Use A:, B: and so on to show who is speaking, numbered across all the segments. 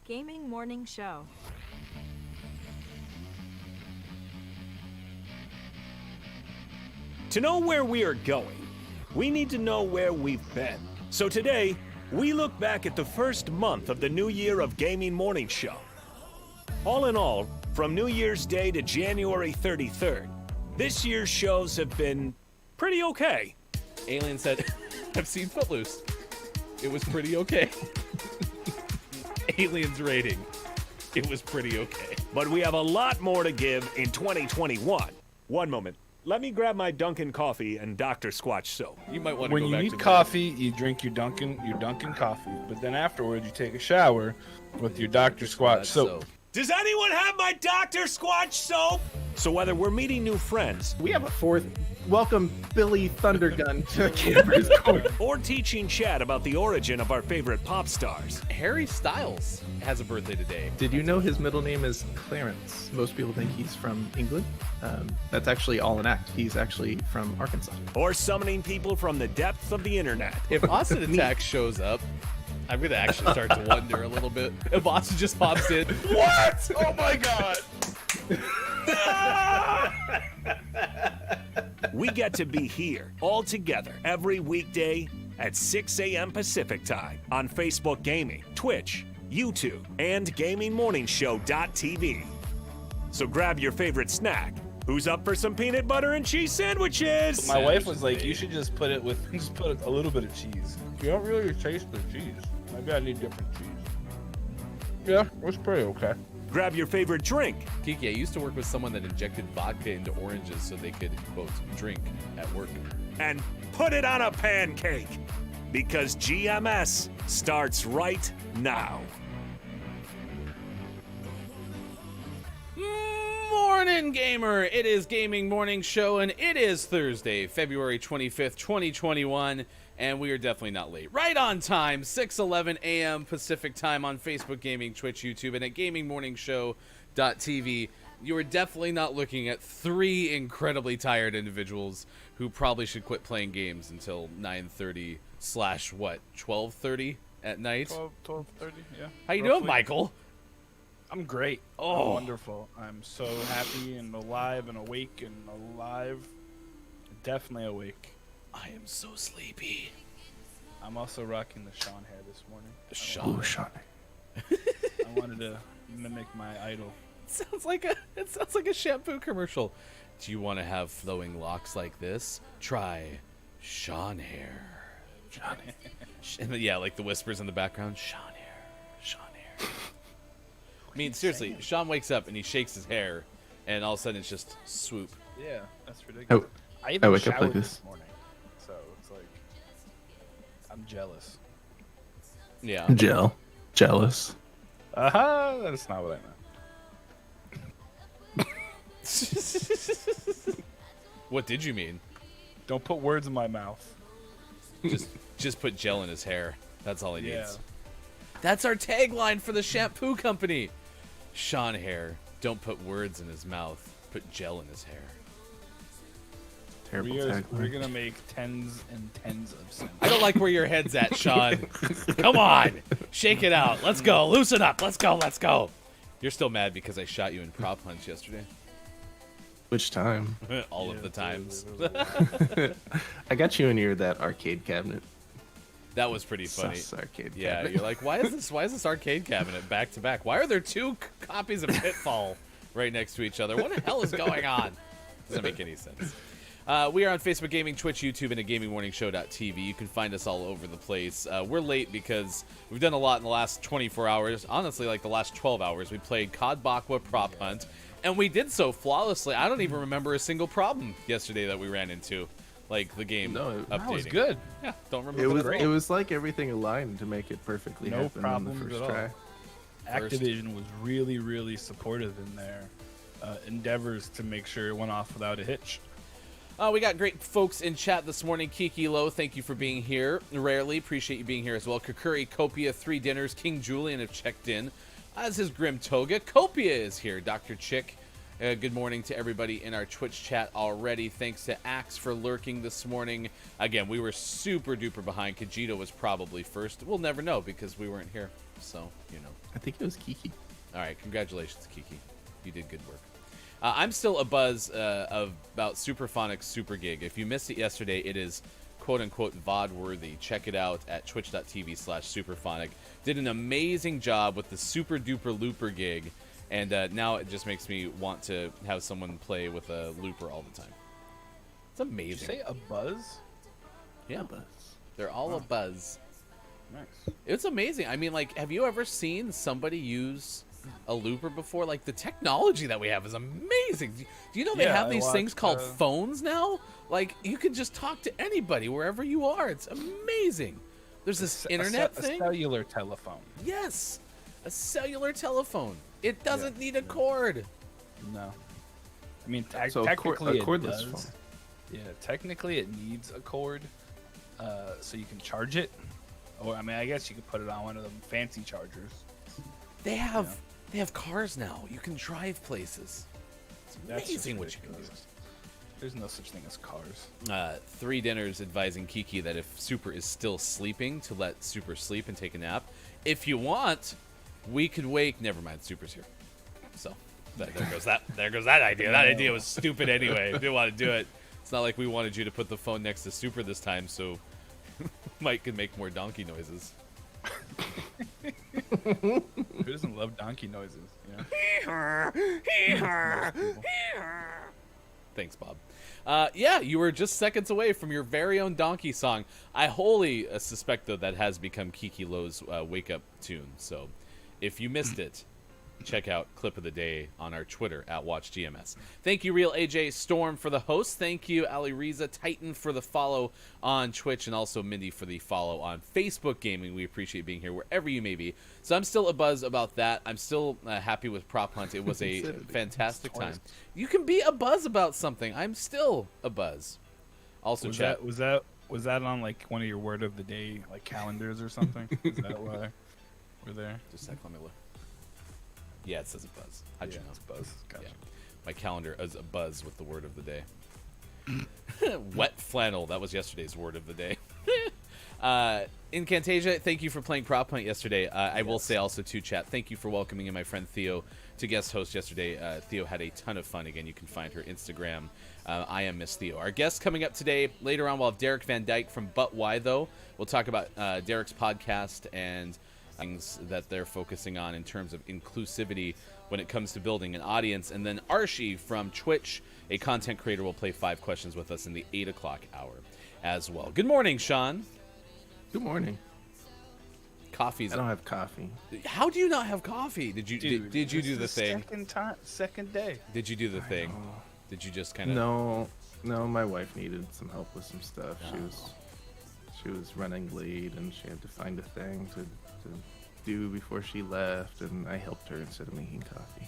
A: Gaming Morning Show.
B: To know where we are going, we need to know where we've been. So today, we look back at the first month of the new year of Gaming Morning Show. All in all, from New Year's Day to January 33rd, this year's shows have been pretty okay.
C: Alien said, I've seen Footloose. It was pretty okay. Alien's rating. It was pretty okay.
B: But we have a lot more to give in 2021. One moment. Let me grab my Dunkin' coffee and Dr. Squatch soap.
C: You might want to
D: When
C: go
D: you
C: back
D: need
C: to
D: coffee, you drink your Dunkin' coffee, but then afterwards you take a shower with your Dr. Squatch soap.
B: Does anyone have my Dr. Squatch soap? So whether we're meeting new friends
E: We have a fourth. Welcome, Billy Thundergun to Camper's Corner.
B: or teaching Chad about the origin of our favorite pop stars,
C: Harry Styles has a birthday today.
E: Did you know his middle name is Clarence? Most people think he's from England. That's actually all an act. He's actually from Arkansas.
B: or summoning people from the depths of the internet.
C: If Austin Attack shows up, I'm going to actually start to wonder a little bit. If Austin just pops in.
D: What? Oh my god!
B: We get to be here all together every weekday at 6 a.m. Pacific Time on Facebook Gaming, Twitch, YouTube, and GamingMorningshow.tv. So grab your favorite snack. Who's up for some peanut butter and cheese sandwiches?
D: My wife was like, you should just put a little bit of cheese. You don't really taste the cheese. Maybe I need different cheese. Yeah, it was pretty okay.
B: Grab your favorite drink.
C: Kiki, I used to work with someone that injected vodka into oranges so they could, quote, drink at work.
B: And put it on a pancake. Because GMS starts right now.
C: Morning, gamer! It is Gaming Morning Show, and it is Thursday, February 25th, 2021, and we are definitely not late. Right on time, 6:11 a.m. Pacific Time on Facebook Gaming, Twitch, YouTube, and at GamingMorningshow.tv. You are definitely not looking at three incredibly tired individuals who probably should quit playing games until 9:30 / what, 12:30 at night?
D: 12:30, yeah.
C: How you doing, Michael?
D: I'm great.
C: Oh.
D: I'm wonderful. I'm so happy and alive and awake and alive. Definitely awake.
C: I am so sleepy.
D: I'm also rocking the Sean hair this morning.
C: Sean.
D: I wanted to mimic my idol.
C: It sounds like a shampoo commercial. Do you want to have flowing locks like this? Try Sean hair.
D: Sean hair.
C: And then, yeah, like the whispers in the background. Sean hair. Sean hair. I mean, seriously, Sean wakes up and he shakes his hair, and all of a sudden it's just swoop.
D: Yeah, that's ridiculous. I even
E: wake up like
D: showered
E: this.
D: morning, so it's like I'm jealous.
C: Yeah.
E: Jealous.
D: That's not what I meant.
C: What did you mean?
D: Don't put words in my mouth.
C: Just put gel in his hair. That's all he
D: Yeah.
C: needs. That's our tagline for the shampoo company. Sean hair. Don't put words in his mouth. Put gel in his hair.
E: Terrible
D: We're
E: tagline.
D: gonna make tens and tens of cents.
C: I don't like where your head's at, Sean. Come on. Shake it out. Let's go. Loosen up. Let's go. You're still mad because I shot you in prop hunch yesterday?
E: Which time?
C: All of the times.
E: I got you in that arcade cabinet.
C: That was pretty funny.
E: Sus arcade
C: Yeah,
E: cabinet.
C: you're like, why is this arcade cabinet back to back? Why are there two copies of Pitfall right next to each other? What the hell is going on? Doesn't make any sense. We are on Facebook Gaming, Twitch, YouTube, and at GamingMorningshow.tv. You can find us all over the place. We're late because we've done a lot in the last 24 hours. Honestly, like the last 12 hours. We played COD Bakwa Prop Hunt, and we did so flawlessly. I don't even remember a single problem yesterday that we ran into. Like the game updating.
D: That was good.
C: Yeah, don't remember.
E: It was like everything aligned to make it perfectly
D: No
E: happen on the
D: problems
E: first
D: at all.
E: try.
D: Activision was really, really supportive in their endeavors to make sure it went off without a hitch.
C: We got great folks in chat this morning. Kiki Lowe, thank you for being here. Rarely, appreciate you being here as well. Kakuri, Copia, 3 Dinners, King Julian have checked in, as is Grim Toga. Copia is here. Dr. Chick Good morning to everybody in our Twitch chat already. Thanks to Axe for lurking this morning. Again, we were super duper behind. Kajito was probably first. We'll never know because we weren't here. So, you know.
E: I think it was Kiki.
C: All right. Congratulations, Kiki. You did good work. I'm still a buzz about Superphonics Super Gig. If you missed it yesterday, it is quote-unquote VOD-worthy. Check it out at twitch.tv/Superphonic. Did an amazing job with the Super Duper Looper Gig. And now it just makes me want to have someone play with a looper all the time. It's amazing.
D: Did you say a buzz?
C: Yeah,
E: A buzz.
C: they're all a buzz.
D: Nice.
C: It's amazing. I mean, like, have you ever seen somebody use a looper before? Like, the technology that we have is amazing. Do you know they have these things called phones now? Like, you can just talk to anybody wherever you are. It's amazing. There's this internet thing.
D: A cellular telephone.
C: Yes, a cellular telephone. It doesn't need a cord.
D: No. I mean,
E: So
D: technically
E: a cordless
D: it does.
E: phone.
D: Yeah, technically it needs a cord, so you can charge it. Or I mean, I guess you could put it on one of them fancy chargers.
C: They have cars now. You can drive places. It's
D: That's
C: amazing
D: just
C: what you can do.
D: ridiculous. There's no such thing as cars.
C: 3 Dinners advising Kiki that if Super is still sleeping, to let Super sleep and take a nap. If you want, we could wake. Never mind, Super's here. So there goes that. There goes that idea. That idea was stupid anyway. Didn't want to do it. It's not like we wanted you to put the phone next to Super this time, so Mike can make more donkey noises.
D: Who doesn't love donkey noises? You know?
C: Thanks, Bob. Yeah, you were just seconds away from your very own donkey song. I wholly suspect, though, that has become Kiki Lowe's wake-up tune. So if you missed it, check out Clip of the Day on our Twitter at WatchGMS. Thank you, Real AJ Storm, for the host. Thank you, Ali Riza Titan, for the follow on Twitch, and also Mindy for the follow on Facebook Gaming. We appreciate being here wherever you may be. So I'm still a buzz about that. I'm still happy with Prop Hunt. It was a fantastic time. You can be a buzz about something. I'm still a buzz. Also, chat.
D: Was that on like one of your word of the day like calendars or something? Is that why we're there?
C: Just a sec, let me look. Yeah, it says a buzz. How'd you know?
D: It's buzz. Gotcha.
C: Yeah. My calendar is a buzz with the word of the day. Wet flannel. That was yesterday's word of the day. Incantasia, thank you for playing Prop Hunt yesterday. I will say also to chat, thank you for welcoming in my friend Theo to guest host yesterday. Theo had a ton of fun. Again, you can find her Instagram. I am Miss Theo. Our guest coming up today, later on, we'll have Derek Van Dyke from But Why Though. We'll talk about Derek's podcast and things that they're focusing on in terms of inclusivity when it comes to building an audience. And then Archie from Twitch, a content creator, will play 5 questions with us in the 8 o'clock hour as well. Good morning, Sean.
E: Good morning.
C: Coffee's.
E: I don't have coffee.
C: How do you not have coffee? Did you did you do the thing?
D: Second day.
C: Did you do the thing? Did you just kind of?
E: No. My wife needed some help with some stuff. She was running late, and she had to find a thing to do before she left, and I helped her instead of making coffee.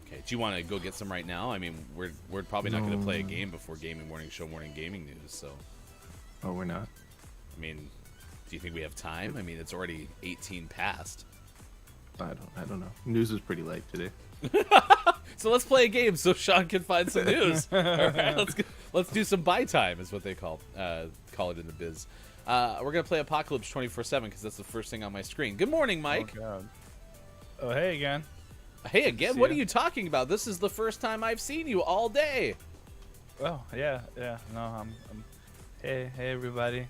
C: Okay. Do you want to go get some right now? I mean, we're probably not going to play a game before Gaming Morning Show Morning Gaming News. So.
E: Oh, we're not.
C: I mean, do you think we have time? I mean, it's already 18 past.
E: I don't know. News was pretty light today.
C: So let's play a game so Sean can find some news. All right, let's do some buy time, is what they call it in the biz. We're gonna play Apocalypse 24/7 because that's the first thing on my screen. Good morning, Mike.
D: Oh, God. Oh, hey again.
C: Hey again. What are you talking about? This is the first time I've seen you all day.
D: Oh yeah. No, I'm hey everybody.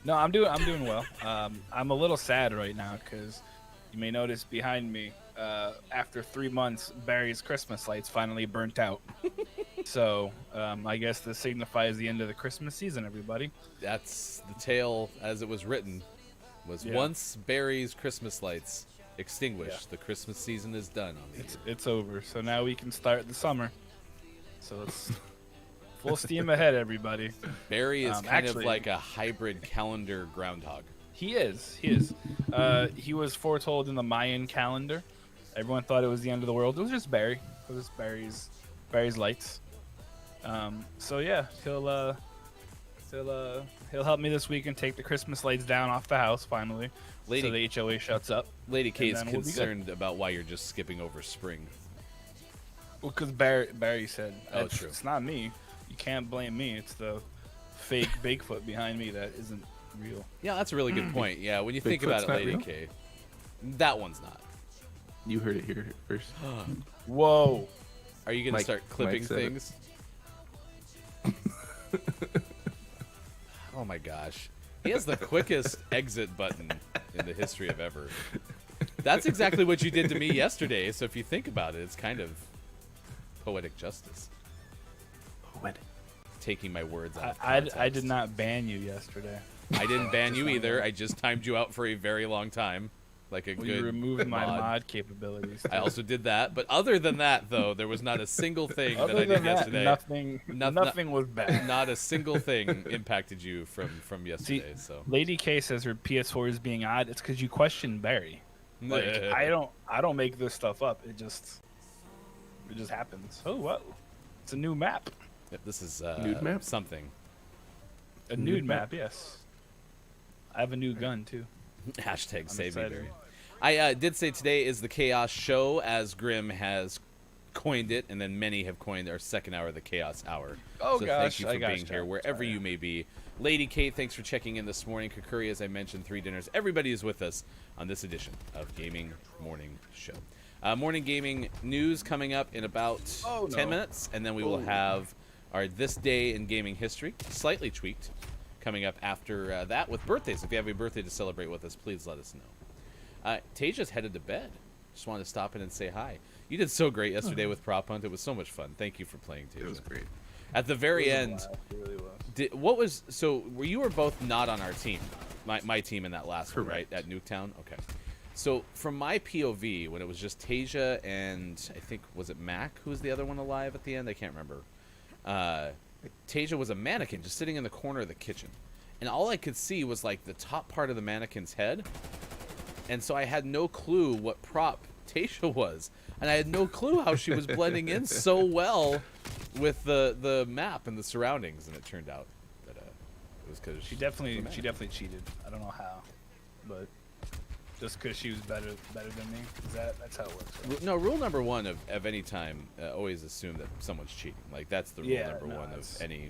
D: No, I'm doing well. I'm a little sad right now because you may notice behind me, after 3 months, Barry's Christmas lights finally burnt out. So I guess this signifies the end of the Christmas season, everybody.
C: That's the tale as it was written. Once Barry's Christmas lights extinguished, the Christmas season is done on the year.
D: It's over. So now we can start the summer. So it's full steam ahead, everybody.
C: Barry is kind of like a hybrid calendar groundhog.
D: He is. He was foretold in the Mayan calendar. Everyone thought it was the end of the world. It was just Barry. It was just Barry's lights. So yeah, he'll help me this week and take the Christmas lights down off the house finally. So the HOA shuts up.
C: Lady K is concerned about why you're just skipping over spring.
D: Well, because Barry said,
C: Oh, true.
D: It's not me. You can't blame me. It's the fake Bigfoot behind me that isn't real."
C: Yeah, that's a really good point. Yeah, when you think about
E: Bigfoot's
C: it,
E: not
C: Lady
E: real?
C: K, that one's not.
E: You heard it here first.
D: Whoa.
C: Are you gonna
E: Mike-
C: start clipping
E: Mike said it.
C: things? Oh my gosh, he has the quickest exit button in the history of ever. That's exactly what you did to me yesterday. So if you think about it, it's kind of poetic justice.
E: What?
C: Taking my words out of
D: I
C: context.
D: did not ban you yesterday.
C: I didn't ban you either. I just timed you out for a very long time, like a
D: Well,
C: good
D: you removed my
C: mod.
D: mod capabilities.
C: I also did that, but other than that, though, there was not a single thing that
D: Other
C: I did
D: than that,
C: yesterday.
D: nothing was bad.
C: Not a single thing impacted you from yesterday. So
D: Lady K says her PS4 is being odd. It's because you question Barry. Like I don't make this stuff up. It just happens. Oh whoa, it's a new map.
C: Yep, this is
E: Nude map?
C: something.
D: A nude map, yes. I have a new gun too.
C: Hashtag save me,
D: excited.
C: Barry. I did say today is the Chaos Show, as Grim has coined it, and then many have coined our second hour the Chaos Hour.
D: Oh,
C: so
D: gosh,
C: thank you
D: I
C: for
D: got
C: being
D: you.
C: here wherever you may be. Lady Kate, thanks for checking in this morning. Kakuri, as I mentioned, 3 dinners. Everybody is with us on this edition of Gaming Morning Show. Morning gaming news coming up in about 10 minutes, and then we will have our This Day in Gaming History, slightly tweaked, coming up after that with birthdays. If you have a birthday to celebrate with us, please let us know. Taja's headed to bed. Just wanted to stop in and say hi. You did so great yesterday with Prop Hunt. It was so much fun. Thank you for playing, Taja.
E: It was great.
C: At the very
D: It was a
C: end,
D: blast. It really was.
C: you were both not on our team, my team in that last one, right? At Nuketown? Okay. So from my POV, when it was just Tasia and I think, was it Mac who was the other one alive at the end? I can't remember. Tasia was a mannequin just sitting in the corner of the kitchen. And all I could see was like the top part of the mannequin's head. And so I had no clue what prop Tasia was. And I had no clue how she was blending in so well with the map and the surroundings. And it turned out that it was because
D: She definitely cheated. I don't know how, but just because she was better than me. That's how it works. Right?
C: No, rule number one of any time, always assume that someone's cheating. Like, that's the rule number one of
D: it's-
C: any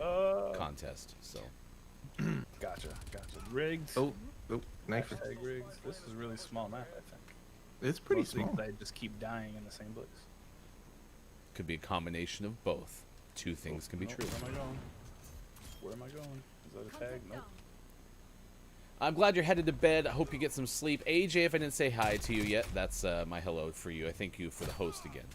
C: contest. So,
D: Gotcha. Rigged.
E: Oh, knife.
D: Hashtag rigged. This is a really small map, I think.
E: It's pretty
D: Mostly
E: small.
D: 'cause I just keep dying in the same place.
C: could be a combination of both. Two things can be
D: Nope,
C: true.
D: Where am I going? Is that a tag? Nope.
C: I'm glad you're headed to bed. I hope you get some sleep. AJ, if I didn't say hi to you yet, that's my hello for you. I thank you for the host again.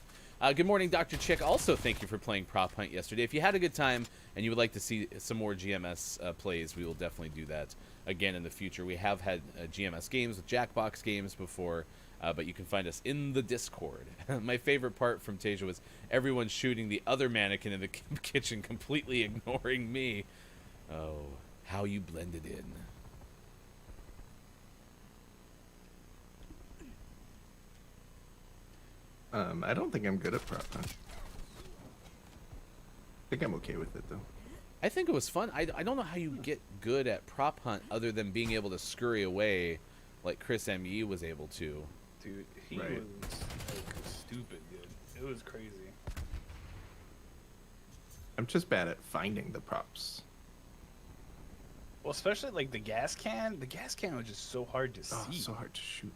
C: Good morning, Dr. Chick. Also, thank you for playing Prop Hunt yesterday. If you had a good time and you would like to see some more GMS plays, we will definitely do that again in the future. We have had GMS games with Jackbox games before, but you can find us in the Discord. My favorite part from Tasia was everyone shooting the other mannequin in the kitchen, completely ignoring me. Oh, how you blended in.
E: I don't think I'm good at prop hunt. I think I'm okay with it though.
C: I think it was fun. I don't know how you get good at prop hunt other than being able to scurry away like Chris M.E. was able to.
D: Dude, he
E: Right.
D: was like stupid, dude. It was crazy.
E: I'm just bad at finding the props.
D: Well, especially like the gas can. The gas can was just so hard to
E: Oh,
D: see.
E: it's so hard to shoot.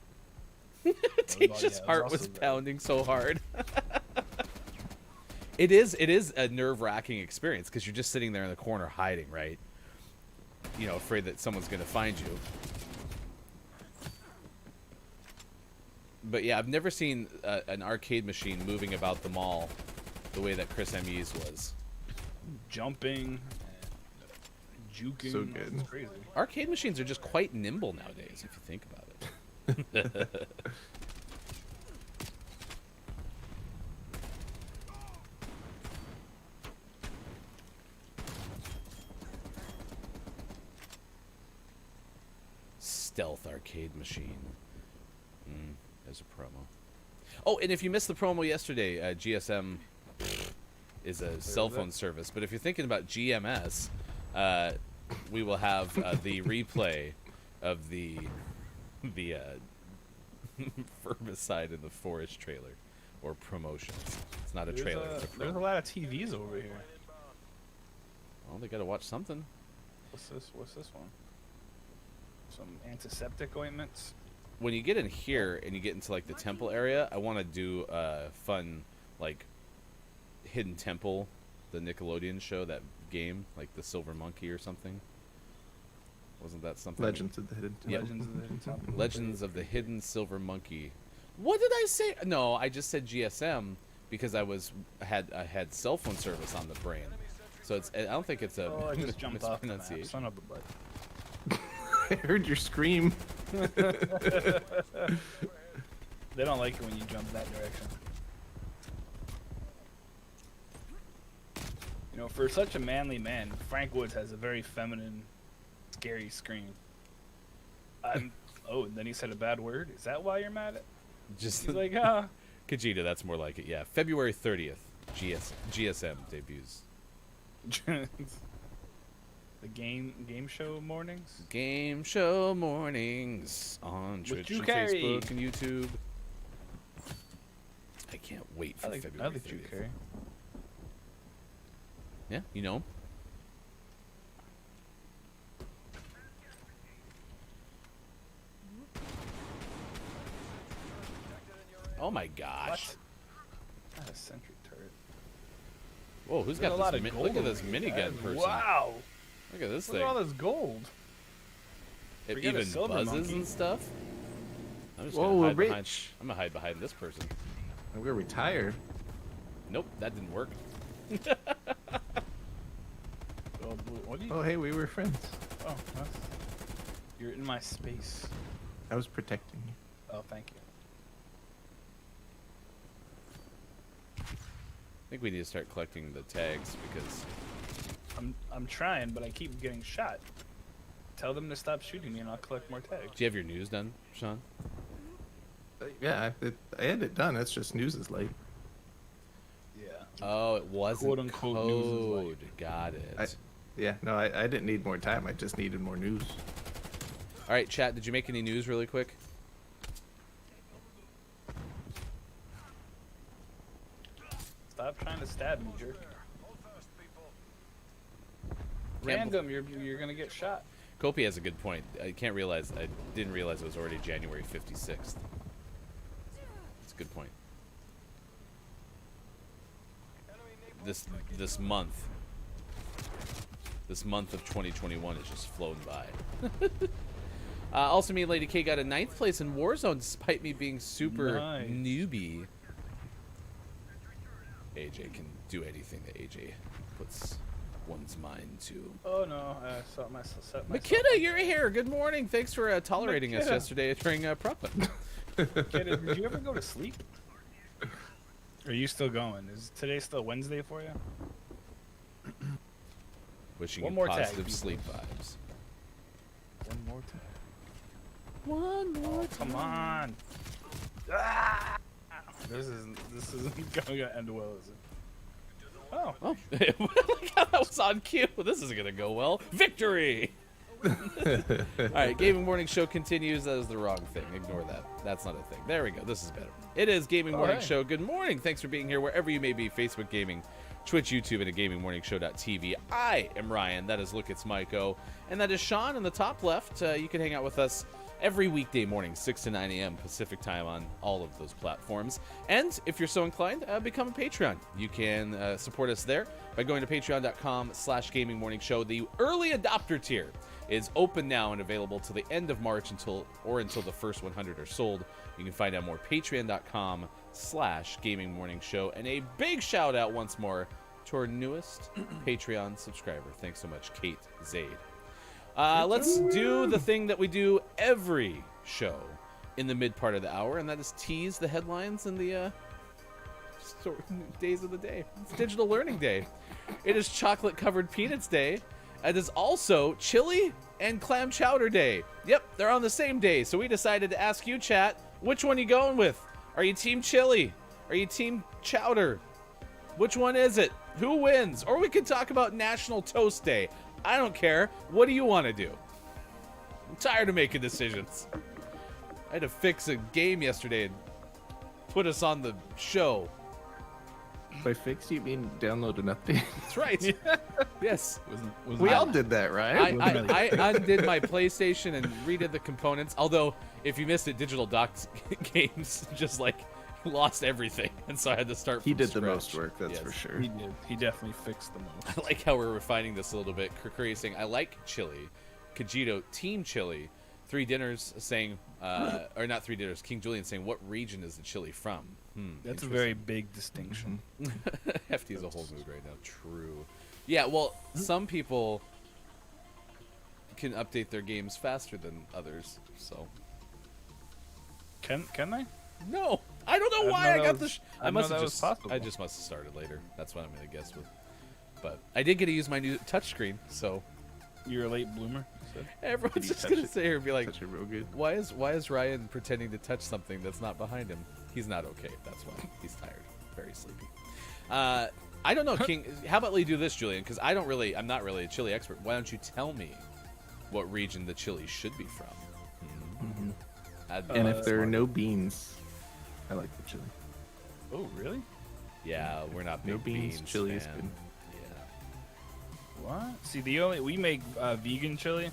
C: Tasha's heart
D: also
C: was
D: bad.
C: pounding so hard. It is a nerve-wracking experience because you're just sitting there in the corner hiding, right? You know, afraid that someone's going to find you. But yeah, I've never seen an arcade machine moving about the mall the way that Chris M.E.'s was.
D: Jumping, and juking.
E: So good.
D: It's crazy.
C: Arcade machines are just quite nimble nowadays, if you think about it. Stealth arcade machine. There's a promo. Oh, and if you missed the promo yesterday, GSM is a cell phone service. But if you're thinking about GMS, we will have the replay of the Verbicide in the Forest trailer. or promotions. It's not a
D: There's
C: trailer.
D: a-
C: It's a promo.
D: there's a lot of TVs over here.
C: Well, they gotta watch something.
D: What's this? What's this one? Some antiseptic ointments.
C: When you get in here and you get into like the temple area, I want to do a fun like Hidden Temple, the Nickelodeon show, that game, like the Silver Monkey or something. Wasn't that something?
E: Legends of the Hidden Temple.
C: Yep.
D: Legends of the Hidden Temple.
C: Legends of the Hidden Silver Monkey. What did I say? No, I just said GSM because I had cell phone service on the brain. So I don't think it's a
D: Oh, I just jumped off the map.
C: mispronunciation.
D: Son of a butt.
E: I heard your scream.
D: They don't like it when you jump that direction. You know, for such a manly man, Frank Woods has a very feminine, scary scream. Oh, and then he said a bad word? Is that why you're mad at?
C: Just
D: He's like, ah.
C: Kajita, that's more like it. Yeah, February 30th, GSM debuts.
D: The game show mornings?
C: Game show mornings on Twitch
D: Drew
C: and
D: Carey.
C: Facebook and YouTube. I can't wait for February 30th.
D: Drew Carey.
C: Yeah, you know him. Oh my gosh.
D: Not a sentry turret.
C: Whoa, who's
D: There's
C: got
D: a lot
C: this?
D: of gold
C: Look at
D: over
C: this
D: here,
C: minigun
D: guys.
C: person.
D: Wow.
C: Look at this
D: Look
C: thing.
D: at all this gold.
C: It
D: Forget a
C: even
D: silver
C: buzzes
D: monkey.
C: and stuff. I'm just
E: Whoa,
C: gonna
E: we're
C: hide behind.
E: rich.
C: I'm gonna hide behind this person.
E: I'm gonna retire.
C: Nope, that didn't work.
D: Oh, what do you?
E: Oh, hey, we were friends.
D: Oh, you're in my space.
E: I was protecting you.
D: Oh, thank you.
C: I think we need to start collecting the tags because
D: I'm trying, but I keep getting shot. Tell them to stop shooting me, and I'll collect more tags.
C: do you have your news done, Sean?
E: Yeah, I had it done. It's just news is late.
D: Yeah.
C: Oh, it wasn't
D: Quote-unquote news is
C: code.
D: like-
C: Got it.
E: Yeah, no, I didn't need more time. I just needed more news.
C: All right, chat. Did you make any news really quick?
D: Stop trying to stab me, jerk.
C: Yeah,
D: Random, you're gonna get shot.
C: Kopi has a good point. I didn't realize it was already January 56th. It's a good point. This month of 2021 has just flown by. Also, me and Lady K got a 9th place in Warzone despite me being super
D: Nice.
C: newbie. AJ can do anything that AJ puts one's mind to.
D: Oh no, I set myself.
C: McKenna, you're here. Good morning. Thanks for tolerating us
D: McKenna.
C: yesterday during prep.
D: Kid, did you ever go to sleep? Are you still going? Is today still Wednesday for you?
C: Wishing
D: One
C: you
D: more tag,
C: positive
D: people.
C: sleep vibes.
D: One more time.
C: One more
D: Oh, come on. Ah! This isn't gonna end well, is it? Oh,
C: Oh, look how that was on cue. This isn't gonna go well. Victory! All right, Gaming Morning Show continues. That is the wrong thing. Ignore that. That's not a thing. There we go. This is better. It is Gaming Morning
D: right.
C: Show. Good morning. Thanks for being here wherever you may be. Facebook Gaming, Twitch, YouTube, and at GamingMorningShow.tv. I am Ryan. That is Look, It's Maiko. And that is Sean in the top left. You can hang out with us every weekday morning, 6 to 9 a.m. Pacific time on all of those platforms. And if you're so inclined, become a Patreon. You can support us there by going to patreon.com/gamingmorningshow. The early adopter tier is open now and available till the end of March until the first 100 are sold. You can find out more patreon.com/gamingmorningshow. And a big shout out once more to our newest Patreon subscriber. Thanks so much, Kate Zaid. Let's do the thing that we do every show in the mid part of the hour, and that is tease the headlines and the days of the day. It's Digital Learning Day. It is Chocolate Covered Peanuts Day. It is also Chili and Clam Chowder Day. Yep, they're on the same day, so we decided to ask you, chat, which one you going with? Are you Team Chili? Are you Team Chowder? Which one is it? Who wins? Or we could talk about National Toast Day. I don't care. What do you want to do? I'm tired of making decisions. I had to fix a game yesterday and put us on the show.
E: By fix, you mean download an update?
C: That's right. Yes.
E: We all did that, right?
C: I undid my PlayStation and redid the components. Although, if you missed it, Digital Docs Games just like lost everything, and so I had to start.
E: He
C: from
E: did
C: scratch.
E: the most work, that's for sure.
D: He did. He definitely fixed the most.
C: I like how we're refining this a little bit. Curry saying, I like chili. Kajito, Team Chili. 3 Dinners saying, or not 3 Dinners, King Julian saying, what region is the chili from?
D: That's a very big distinction.
C: Hefty is a whole mood right now. True. Yeah, well, some people can update their games faster than others, so.
D: Can they?
C: No, I don't know why I got this. I must have just.
D: possible.
C: I just must have started later. That's what I'm gonna guess with. But I did get to use my new touchscreen, so.
D: You're a late bloomer.
C: Everyone's just gonna sit here and be like,
E: Touch it real good.
C: why is Ryan pretending to touch something that's not behind him? He's not okay. That's why he's tired, very sleepy. I don't know, King. How about we do this, Julian? Because I'm not really a chili expert. Why don't you tell me what region the chili should be from?
E: And if there are no beans, I like the chili.
D: Oh, really?
C: Yeah, we're not big
E: No beans, chili is
C: fan.
E: good.
C: Yeah.
D: What? See, we make vegan chili,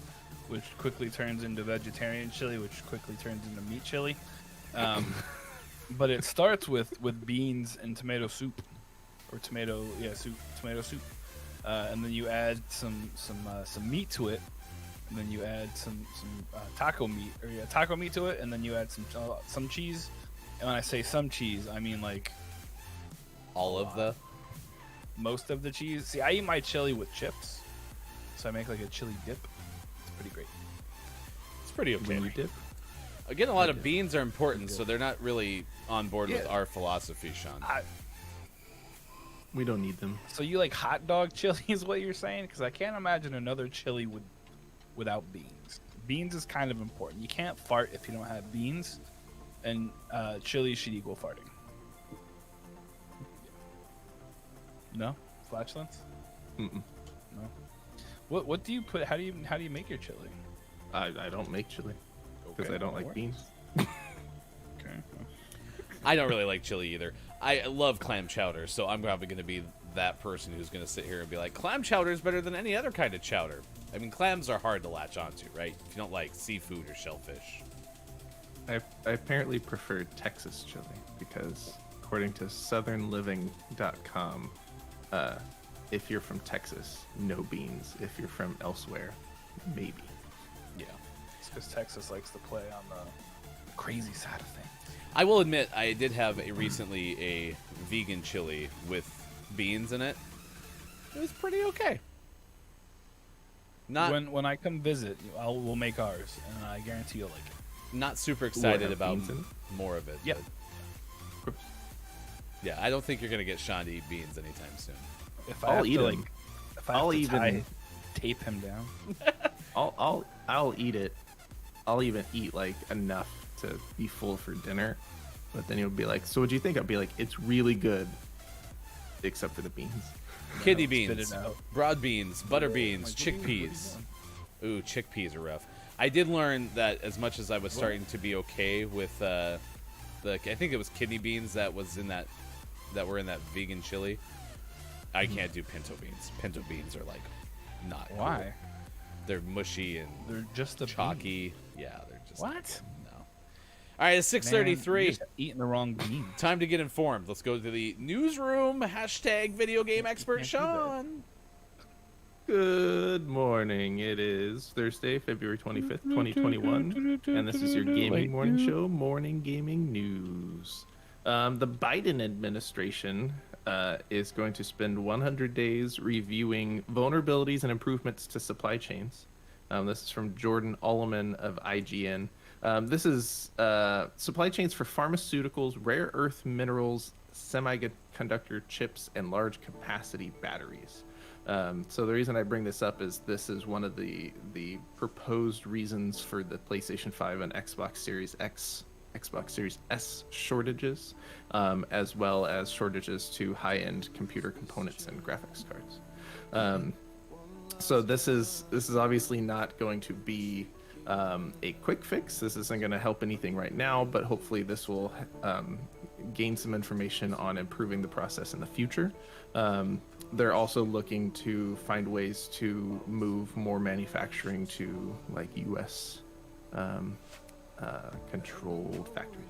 D: which quickly turns into vegetarian chili, which quickly turns into meat chili. But it starts with beans and tomato soup, or tomato soup, and then you add some meat to it, and then you add some taco meat to it, and then you add some cheese. And when I say some cheese, I mean like
C: All of the.
D: most of the cheese. See, I eat my chili with chips, so I make like a chili dip. It's pretty great.
C: It's pretty okay.
E: When you dip,
C: Again, a lot of beans are important, so they're not really on board with
D: Yeah.
C: our philosophy, Sean.
E: we don't need them.
D: So you like hot dog chili is what you're saying? Because I can't imagine another chili without beans. Beans is kind of important. You can't fart if you don't have beans, and chili should equal farting. No flatulence.
E: Mm-mm.
D: No. What do you put? How do you make your chili?
E: I don't make chili because
D: Okay,
E: I don't
D: that
E: like
D: works.
E: beans.
D: Okay.
C: I don't really like chili either. I love clam chowder, so I'm probably going to be that person who's going to sit here and be like, clam chowder is better than any other kind of chowder. I mean, clams are hard to latch onto, right? If you don't like seafood or shellfish.
E: I apparently prefer Texas chili because, according to SouthernLiving.com, if you're from Texas, no beans. If you're from elsewhere, maybe.
C: Yeah.
D: It's because Texas likes to play on the crazy side of things.
C: I will admit, I did have recently a vegan chili with beans in it. It was pretty okay. Not
D: When I come visit, we'll make ours, and I guarantee you'll like it.
C: not super excited
E: have
C: about
E: beans in it?
C: more of it.
D: Yep.
C: but- Yeah, I don't think you're gonna get Sean to eat beans anytime soon.
D: If I
E: I'll
D: have
E: eat
D: to,
E: 'em.
D: like, if I
E: I'll
D: have to
E: even-
D: tape him down.
E: I'll eat it. I'll even eat like enough to be full for dinner. But then you'll be like, so what do you think? I'll be like, it's really good, except for the beans.
C: Kidney
D: Spit
C: beans,
D: it out.
C: broad beans, butter beans,
D: Like, what are you
C: chickpeas.
D: doing?
C: Ooh, chickpeas are rough. I did learn that as much as I was starting to be okay with I think it was kidney beans that were in that vegan chili. I can't do pinto beans. Pinto beans are like not cool.
D: Why?
C: They're mushy and
D: They're just a bean.
C: chalky. Yeah, they're just
D: What?
C: no. All right, it's 6:33.
D: Man, you're just eating the wrong bean.
C: Time to get informed. Let's go to the newsroom. Hashtag video game expert
D: Can't do that.
C: Sean.
E: Good morning. It is Thursday, February 25th, 2021, and this is your gaming morning show, Morning Gaming News. The Biden administration is going to spend 100 days reviewing vulnerabilities and improvements to supply chains. This is from Jordan Alleman of IGN. This is supply chains for pharmaceuticals, rare earth minerals, semiconductor chips, and large capacity batteries. So the reason I bring this up is this is one of the proposed reasons for the PlayStation 5 and Xbox Series X, Xbox Series S shortages, as well as shortages to high-end computer components and graphics cards. So this is obviously not going to be a quick fix. This isn't going to help anything right now, but hopefully this will gain some information on improving the process in the future. They're also looking to find ways to move more manufacturing to like U.S. Controlled factories.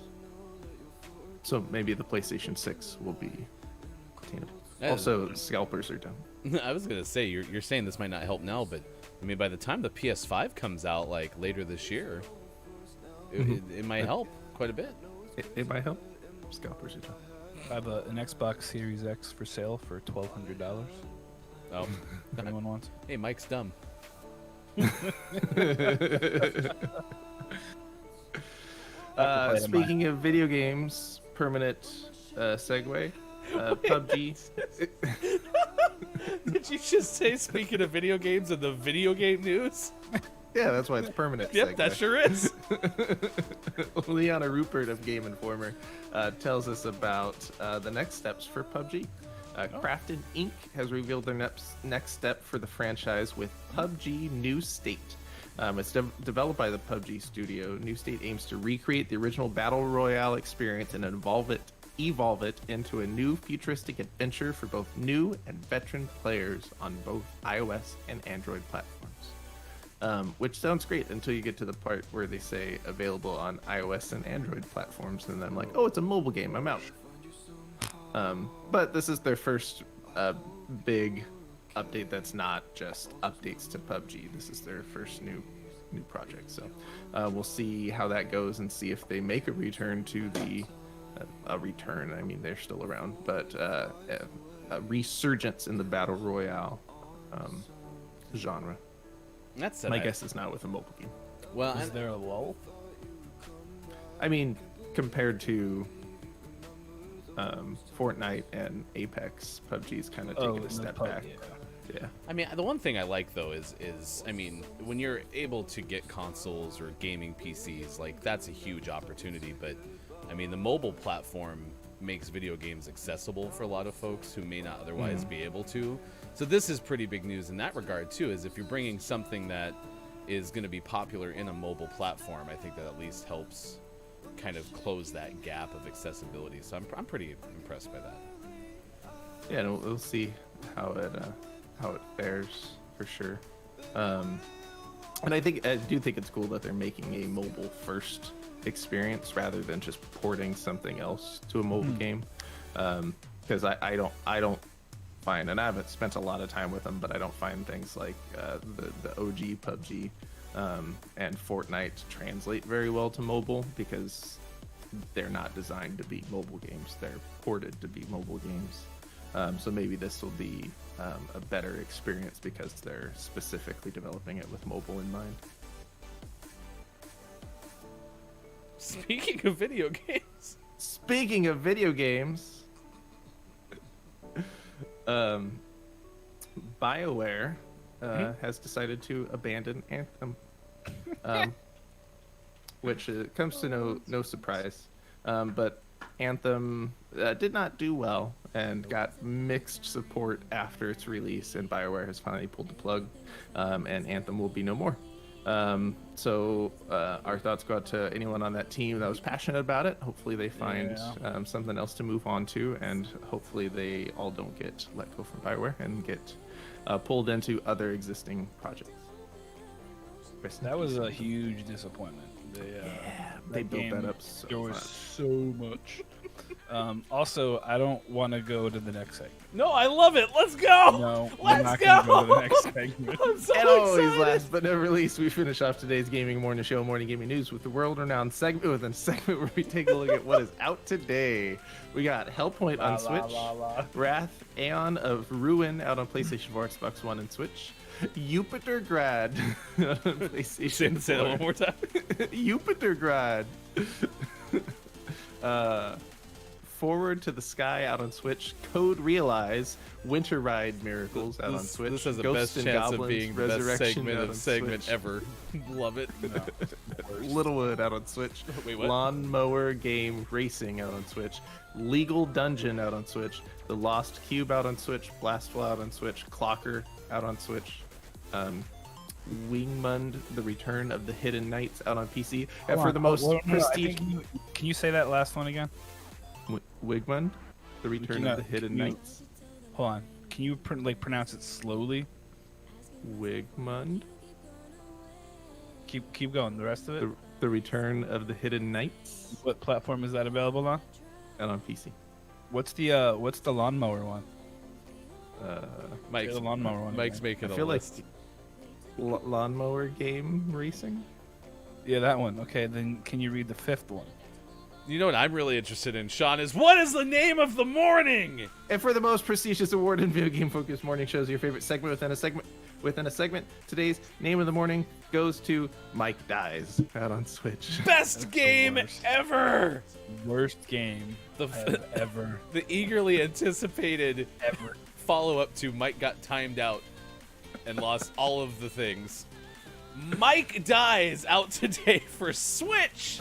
E: So maybe the PlayStation 6 will be attainable. Also, scalpers are done.
C: I was gonna say you're saying this might not help now, but I mean by the time the PS5 comes out like later this year, it might help quite a bit.
E: It might help. Scalpers are done.
D: I have an Xbox Series X for sale for $1,200.
C: Oh,
D: If anyone wants.
C: hey, Mike's dumb.
E: Speaking of video games, permanent segue. PUBG.
C: Did you just say speaking of video games and the video game news?
E: Yeah, that's why it's permanent.
C: Yep,
E: segue.
C: that sure is.
E: Liana Rupert of Game Informer tells us about the next steps for PUBG. Crafted Inc. has revealed their next step for the franchise with PUBG New State. It's developed by the PUBG studio. New State aims to recreate the original Battle Royale experience and evolve it into a new futuristic adventure for both new and veteran players on both iOS and Android platforms. Which sounds great until you get to the part where they say available on iOS and Android platforms, and I'm like, oh, it's a mobile game, I'm out. But this is their first big update that's not just updates to PUBG. This is their first new project, so we'll see how that goes and see if they make a return to the a return. I mean, they're still around, but a resurgence in the battle royale genre.
C: That's
E: My guess is not with a mobile game.
C: Well,
D: Is there a lull?
E: I mean, compared to Fortnite and Apex, PUBG's kind of taking a step back. Yeah.
C: I mean, the one thing I like though is I mean, when you're able to get consoles or gaming PCs, like that's a huge opportunity. But I mean, the mobile platform makes video games accessible for a lot of folks who may not otherwise be able to. So this is pretty big news in that regard too. Is if you're bringing something that is going to be popular in a mobile platform, I think that at least helps kind of close that gap of accessibility. So I'm pretty impressed by that.
E: Yeah, and we'll see how it fares for sure. And I do think it's cool that they're making a mobile first experience rather than just porting something else to a mobile game. Because I don't find, and I haven't spent a lot of time with them, but I don't find things like the OG PUBG and Fortnite translate very well to mobile because they're not designed to be mobile games. They're ported to be mobile games. So maybe this will be a better experience because they're specifically developing it with mobile in mind.
C: Speaking of video games.
E: Speaking of video games, BioWare has decided to abandon Anthem, which comes to no surprise. But Anthem did not do well and got mixed support after its release, and BioWare has finally pulled the plug, and Anthem will be no more. So our thoughts go out to anyone on that team that was passionate about it. Hopefully they find something else to move on to, and hopefully they all don't get let go from BioWare and get pulled into other existing projects.
D: That was a huge disappointment.
E: They built that up so
D: There was
E: much.
D: so much. Also, I don't want to go to the next segment.
C: No, I love it. Let's go.
D: No, we're
C: Let's
D: not
C: go.
D: going to go to the next segment.
C: I'm so
E: And always
C: excited.
E: last but never least, we finish off today's Gaming Morning Show, Morning Gaming News, with the world-renowned segment where we take a look at what is out today. We got Hellpoint on Switch, Wrath Aeon of Ruin out on PlayStation 4, Xbox One, and Switch, Jupiter Grad on PlayStation 4.
C: Say that one more time.
E: Jupiter Grad. Forward to the Sky out on Switch, Code Realize, Winter Ride Miracles out on Switch.
C: This has the
E: Ghosts
C: best
E: and
C: chance
E: Goblins,
C: of being the best
E: Resurrection
C: segment
E: out
C: of
E: on
C: segment
E: Switch.
C: ever. Love it.
E: Littlewood out on Switch.
C: Wait, what?
E: Lawnmower Game Racing out on Switch. Legal Dungeon out on Switch. The Lost Cube out on Switch. Blastful out on Switch. Clocker out on Switch. Wingmund, The Return of the Hidden Knights out on PC. And for the most prestige...
D: Can you say that last one again?
E: Wigmund, the return of the hidden
D: you-
E: knights.
D: Hold on. Can you pronounce it slowly?
E: Wigmund,
D: Keep going. The rest of it.
E: the return of the hidden knights,
D: What platform is that available on?
E: and on PC.
D: What's the lawnmower one?
C: Mike's,
D: the lawnmower one.
C: Mike's
D: again.
C: making
E: I
C: a
E: feel like
C: list.
E: lawnmower game racing.
D: Yeah, that one. Okay, then can you read the fifth one?
C: You know what I'm really interested in, Sean, is what is the name of the morning?
E: And for the most prestigious award in video game focused morning shows, your favorite segment within a segment, today's name of the morning goes to Mike Dies out on Switch.
C: Best game
D: worst.
C: ever!
D: Worst game
C: The
D: I have ever.
C: the eagerly anticipated
D: Ever.
C: follow-up to Mike got timed out and lost all of the things. Mike Dies out today for Switch.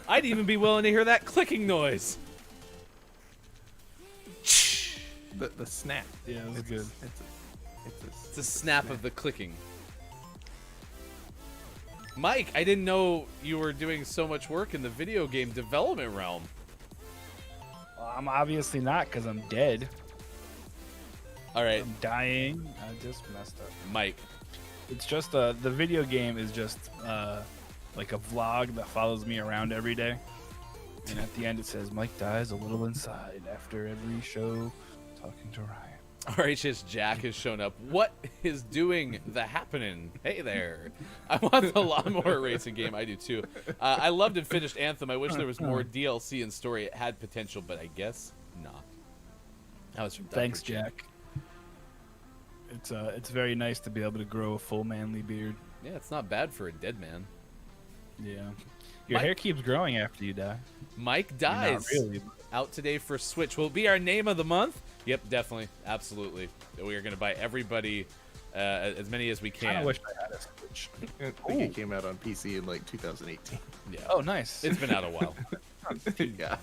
C: I'd even be willing to hear that clicking noise.
E: The snap.
D: Yeah, it was good.
C: It's a snap of the clicking. Mike, I didn't know you were doing so much work in the video game development realm.
D: Well, I'm obviously not because I'm dead.
C: All right,
D: I'm dying. I just messed up.
C: Mike.
D: It's just the video game is just like a vlog that follows me around every day. And at the end it says Mike dies a little inside after every show talking to Ryan.
C: RHS Jack has shown up. What is doing the happening? Hey there. I want the lawnmower racing game. I do too. I loved and finished Anthem. I wish there was more DLC and story. It had potential, but I guess not. That was from Dr.
D: Thanks, Jack. It's very nice to be able to grow a full manly beard.
C: Yeah, it's not bad for a dead man.
D: Yeah. Your hair keeps growing after you die.
C: Mike
D: I mean,
C: Dies.
D: not really.
C: Out today for Switch. Will it be our name of the month? Yep, definitely. Absolutely. We are going to buy everybody as many as we
D: I kind
C: can.
D: of wish I had a Switch.
E: I think it came out on PC in like 2018.
C: Yeah.
D: Oh, nice.
C: It's been out a while.
E: Yeah.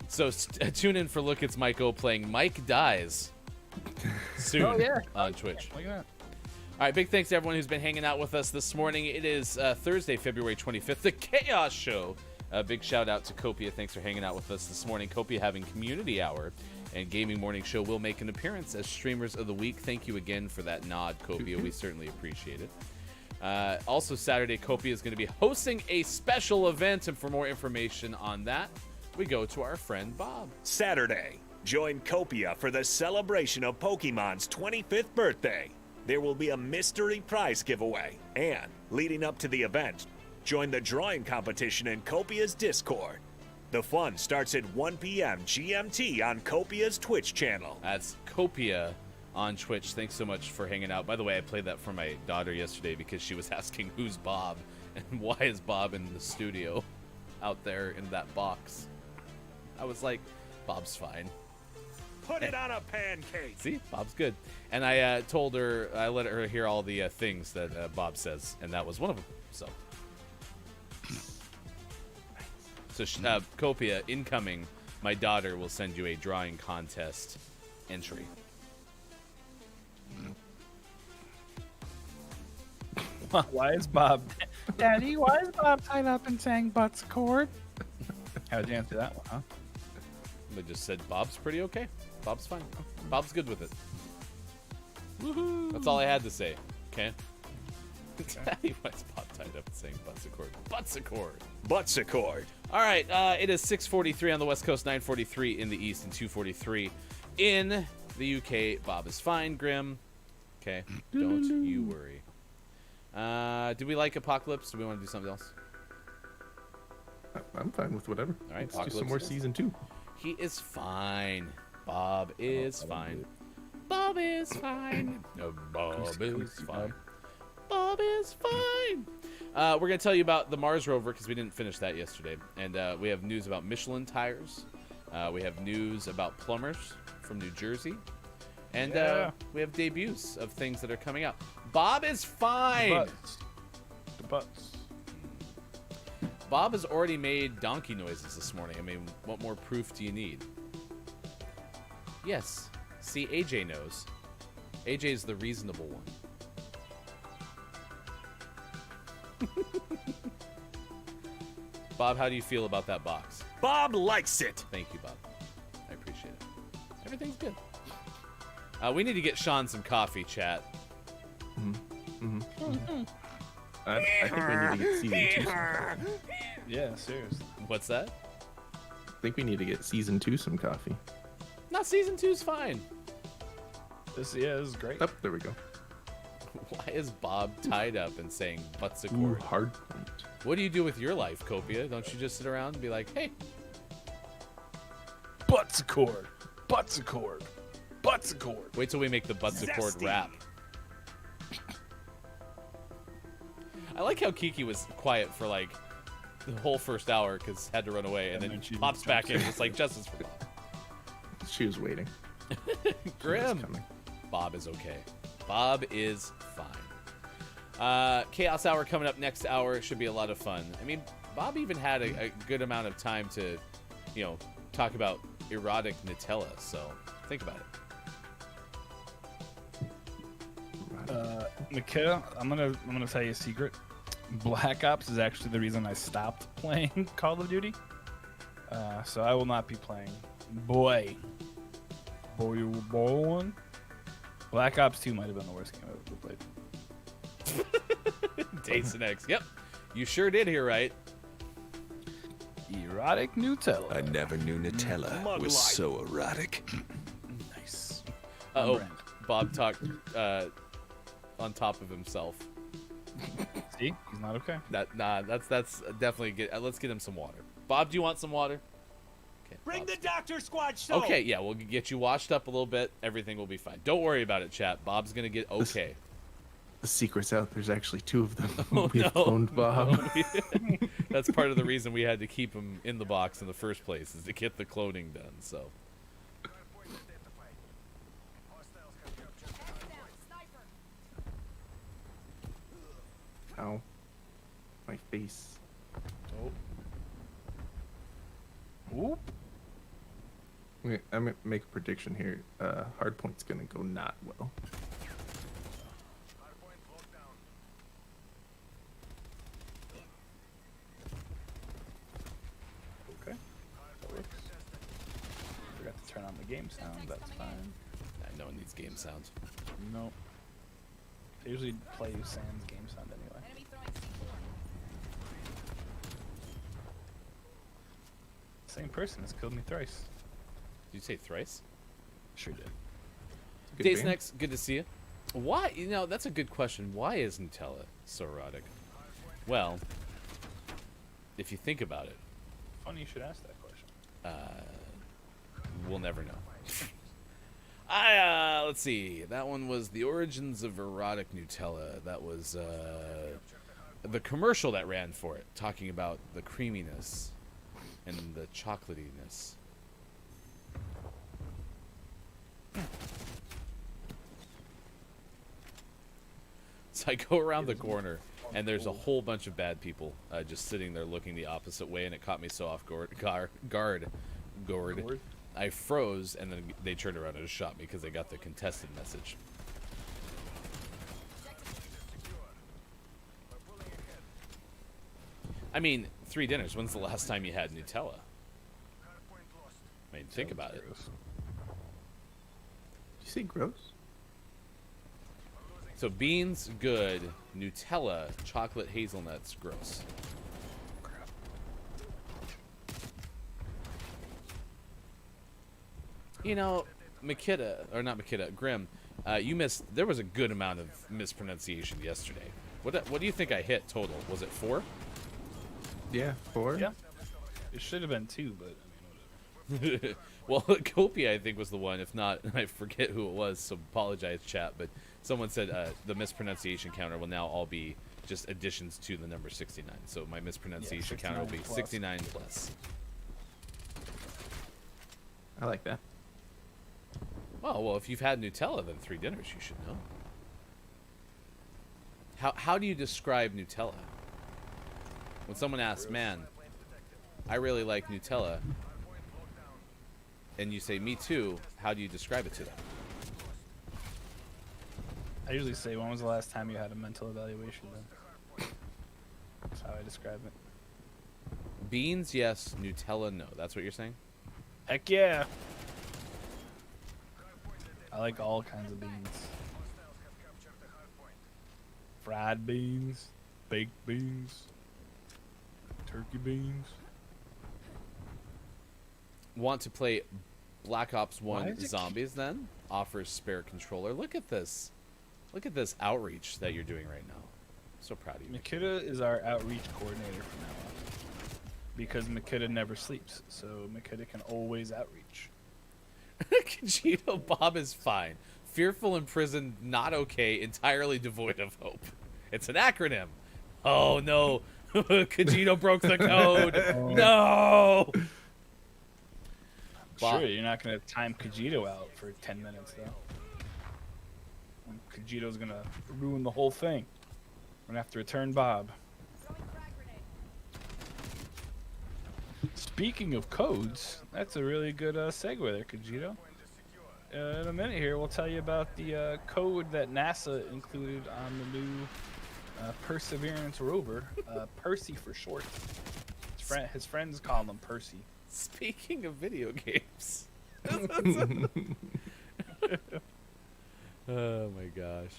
C: So tune in for Look It's Mike O playing Mike Dies soon
D: Oh, yeah.
C: on Twitch.
D: Look at that.
C: All right, big thanks to everyone who's been hanging out with us this morning. It is Thursday, February 25th, the Chaos Show. Big shout out to Copia. Thanks for hanging out with us this morning. Copia having Community Hour and Gaming Morning Show will make an appearance as Streamers of the Week. Thank you again for that nod, Copia. We certainly appreciate it. Also, Saturday, Copia is going to be hosting a special event, and for more information on that, we go to our friend Bob.
B: Saturday, join Copia for the celebration of Pokemon's 25th birthday. There will be a mystery prize giveaway. And, leading up to the event, join the drawing competition in Copia's Discord. The fun starts at 1 p.m. GMT on Copia's Twitch channel.
C: That's Copia on Twitch. Thanks so much for hanging out. By the way, I played that for my daughter yesterday because she was asking who's Bob and why is Bob in the studio out there in that box. I was like, Bob's fine.
B: Put it on a pancake.
C: See, Bob's good. And I told her, I let her hear all the things that Bob says, and that was one of them. So Copia, incoming, my daughter will send you a drawing contest entry.
D: Why is Bob... Daddy, why is Bob tied up and saying butts cord? How'd you answer that one, huh?
C: They just said Bob's pretty okay. Bob's fine. Bob's good with it. Woohoo! That's all I had to say. Okay. Why is Bob tied up and saying butts-a-cord? Butts-a-cord.
B: Butts-a-cord.
C: All right, it is 6:43 on the West Coast, 9:43 in the East, and 2:43 in the UK. Bob is fine, Grim. Okay, don't you worry. Do we like Apocalypse? Do we want to do something else?
E: I'm fine with whatever.
C: All right,
E: Let's do some more
C: Apocalypse.
E: season 2.
C: He is fine. Bob is fine. Bob is fine. No, Bob is fine. Bob is fine. We're going to tell you about the Mars rover because we didn't finish that yesterday. And we have news about Michelin tires. We have news about plumbers from New Jersey. And we have debuts of things that are coming out. Bob is fine.
D: The butts.
C: Bob has already made donkey noises this morning. I mean, what more proof do you need? Yes. See, AJ knows. AJ is the reasonable one. Bob, how do you feel about that box?
B: Bob likes it.
C: Thank you, Bob. I appreciate it. Everything's good. We need to get Sean some coffee, chat.
E: I think we need to get season 2 some coffee.
D: Yeah, seriously.
C: What's that?
E: I think we need to get season 2 some coffee.
C: Not season 2's fine.
D: This is great.
E: Oh, there we go.
C: Why is Bob tied up and saying butts a
E: Ooh,
C: cord?
E: hard point.
C: What do you do with your life, Copia? Don't you just sit around and be like, hey,
D: Butts a cord. Butts a cord. Butts a cord.
C: wait till we make the butts a cord
B: Zesty.
C: rap. I like how Kiki was quiet for like the whole first hour because had to run away, and
D: And
C: then
D: then she
C: pops back in.
D: jumps in.
C: It's like justice for Bob.
E: She was waiting. She was
C: Grim.
E: coming.
C: Bob is okay. Bob is fine. Chaos Hour coming up next hour should be a lot of fun. I mean, Bob even had a good amount of time to, talk about erotic Nutella. So think about it.
D: Mikhail, I'm gonna tell you a secret. Black Ops is actually the reason I stopped playing Call of Duty. So I will not be playing. Boy, one. Black Ops 2 might have been the worst game I've ever played.
C: Days and X. Yep, you sure did hear right.
D: Erotic Nutella.
A: I never knew Nutella
B: Mug
A: was
B: life.
A: so erotic.
D: Nice.
C: Oh,
D: brand.
C: Bob talked on top of himself.
D: See, he's not okay.
C: That's definitely good. Let's get him some water. Bob, do you want some water? Okay,
B: Bring
C: Bob's
B: the doctor squad show.
C: Okay, yeah, we'll get you washed up a little bit. Everything will be fine. Don't worry about it, chat. Bob's gonna get okay.
E: The secret's out. There's actually 2 of them.
C: Oh,
E: We've
C: no.
E: cloned Bob.
C: That's part of the reason we had to keep him in the box in the first place, is to get the cloning done. So,
E: Ow. My face.
D: Oop.
E: Okay, I'm gonna make a prediction here. Hardpoint's gonna go not well.
D: Okay. That works. Forgot to turn on the game sound. That's fine.
C: no one needs game sounds.
D: Nope. I usually play Sans game sound anyway. Same person has killed me thrice.
C: Did you say thrice?
D: Sure did.
E: Good
C: Days
E: band.
C: next, good to see you. Why? That's a good question. Why is Nutella so erotic? Well, if you think about it,
D: Funny you should ask that question.
C: we'll never know. Let's see. That one was the origins of erotic Nutella. That was the commercial that ran for it, talking about the creaminess and the chocolatiness. So I go around the corner, and there's a whole bunch of bad people just sitting there looking the opposite way, and it caught me so off guard. I froze, and then they turned around and just shot me because they got the contested message. I mean, 3 dinners. When's the last time you had Nutella? I mean, think about it.
E: Did you say gross?
C: So beans, good. Nutella, chocolate, hazelnuts, gross. Grim, you missed. There was a good amount of mispronunciation yesterday. What do you think I hit total? Was it 4?
E: Yeah, 4.
D: Yeah. It should have been 2, but I mean, whatever.
C: Well, Copia, I think, was the one. If not, I forget who it was, so apologize, chat. But someone said the mispronunciation counter will now all be just additions to the number 69. So my mispronunciation counter will be
D: 69 plus.
C: 69 plus.
E: I like that.
C: Oh, well, if you've had Nutella, then 3 dinners, you should know. How do you describe Nutella? When someone asks, man, I really like Nutella, and you say, me too, how do you describe it to them?
D: I usually say, when was the last time you had a mental evaluation then? That's how I describe it.
C: Beans, yes. Nutella, no. That's what you're saying?
D: Heck yeah. I like all kinds of beans. Fried beans, baked beans, turkey beans.
C: Want to play Black Ops
D: Why
C: 1
D: is it
C: Zombies then? Offers spare controller. Look at this. Look at this outreach that you're doing right now. So proud of you.
D: Makita is our outreach coordinator from now on. Because Makita never sleeps, so Makita can always outreach.
C: Kajito Bob is fine. Fearful imprisoned, not okay, entirely devoid of hope. It's an acronym. Oh no. Kajito broke the code. No. Bob.
D: Sure, you're not going to time Kajito out for 10 minutes, though. And Kajito's going to ruin the whole thing. We're going to have to return Bob. Speaking of codes, that's a really good segue there, Kajito. In a minute here, we'll tell you about the code that NASA included on the new Perseverance rover, Percy for short. His friends call him Percy.
C: Speaking of video games. Oh my gosh.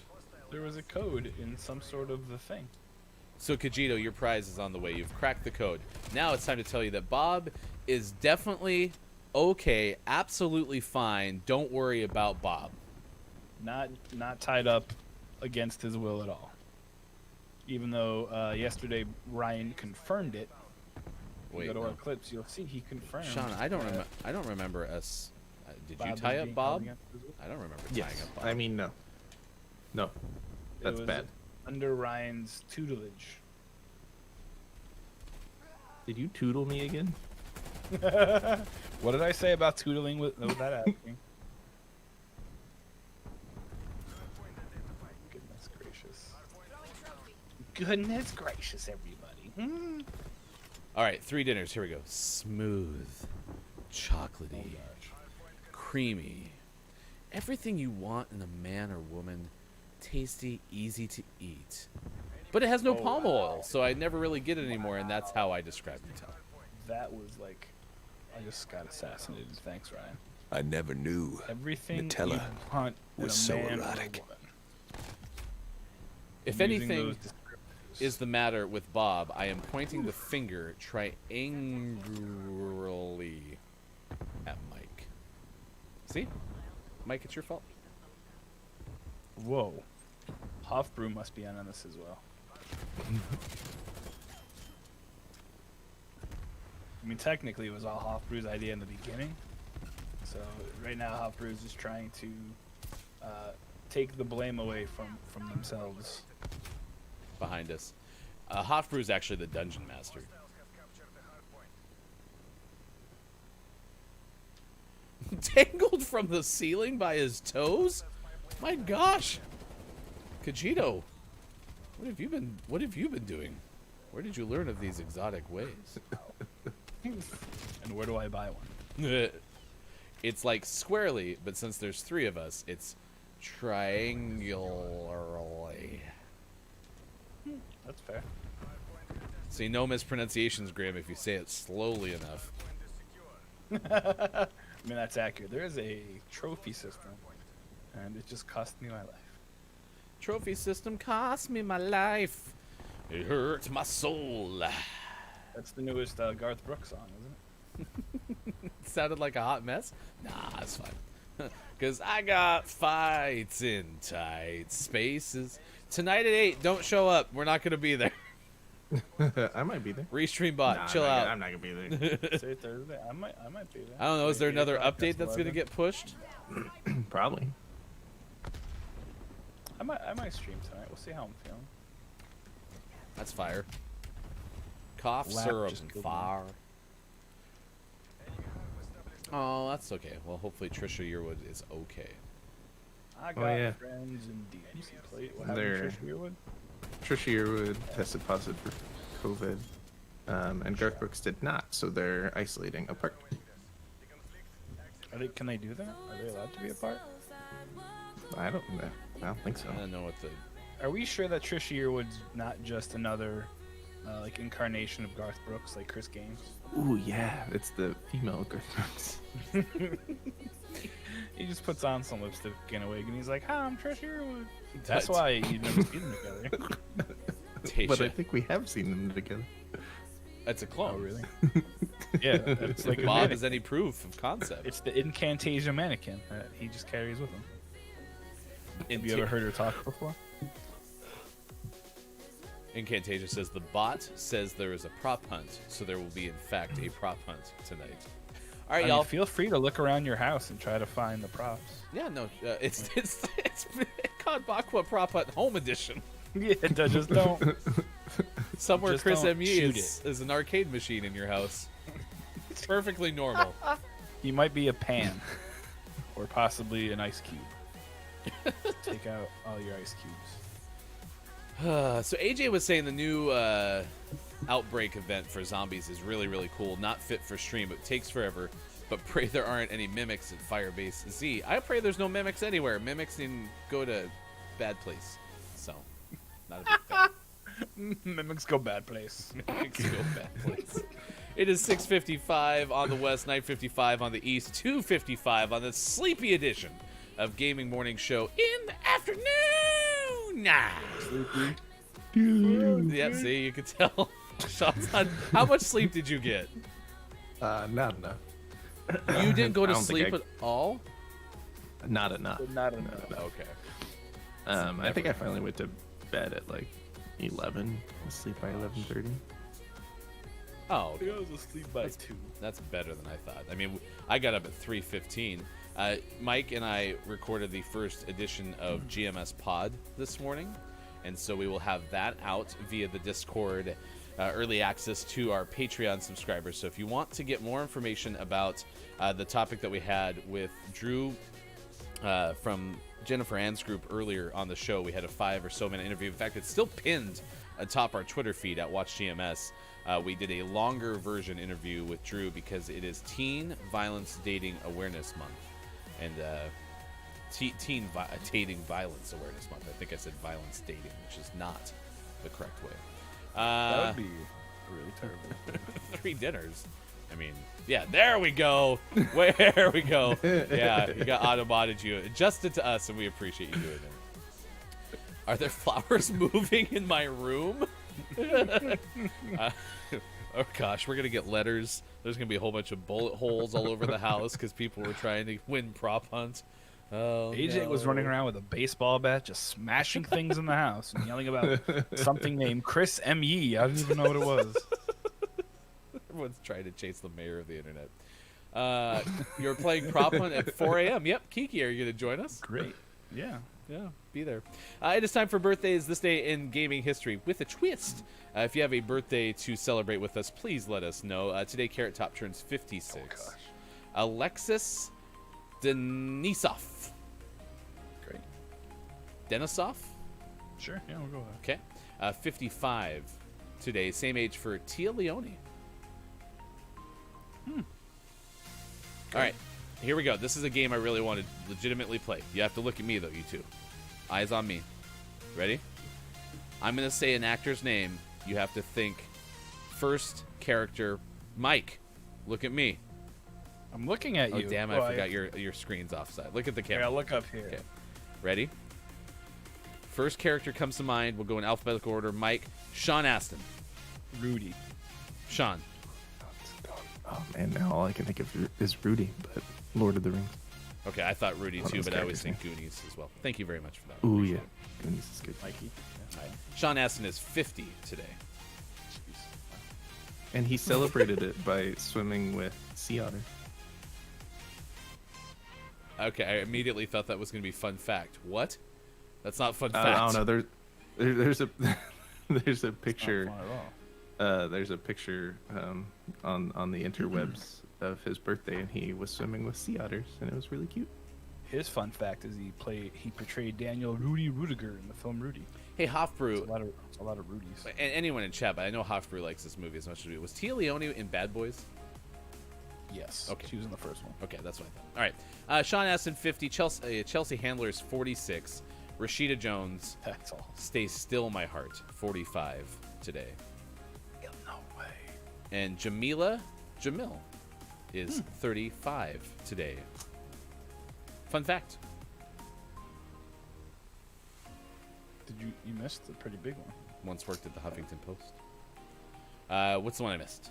D: There was a code in some sort of the thing.
C: So Kajito, your prize is on the way. You've cracked the code. Now it's time to tell you that Bob is definitely okay, absolutely fine. Don't worry about Bob.
D: Not tied up against his will at all. Even though yesterday Ryan confirmed it.
C: Wait,
D: Go to
C: no.
D: our clips, you'll see he confirmed.
C: Sean, I don't remember us. Did you
D: Bob
C: tie
D: is
C: up
D: being
C: Bob?
D: held against his will.
C: I don't remember
E: Yes.
C: tying up Bob.
E: I mean, no. No. That's
D: It was
E: bad.
D: under Ryan's tutelage.
E: Did you toodle me again?
D: What did I say about tootling without asking? Goodness gracious. Goodness gracious, everybody. Hmm.
C: All right, 3 dinners. Here we go. Smooth, chocolatey, creamy. Everything you want in a man or woman. Tasty, easy to eat. But it has no palm oil, so I never really get it anymore, and that's how I describe Nutella.
D: That was like, I just got assassinated. Thanks, Ryan.
A: I never knew
D: Everything
A: Nutella
D: you want in
A: was
D: a
A: so
D: man or a
A: erotic.
D: woman.
C: If
D: Using
C: anything
D: those descriptors.
C: is the matter with Bob, I am pointing the finger triangularly at Mike. See? Mike, it's your fault.
D: Whoa. Hofbrew must be on this as well. I mean, technically, it was all Hofbrew's idea in the beginning. So right now, Hofbrew is just trying to take the blame away from themselves.
C: Behind us. Hofbrew is actually the dungeon master. Tangled from the ceiling by his toes? My gosh. Kajito, what have you been doing? Where did you learn of these exotic ways?
D: And where do I buy one?
C: It's like squarely, but since there's 3 of us, it's triangularly.
D: That's fair.
C: See, no mispronunciations, Graham, if you say it slowly enough.
D: I mean, that's accurate. There is a trophy system, and it just cost me my life.
C: Trophy system cost me my life. It hurt my soul.
D: That's the newest Garth Brooks song, isn't it?
C: It sounded like a hot mess. Nah, it's fine. Because I got fights in tight spaces. Tonight at 8, don't show up. We're not going to be there.
E: I might be there.
C: Restream bot,
E: Nah,
C: chill
E: I'm
C: out.
E: not gonna be there.
D: Say Thursday. I might be there.
C: I don't know. Is there
D: Maybe
C: another
D: 8
C: update
D: podcast
C: that's going to
D: 11.
C: get pushed?
E: Probably.
D: I might stream tonight. We'll see how I'm feeling.
C: That's fire. Cough
D: Lap
C: syrup
D: just
C: and
D: killed me.
C: fire. Oh, that's okay. Well, hopefully Trisha Yearwood is okay.
D: I got
E: yeah.
D: friends in DMC plate. What happened
E: They're-
D: to Trish Yearwood?
E: Trisha Yearwood tested positive for COVID, and Garth Brooks did not, so they're isolating apart.
D: Can they do that? Are they allowed to be apart?
E: I don't think so.
C: I don't know what the...
D: Are we sure that Trisha Yearwood's not just another like incarnation of Garth Brooks, like Chris Gaines.
E: Ooh, yeah, it's the female Garth Brooks.
D: He just puts on some lipstick and a wig, and he's like, "Hi, I'm Trish Yearwood." That's why you've never seen them together.
E: But I think we have seen them together.
C: That's a clone.
D: Oh, really? Yeah, it's like a
C: Bob
D: mannequin.
C: is any proof of concept.
D: It's the Incantasia mannequin that he just carries with him. Have you ever heard her talk before?
C: Incantasia says the bot says there is a prop hunt, so there will be in fact a prop hunt tonight. All right,
D: I
C: y'all.
D: mean, feel free to look around your house and try to find the props.
C: Yeah, no, it's called Bakwa Prop Hunt Home Edition.
D: Yeah, just don't.
C: Somewhere
D: Just
C: Chris
D: don't
C: ME
D: shoot
C: is an arcade machine in your house. It's perfectly normal.
D: He might be a pan, or possibly an ice cube. Take out all your ice cubes.
C: So AJ was saying the new Outbreak event for zombies is really, really cool. Not fit for stream. It takes forever, but pray there aren't any mimics at Firebase Z. I pray there's no mimics anywhere. Mimics can go to bad place. So, not a big fan.
D: Mimics go bad place.
C: Mimics go bad place. It is 6:55 on the west, 9:55 on the east, 2:55 on the sleepy edition of Gaming Morning Show in the afternoon. Nah. Yep, see, you could tell. Sean's on. How much sleep did you get?
E: Not enough.
C: You didn't go
E: I
C: to
E: don't think
C: sleep at all?
E: Not enough.
D: Not enough.
C: Okay.
E: I think I finally went to bed at like 11. Sleep by 11:30.
C: Oh,
D: I was asleep by 2.
C: that's better than I thought. I mean, I got up at 3:15. Mike and I recorded the first edition of GMS Pod this morning, and so we will have that out via the Discord, early access to our Patreon subscribers. So if you want to get more information about the topic that we had with Drew from Jennifer Ann's group earlier on the show, we had a 5 or so minute interview. In fact, it's still pinned atop our Twitter feed at WatchGMS. We did a longer version interview with Drew because it is Teen Violence Dating Awareness Month. And Teen Dating Violence Awareness Month. I think I said violence dating, which is not the correct way.
D: That would be really terrible.
C: 3 dinners. I mean, yeah, there we go. Where we go. Yeah, you got automated you. Adjusted to us, and we appreciate you doing it. Are there flowers moving in my room? Oh gosh, we're gonna get letters. There's gonna be a whole bunch of bullet holes all over the house because people were trying to win prop hunt. Oh,
D: AJ was running
C: no.
D: around with a baseball bat, just smashing things in the house and yelling about something named Chris M.E. I don't even know what it was.
C: Everyone's trying to chase the mayor of the internet. You're playing prop hunt at 4 a.m. Yep, Kiki, are you gonna join us?
D: Great. Yeah.
C: Yeah, be there. It is time for birthdays this day in gaming history with a twist. If you have a birthday to celebrate with us, please let us know. Today, Carrot Top turns 56.
D: Oh, gosh.
C: Alexis Denisov.
D: Great.
C: Denisov?
D: Sure. Yeah, we'll go with that.
C: Okay. 55 today. Same age for Tia Leone. All right. Here we go. This is a game I really want to legitimately play. You have to look at me, though, you two. Eyes on me. Ready? I'm going to say an actor's name. You have to think first character. Mike, look at me.
D: I'm looking at
C: Oh,
D: you.
C: damn, I forgot your screen's offside. Look at the
D: Here,
C: camera.
D: I'll look up here.
C: Okay. Ready? First character comes to mind. We'll go in alphabetical order. Mike, Sean Astin.
D: Rudy.
C: Sean.
E: Oh man, now all I can think of is Rudy, but Lord of the Rings.
C: Okay, I thought Rudy
E: Oh,
C: too,
E: those
C: but I always think
E: characters,
C: Goonies as well. Thank you very much for that.
E: Ooh
C: Appreciate
E: yeah,
C: it.
E: Goonies is good.
D: Mikey.
C: All right. Sean Astin is 50 today.
E: And he celebrated it by swimming with sea otter.
C: Okay, I immediately thought that was going to be fun fact. What? That's not fun fact.
E: I don't know. There's a there's a
D: Not
E: picture.
D: fun at all.
E: There's a picture on the interwebs of his birthday, and he was swimming with sea otters, and it was really cute.
D: His fun fact is he portrayed Daniel Rudy Rudiger in the film Rudy.
C: Hey, Hofbrew,
D: It's a lot of Rudies.
C: and anyone in chat, but I know Hofbrew likes this movie as much as we do. Was Tia Leone in Bad Boys?
D: Yes.
C: Okay.
D: She was in the first one.
C: Okay, that's what I thought. All right. Sean Astin, 50. Chelsea Handler is 46. Rashida Jones
D: That's all.
C: stays still in my heart, 45 today. And Jamil is 35 today. Fun fact.
D: You missed a pretty big one.
C: Once worked at the Huffington Post. What's the one I missed?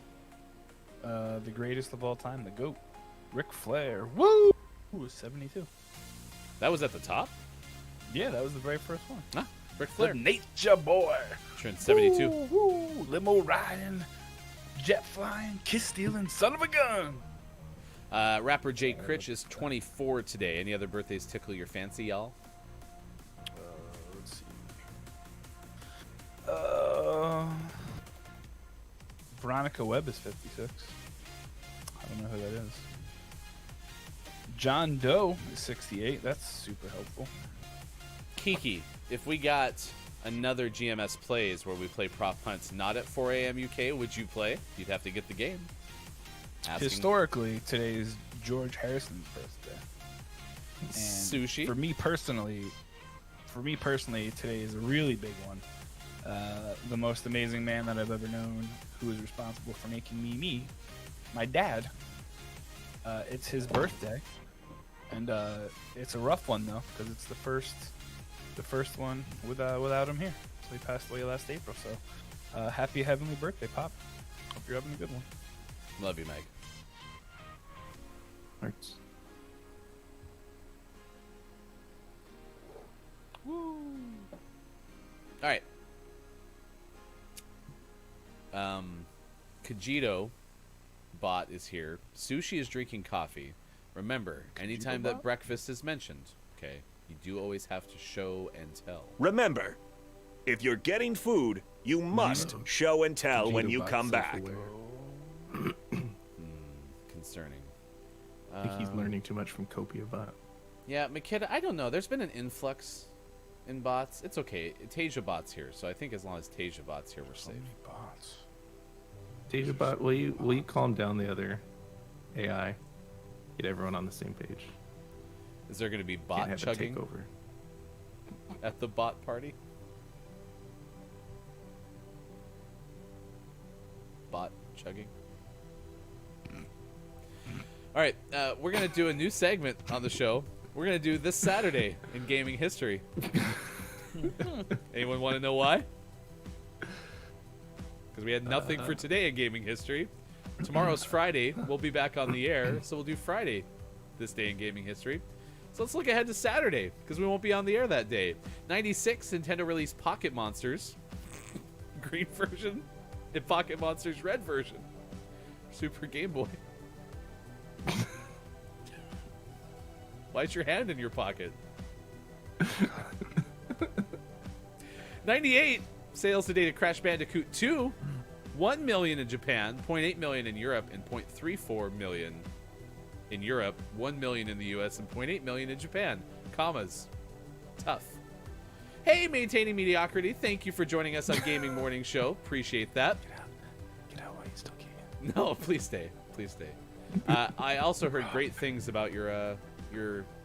D: The greatest of all time, the GOAT, Ric Flair. Woo! Ooh, 72.
C: That was at the top?
D: Yeah, that was the very first one.
C: Ah, Ric
D: The
C: Flair.
D: Nature Boy.
C: Turned 72.
D: Woo, woo. Limo riding, jet flying, kiss stealing, son of a gun.
C: Rapper Jay Critch is 24 today. Any other birthdays tickle your fancy, y'all?
D: Let's see. Veronica Webb is 56. I don't know who that is. John Doe is 68. That's super helpful.
C: Kiki, if we got another GMS Plays where we play prop hunts not at 4 a.m. UK, would you play? You'd have to get the game. Asking.
D: Historically, today is George Harrison's birthday. And
C: Sushi.
D: For me personally, today is a really big one. The most amazing man that I've ever known, who is responsible for making me me, my dad. It's his birthday, and it's a rough one though, because it's the first one without him here. So he passed away last April. So happy heavenly birthday, Pop. Hope you're having a good one.
C: Love you, Meg.
E: Hearts.
C: Woo. All right. Kajito Bot is here. Sushi is drinking coffee. Remember, anytime that breakfast is mentioned, okay, you do always have to show and tell.
B: Remember, if you're getting food, you must show and tell when
E: Vegeta
B: you
E: Bot's
B: come back.
E: self-aware.
C: Concerning.
E: I think he's learning too much from Copia Bot.
C: Yeah, Makita, I don't know. There's been an influx in bots. It's okay. Tasia Bot's here, so I think as long as Tasia Bot's here, we're safe.
D: Bots.
E: Deja Bot, will you calm down the other AI? Get everyone on the same page.
C: Is there going to be
E: Can't
C: bot
E: have a
C: chugging
E: takeover.
C: at the bot party? Bot chugging. All right, we're going to do a new segment on the show. We're going to do this Saturday in gaming history. Anyone want to know why? Because we had nothing for today in gaming history. Tomorrow's Friday. We'll be back on the air, so we'll do Friday this day in gaming history. So let's look ahead to Saturday, because we won't be on the air that day. 96, Nintendo released Pocket Monsters. Green version. And Pocket Monsters red version. Super Game Boy. Why's your hand in your pocket? 98, sales today to Crash Bandicoot 2. 1 million in Japan, 0.8 million in Europe, and 0.34 million in Europe, 1 million in the US, and 0.8 million in Japan. Commas. Tough. Hey, Maintaining Mediocrity, thank you for joining us on Gaming Morning Show. Appreciate that.
D: Get out while you still can.
C: No, please stay. Please stay. I also heard great things about your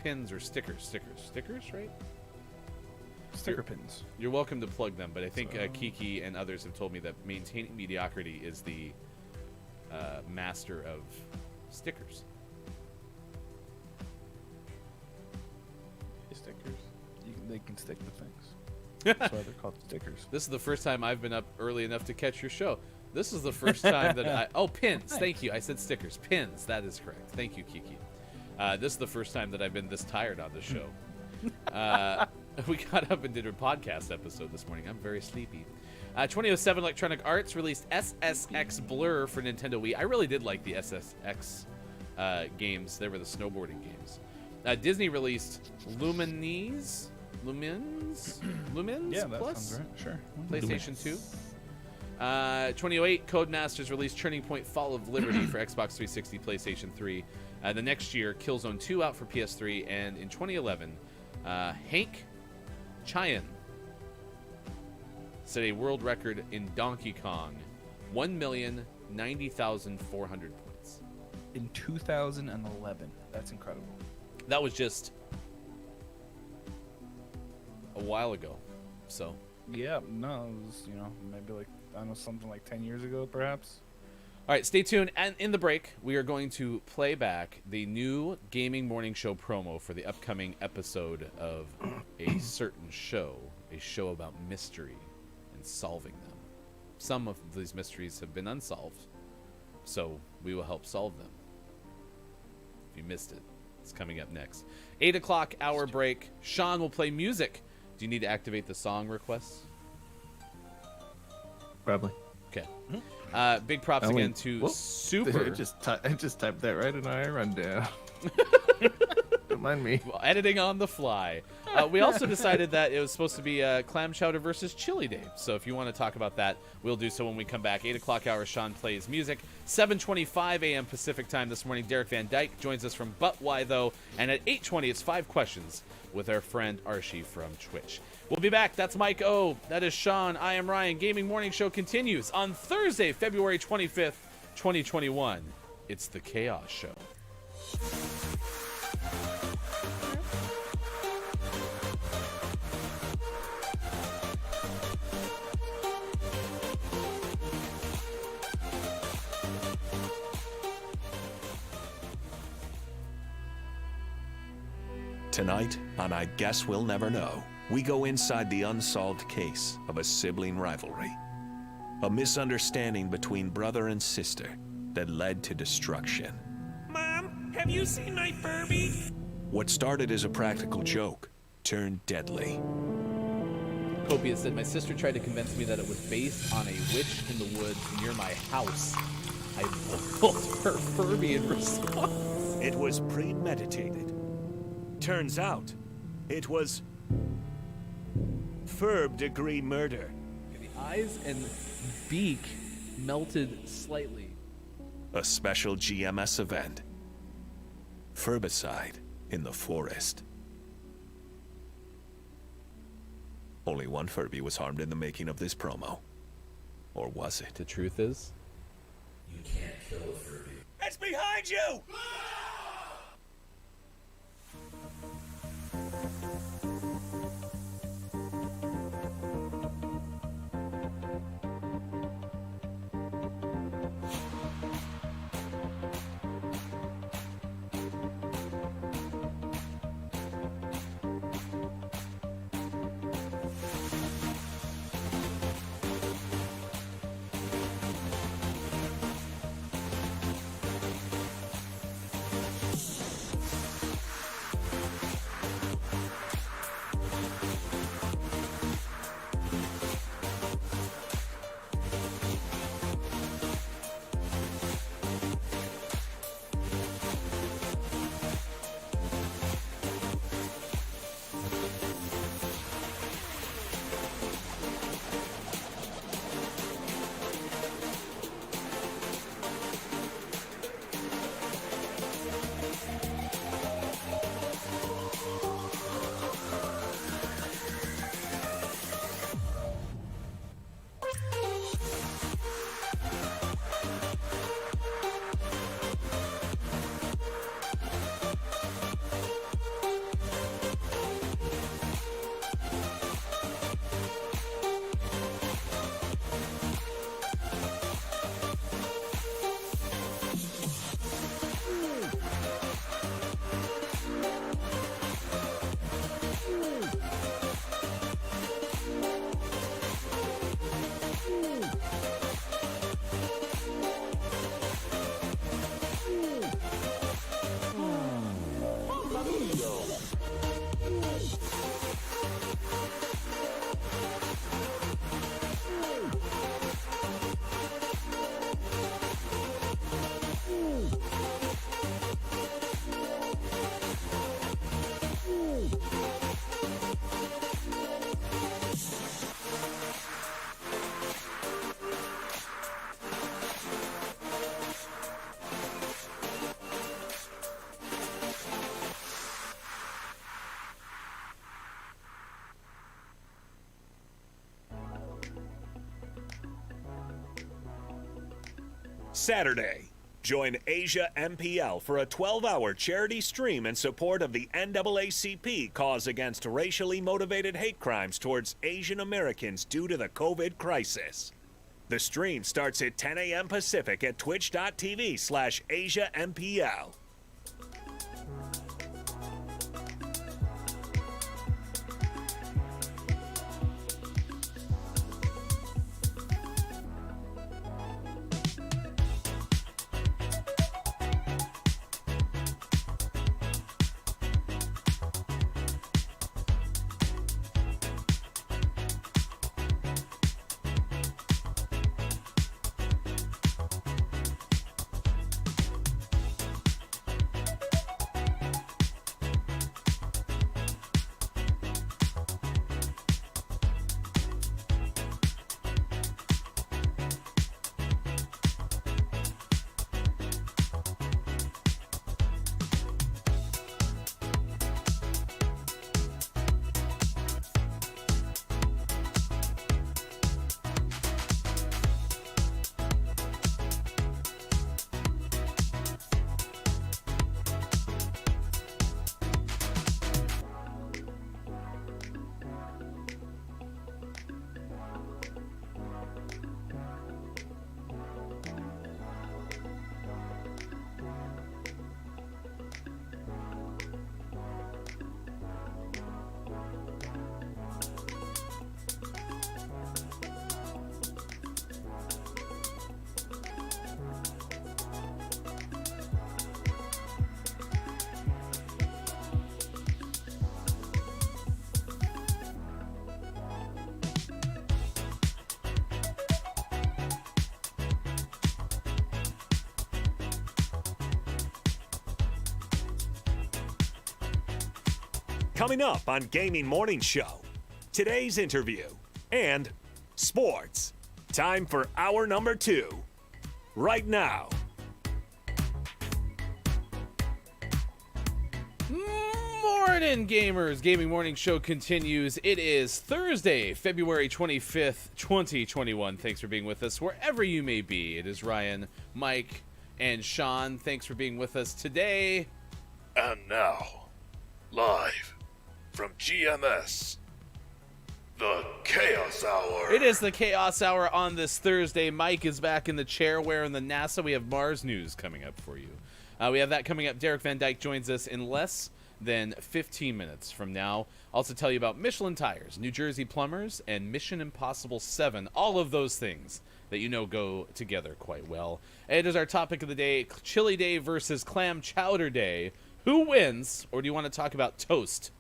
C: pins or stickers. Stickers, right?
D: Sticker pins.
C: You're welcome to plug them, but I think Kiki and others have told me that Maintaining Mediocrity is the master of stickers.
D: Stickers. They can stick to things. That's why they're called stickers.
C: This is the first time I've been up early enough to catch your show. This is the first time that I... Oh, pins. Thank you. I said stickers. Pins. That is correct. Thank you, Kiki. This is the first time that I've been this tired on the show. We got up and did a podcast episode this morning. I'm very sleepy. 2007 Electronic Arts released SSX Blur for Nintendo Wii. I really did like the SSX games. They were the snowboarding games. Disney released Lumines
D: Yeah, that
C: Plus?
D: sounds right. Sure.
C: PlayStation 2. 2008 Codemasters released Turning Point Fall of Liberty for Xbox 360, PlayStation 3. The next year, Killzone 2 out for PS3. And in 2011, Hank Chyan set a world record in Donkey Kong, 1,090,400 points.
D: In 2011. That's incredible.
C: That was just a while ago. So
D: Yeah, no, it was, maybe like, I don't know, something like 10 years ago, perhaps.
C: All right, stay tuned. And in the break, we are going to play back the new Gaming Morning Show promo for the upcoming episode of a certain show, a show about mystery and solving them. Some of these mysteries have been unsolved, so we will help solve them. If you missed it, it's coming up next. 8 o'clock hour break. Sean will play music. Do you need to activate the song requests?
E: Probably.
C: Okay. Big props again to Super.
E: I just typed that right in our rundown. Don't mind me.
C: Well, editing on the fly. We also decided that it was supposed to be Clam Chowder versus Chili Day. So if you want to talk about that, we'll do so when we come back. 8 o'clock hour, Sean plays music. 7:25 a.m. Pacific time this morning, Derek Van Dyke joins us from But Why Though? And at 8:20, it's 5 questions with our friend Archie from Twitch. We'll be back. That's Mike O. That is Sean. I am Ryan. Gaming Morning Show continues on Thursday, February 25th, 2021. It's the Chaos Show.
B: Tonight, on I Guess We'll Never Know, we go inside the unsolved case of a sibling rivalry. A misunderstanding between brother and sister that led to destruction.
F: Mom, have you seen my Furby?
B: What started as a practical joke turned deadly.
C: Copia said, my sister tried to convince me that it was based on a witch in the woods near my house. I boiled her Furby in response.
B: It was premeditated. Turns out, it was third-degree murder.
C: The eyes and beak melted slightly.
B: A special GMS event. Furbicide in the forest. Only one Furby was harmed in the making of this promo. Or was it?
C: The truth is,
F: You can't kill a Furby. It's behind you! Saturday, join Asia MPL for a 12-hour charity stream in support of the NAACP cause against racially motivated hate crimes towards Asian Americans due to the COVID crisis. The stream starts at 10 a.m. Pacific at twitch.tv/AsiaMPL. Coming up on Gaming Morning Show, today's interview and sports. Time for hour number 2. Right now.
C: Morning, gamers. Gaming Morning Show continues. It is Thursday, February 25th, 2021. Thanks for being with us wherever you may be. It is Ryan, Mike, and Sean. Thanks for being with us today.
A: And now, live from GMS, the Chaos Hour.
C: It is the Chaos Hour on this Thursday. Mike is back in the chair wearing the NASA. We have Mars news coming up for you. We have that coming up. Derek Van Dyke joins us in less than 15 minutes from now. Also tell you about Michelin Tires, New Jersey Plumbers, and Mission Impossible 7. All of those things that you know go together quite well. It is our topic of the day, Chili Day versus Clam Chowder Day. Who wins, or do you want to talk about toast?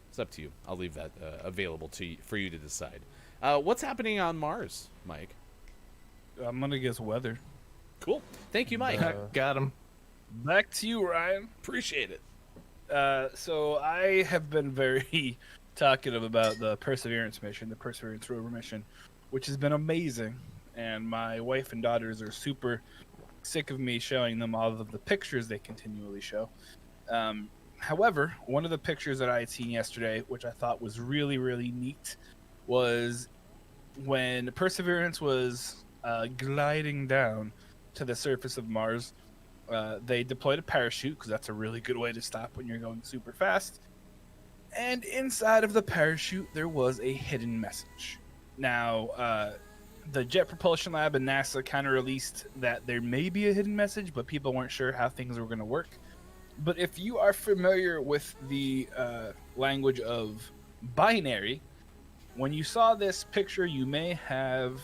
C: It's up to you. I'll leave that available to you, for you to decide. What's happening on Mars, Mike?
D: I'm going to guess weather.
C: Cool. Thank you, Mike.
E: Got him.
D: Back to you, Ryan.
C: Appreciate it.
D: So I have been very talkative about the Perseverance mission, the Perseverance rover mission, which has been amazing. And my wife and daughters are super sick of me showing them all of the pictures they continually show. However, one of the pictures that I had seen yesterday, which I thought was really, really neat, was when Perseverance was gliding down to the surface of Mars. They deployed a parachute, because that's a really good way to stop when you're going super fast. And inside of the parachute, there was a hidden message. Now, the Jet Propulsion Lab and NASA kind of released that there may be a hidden message, but people weren't sure how things were going to work. But if you are familiar with the language of binary, when you saw this picture, you may have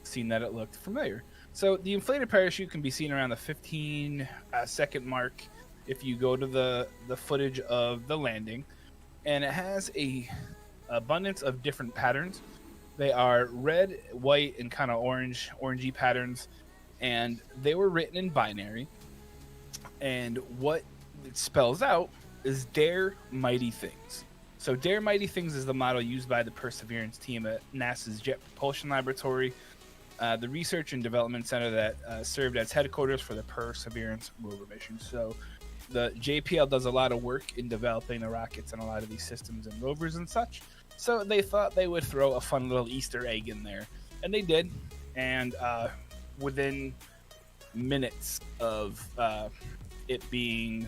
D: seen that it looked familiar. So the inflated parachute can be seen around the 15-second mark if you go to the footage of the landing. And it has a abundance of different patterns. They are red, white, and kind of orangey patterns. And they were written in binary. And what it spells out is Dare Mighty Things. So Dare Mighty Things is the motto used by the Perseverance team at NASA's Jet Propulsion Laboratory, the research and development center that served as headquarters for the Perseverance rover mission. So the JPL does a lot of work in developing the rockets and a lot of these systems and rovers and such. So they thought they would throw a fun little Easter egg in there. And they did. And within minutes of it being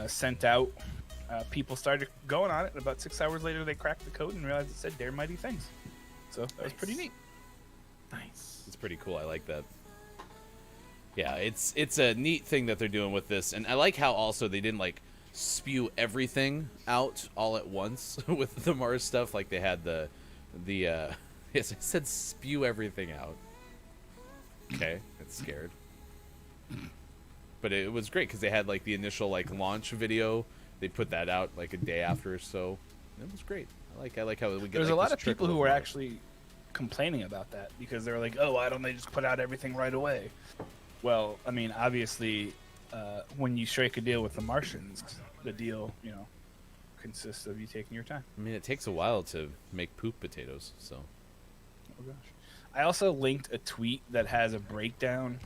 D: sent out, people started going on it, and about 6 hours later they cracked the code and realized it said Dare Mighty Things. So that was pretty neat.
C: pretty cool. I like that. Yeah, it's a neat thing that they're doing with this, and I like how also they didn't like spew everything out all at once with the Mars stuff. Like they had the yes, I said spew everything out. Okay, it's scared. But it was great because they had like the initial like launch video. They put that out like a day after or so. It was great. I like how we get.
D: There's
C: like,
D: a lot
C: this
D: of people
C: trickle
D: who were
C: Mars.
D: actually complaining about that because they're like, oh, why don't they just put out everything right away? Well, I mean, obviously, when you strike a deal with the Martians, the deal, consists of you taking your time.
C: I mean, it takes a while to make poop potatoes, so.
D: Oh gosh. I also linked a tweet that has a breakdown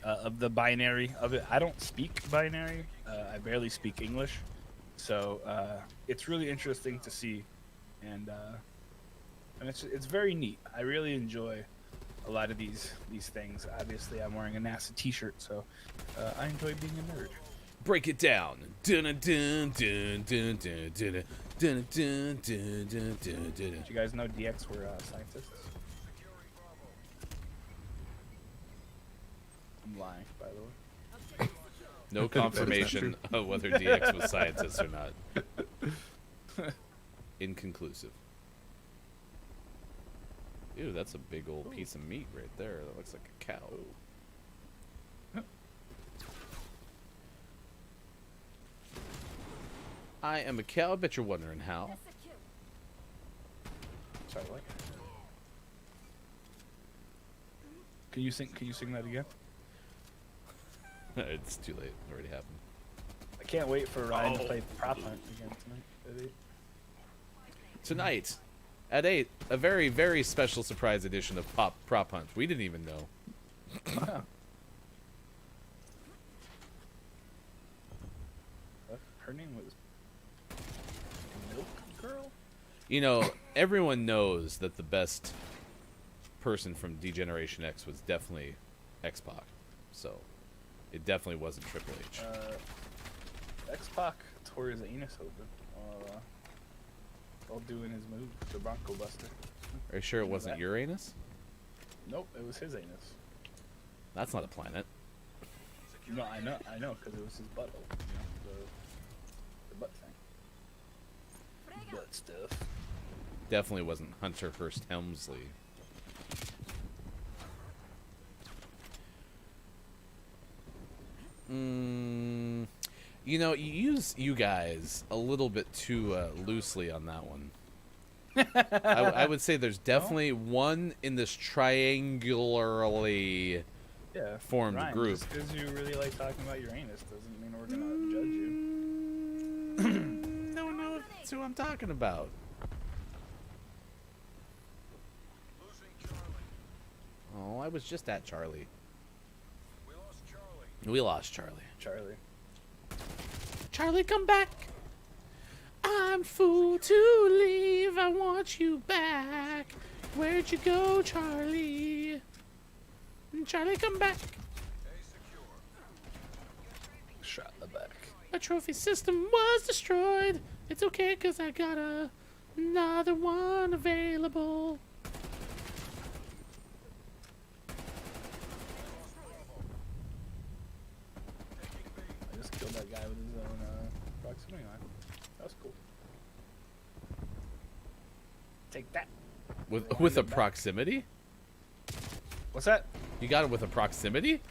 D: of the binary of it. I don't speak binary. I barely speak English, so it's really interesting to see, and it's very neat. I really enjoy a lot of these things. Obviously, I'm wearing a NASA T-shirt, so I enjoy being a nerd.
C: Break it down. Dun dun dun dun dun dun dun dun dun dun dun dun.
D: Did you guys know DX were scientists? I'm lying, by the way.
C: No confirmation of whether DX was scientist or not. Inconclusive. Ew, that's a big old piece of meat right there. That looks like a cow. I am a cow. I bet you're wondering how.
D: Sorry, what? Can you sing that again?
C: It's too late. It already happened.
D: I can't wait for Ryan to play prop hunt again tonight.
C: Tonight, at 8, a very, very special surprise edition of Prop Hunt. We didn't even know.
D: Wow. Her name was Milk Girl?
C: You know, everyone knows that the best person from D-Generation X was definitely X-Pac. So, it definitely wasn't Triple H.
D: X-Pac tore his anus open while doing his move, the Bronco Buster.
C: Are you sure it wasn't Uranus?
D: Nope, it was his anus.
C: That's not a planet.
D: No, I know, because it was his butthole. The butt thing. Butt stuff.
C: Definitely wasn't Hunter Hearst Helmsley. You know, you use you guys a little bit too loosely on that one. I would say there's definitely one in this triangularly formed
D: Ryan,
C: group.
D: Just because you really like talking about your anus doesn't mean we're gonna judge you.
C: Don't know if that's who I'm talking about. Oh, I was just at Charlie. We lost Charlie.
D: Charlie.
C: Charlie, come back. I'm fool to leave. I want you back. Where'd you go, Charlie? Charlie, come back.
D: Shot in the back.
C: My trophy system was destroyed. It's okay, cause I got another one available.
D: I just killed that guy with his own proximity line. That was cool. Take that.
C: With a proximity?
D: What's that?
C: You got it with a proximity?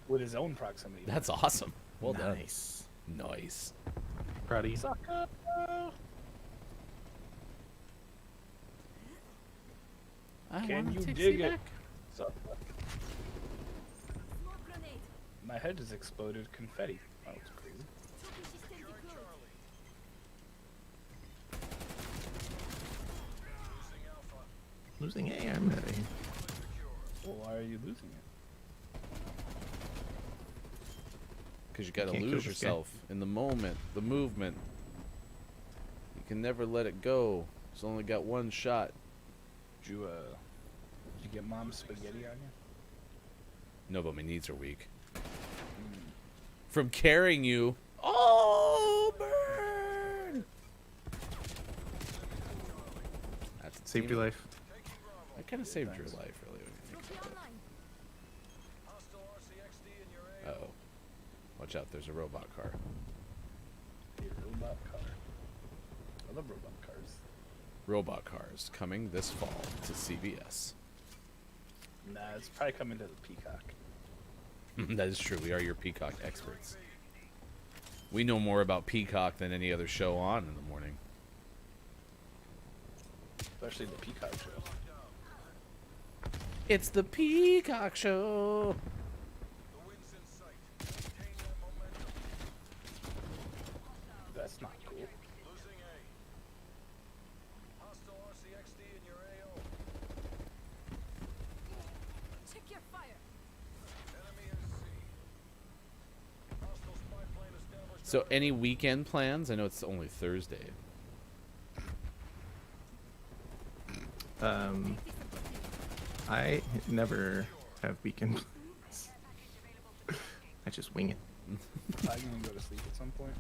D: With his own proximity.
C: That's awesome. Well done.
E: Nice.
C: Nice.
E: Proud of you.
D: Sucker.
C: I
D: Can
C: wanna
D: you
C: take
D: dig
C: you
D: it?
C: back.
D: Sucker. My head just exploded confetti. That was crazy.
E: Losing A, I'm ready.
D: Well, why are you losing it?
C: Because you gotta
E: Can't kill
C: lose
E: this guy.
C: yourself in the moment, the movement. You can never let it go. It's only got one shot.
D: Did you get mom's spaghetti on you?
C: No, but my knees are weak. From carrying you. Oh, burn! That's
E: Saved your life.
C: I kind of saved your life, really, when you think about it. Watch out, there's a robot car.
D: A robot car. I love robot cars.
C: Robot cars coming this fall to CBS.
D: Nah, it's probably coming to the Peacock.
C: That is true. We are your Peacock experts. We know more about Peacock than any other show on in the morning.
D: Especially the Peacock show.
C: It's the Peacock Show.
D: That's not cool.
G: Check your fire.
C: So, any weekend plans? I know it's only Thursday.
E: I never have weekend plans. I just wing it.
D: I'm gonna go to sleep at some point.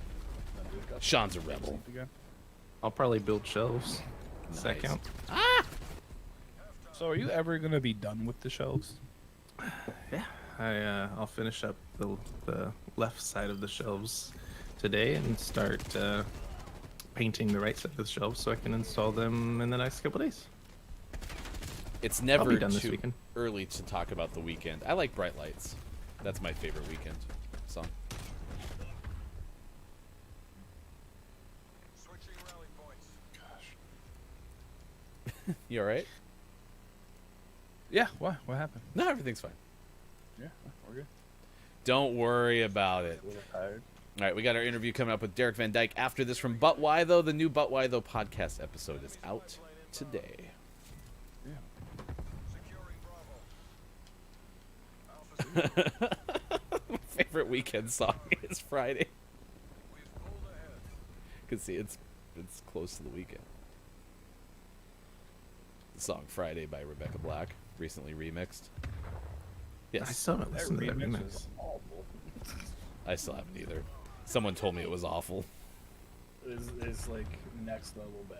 D: Then wake up,
C: Sean's a
D: go to
C: rebel.
D: sleep again.
E: I'll probably build shelves. Does that
C: Nice.
E: count?
D: So, are you ever gonna be done with the shelves?
E: Yeah. I'll finish up the left side of the shelves today and start painting the right side of the shelves so I can install them in the next couple days.
C: It's
E: I'll
C: never
E: be done this
C: too
E: weekend.
C: early to talk about the weekend. I like Bright Lights. That's my favorite weekend song. You alright?
D: Yeah. What? What happened?
C: No, everything's fine.
D: Yeah, we're good.
C: Don't worry about it.
D: A little tired.
C: All right, we got our interview coming up with Derek Van Dyke after this from But Why Though. The new But Why Though podcast episode is out today.
D: Yeah.
C: My favorite weekend song is Friday. You can see it's close to the weekend. The song Friday by Rebecca Black, recently remixed.
E: I
C: Yes,
E: still haven't
D: That
E: listened to that
D: remix
E: remix.
D: was awful.
C: I still haven't either. Someone told me it was awful.
D: It's like next level bad.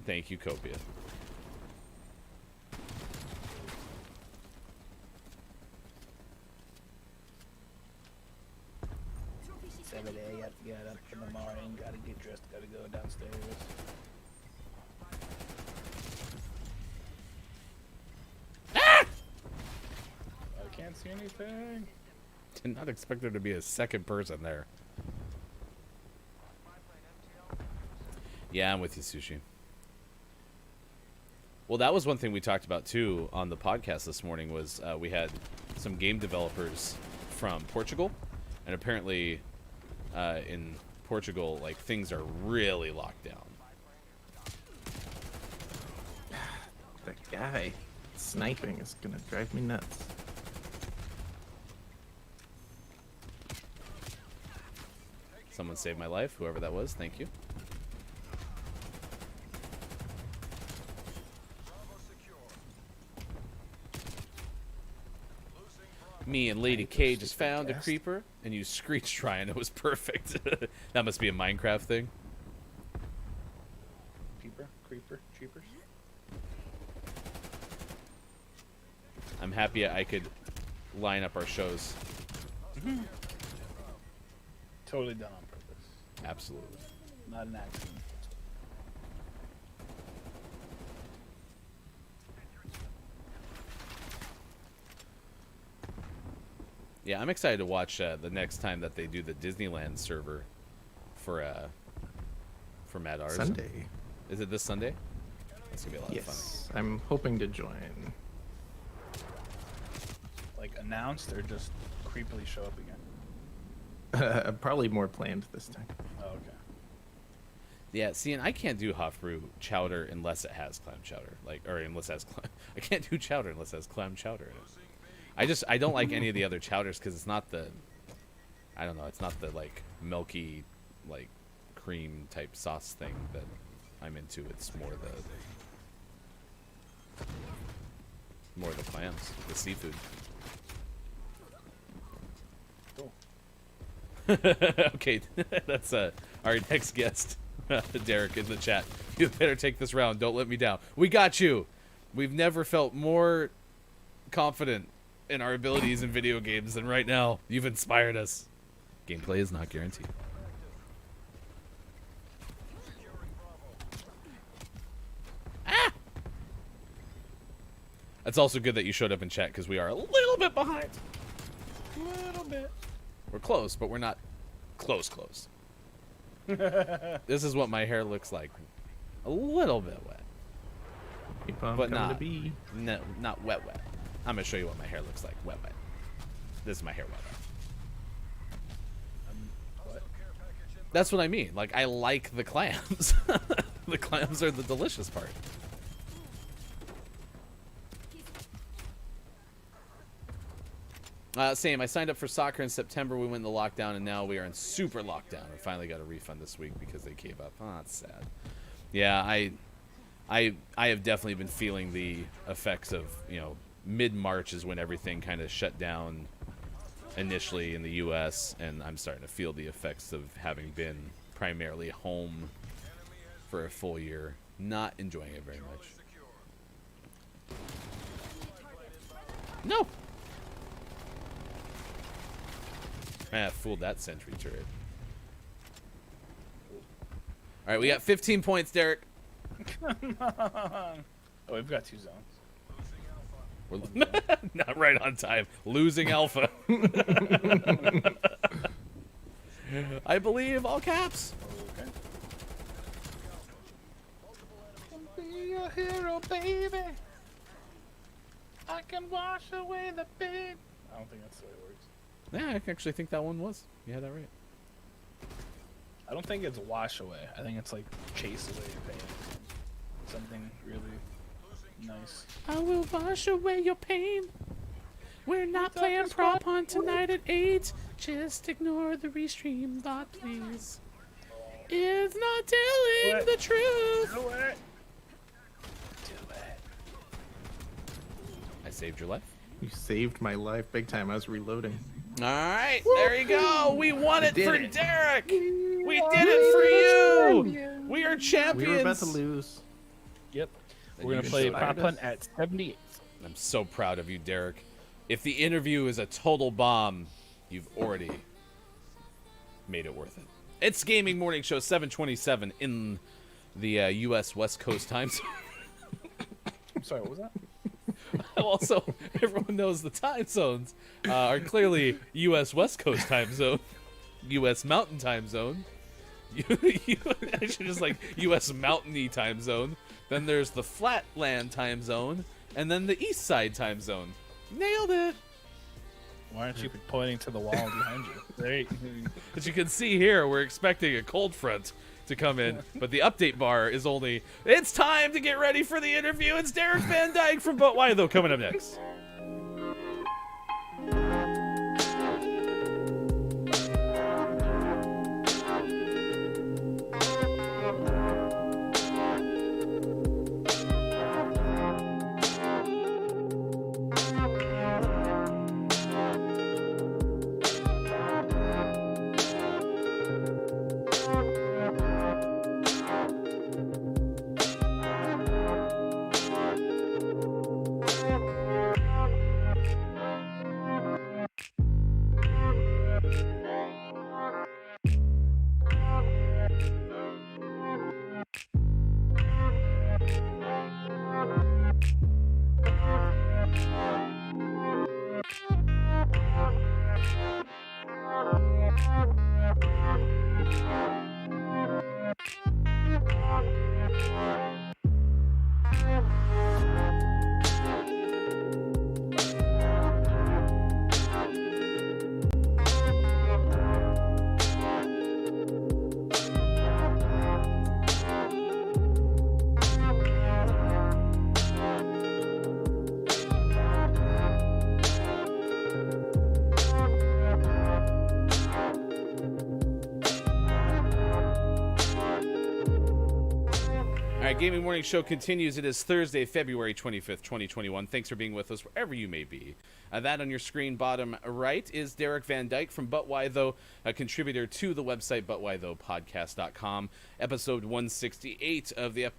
C: Thank you, Copia.
D: Every day you have to get up in the morning, gotta get dressed, gotta go downstairs. I can't see anything.
C: Did not expect there to be a second person there. Yeah, I'm with you, Sushi. Well, that was one thing we talked about too on the podcast this morning. Was we had some game developers from Portugal, and apparently in Portugal, like, things are really locked down.
E: That guy sniping is gonna drive me nuts.
C: Someone saved my life, whoever that was. Thank you. Me and Lady K just found a
E: guest.
C: creeper, and you screeched try, and it was perfect. That must be a Minecraft thing.
D: Creeper, cheapers.
C: I'm happy I could line up our shows.
D: Totally done on purpose.
C: Absolutely.
D: Not an accident.
C: Yeah, I'm excited to watch the next time that they do the Disneyland server for Mad Ars.
E: Sunday.
C: Is it this Sunday? It's gonna be a lot of fun.
E: Yes, I'm hoping to join.
D: Like announced or just creepily show up again?
E: Probably more planned this time.
D: Oh, okay.
C: Yeah, see, and I can't do hot brew chowder unless it has clam chowder. Unless it has I can't do chowder unless it has clam chowder in it. I don't like any of the other chowders because it's not the, I don't know, it's not the like milky, like cream type sauce thing that I'm into. It's more the clams, the seafood.
D: Cool.
C: Okay, that's our next guest Derek in the chat. You better take this round. Don't let me down. We got you. We've never felt more confident in our abilities in video games than right now. You've inspired us. Gameplay is not guaranteed. Ah! It's also good that you showed up in chat because we are a little bit behind. A little bit. We're close, but we're not close. This is what my hair looks like. A little bit wet.
E: Keep on
C: But
E: coming
C: not-
E: to be.
C: No, not wet. I'm gonna show you what my hair looks like. Wet. This is my hair wet. That's what I mean. Like, I like the clams. The clams are the delicious part. Same. I signed up for soccer in September. We went into lockdown, and now we are in super lockdown. We finally got a refund this week because they gave up. Oh, that's sad. Yeah, I have definitely been feeling the effects of, mid-March is when everything kind of shut down initially in the U.S., and I'm starting to feel the effects of having been primarily home for a full year. Not enjoying it very much. No! Ah, fooled that sentry turret. Alright, we got 15 points, Derek.
D: Come on. Oh, we've got 2 zones.
C: We're not right on time. Losing Alpha. I believe all caps.
D: Okay. Be a hero, baby. I can wash away the pain. I don't think that's the way it works.
C: Yeah, I actually think that one was. You had that right.
D: I don't think it's wash away. I think it's like chase away your pain. Something really nice.
C: I will wash away your pain. We're not playing prop hunt tonight at 8. Just ignore the restream bot, please. It's not telling
D: What?
C: the truth.
D: Do it. Do it.
C: I saved your life.
E: You saved my life big time. I was reloading.
C: All right, there you go. We won it
E: did
C: for
E: it.
C: Derek. We did it for you. We are champions.
E: We were about to lose.
D: Yep.
C: Then
D: We're
C: you
D: gonna play
C: inspired
D: prop
E: us.
D: hunt at 78.
C: I'm so proud of you, Derek. If the interview is a total bomb, you've already made it worth it. It's Gaming Morning Show 727 in the U.S. West Coast time zone.
D: I'm sorry, what was that?
C: Also, everyone knows the time zones are clearly U.S. West Coast time zone, U.S. Mountain time zone. I should just like U.S. Mountainy time zone. Then there's the Flatland time zone, and then the East Side time zone. Nailed it.
D: Why aren't you pointing to the wall behind you? There.
C: As you can see here, we're expecting a cold front to come in, but the update bar is only, it's time to get ready for the interview. It's Derek Van Dyke from But Why Though coming up next. All right, Gaming Morning Show continues. It is Thursday, February 25th, 2021. Thanks for being with us wherever you may be. That on your screen bottom right is Derek Van Dyke from But Why Though, a contributor to the website butwhythoughpodcast.com. Episode 168 of the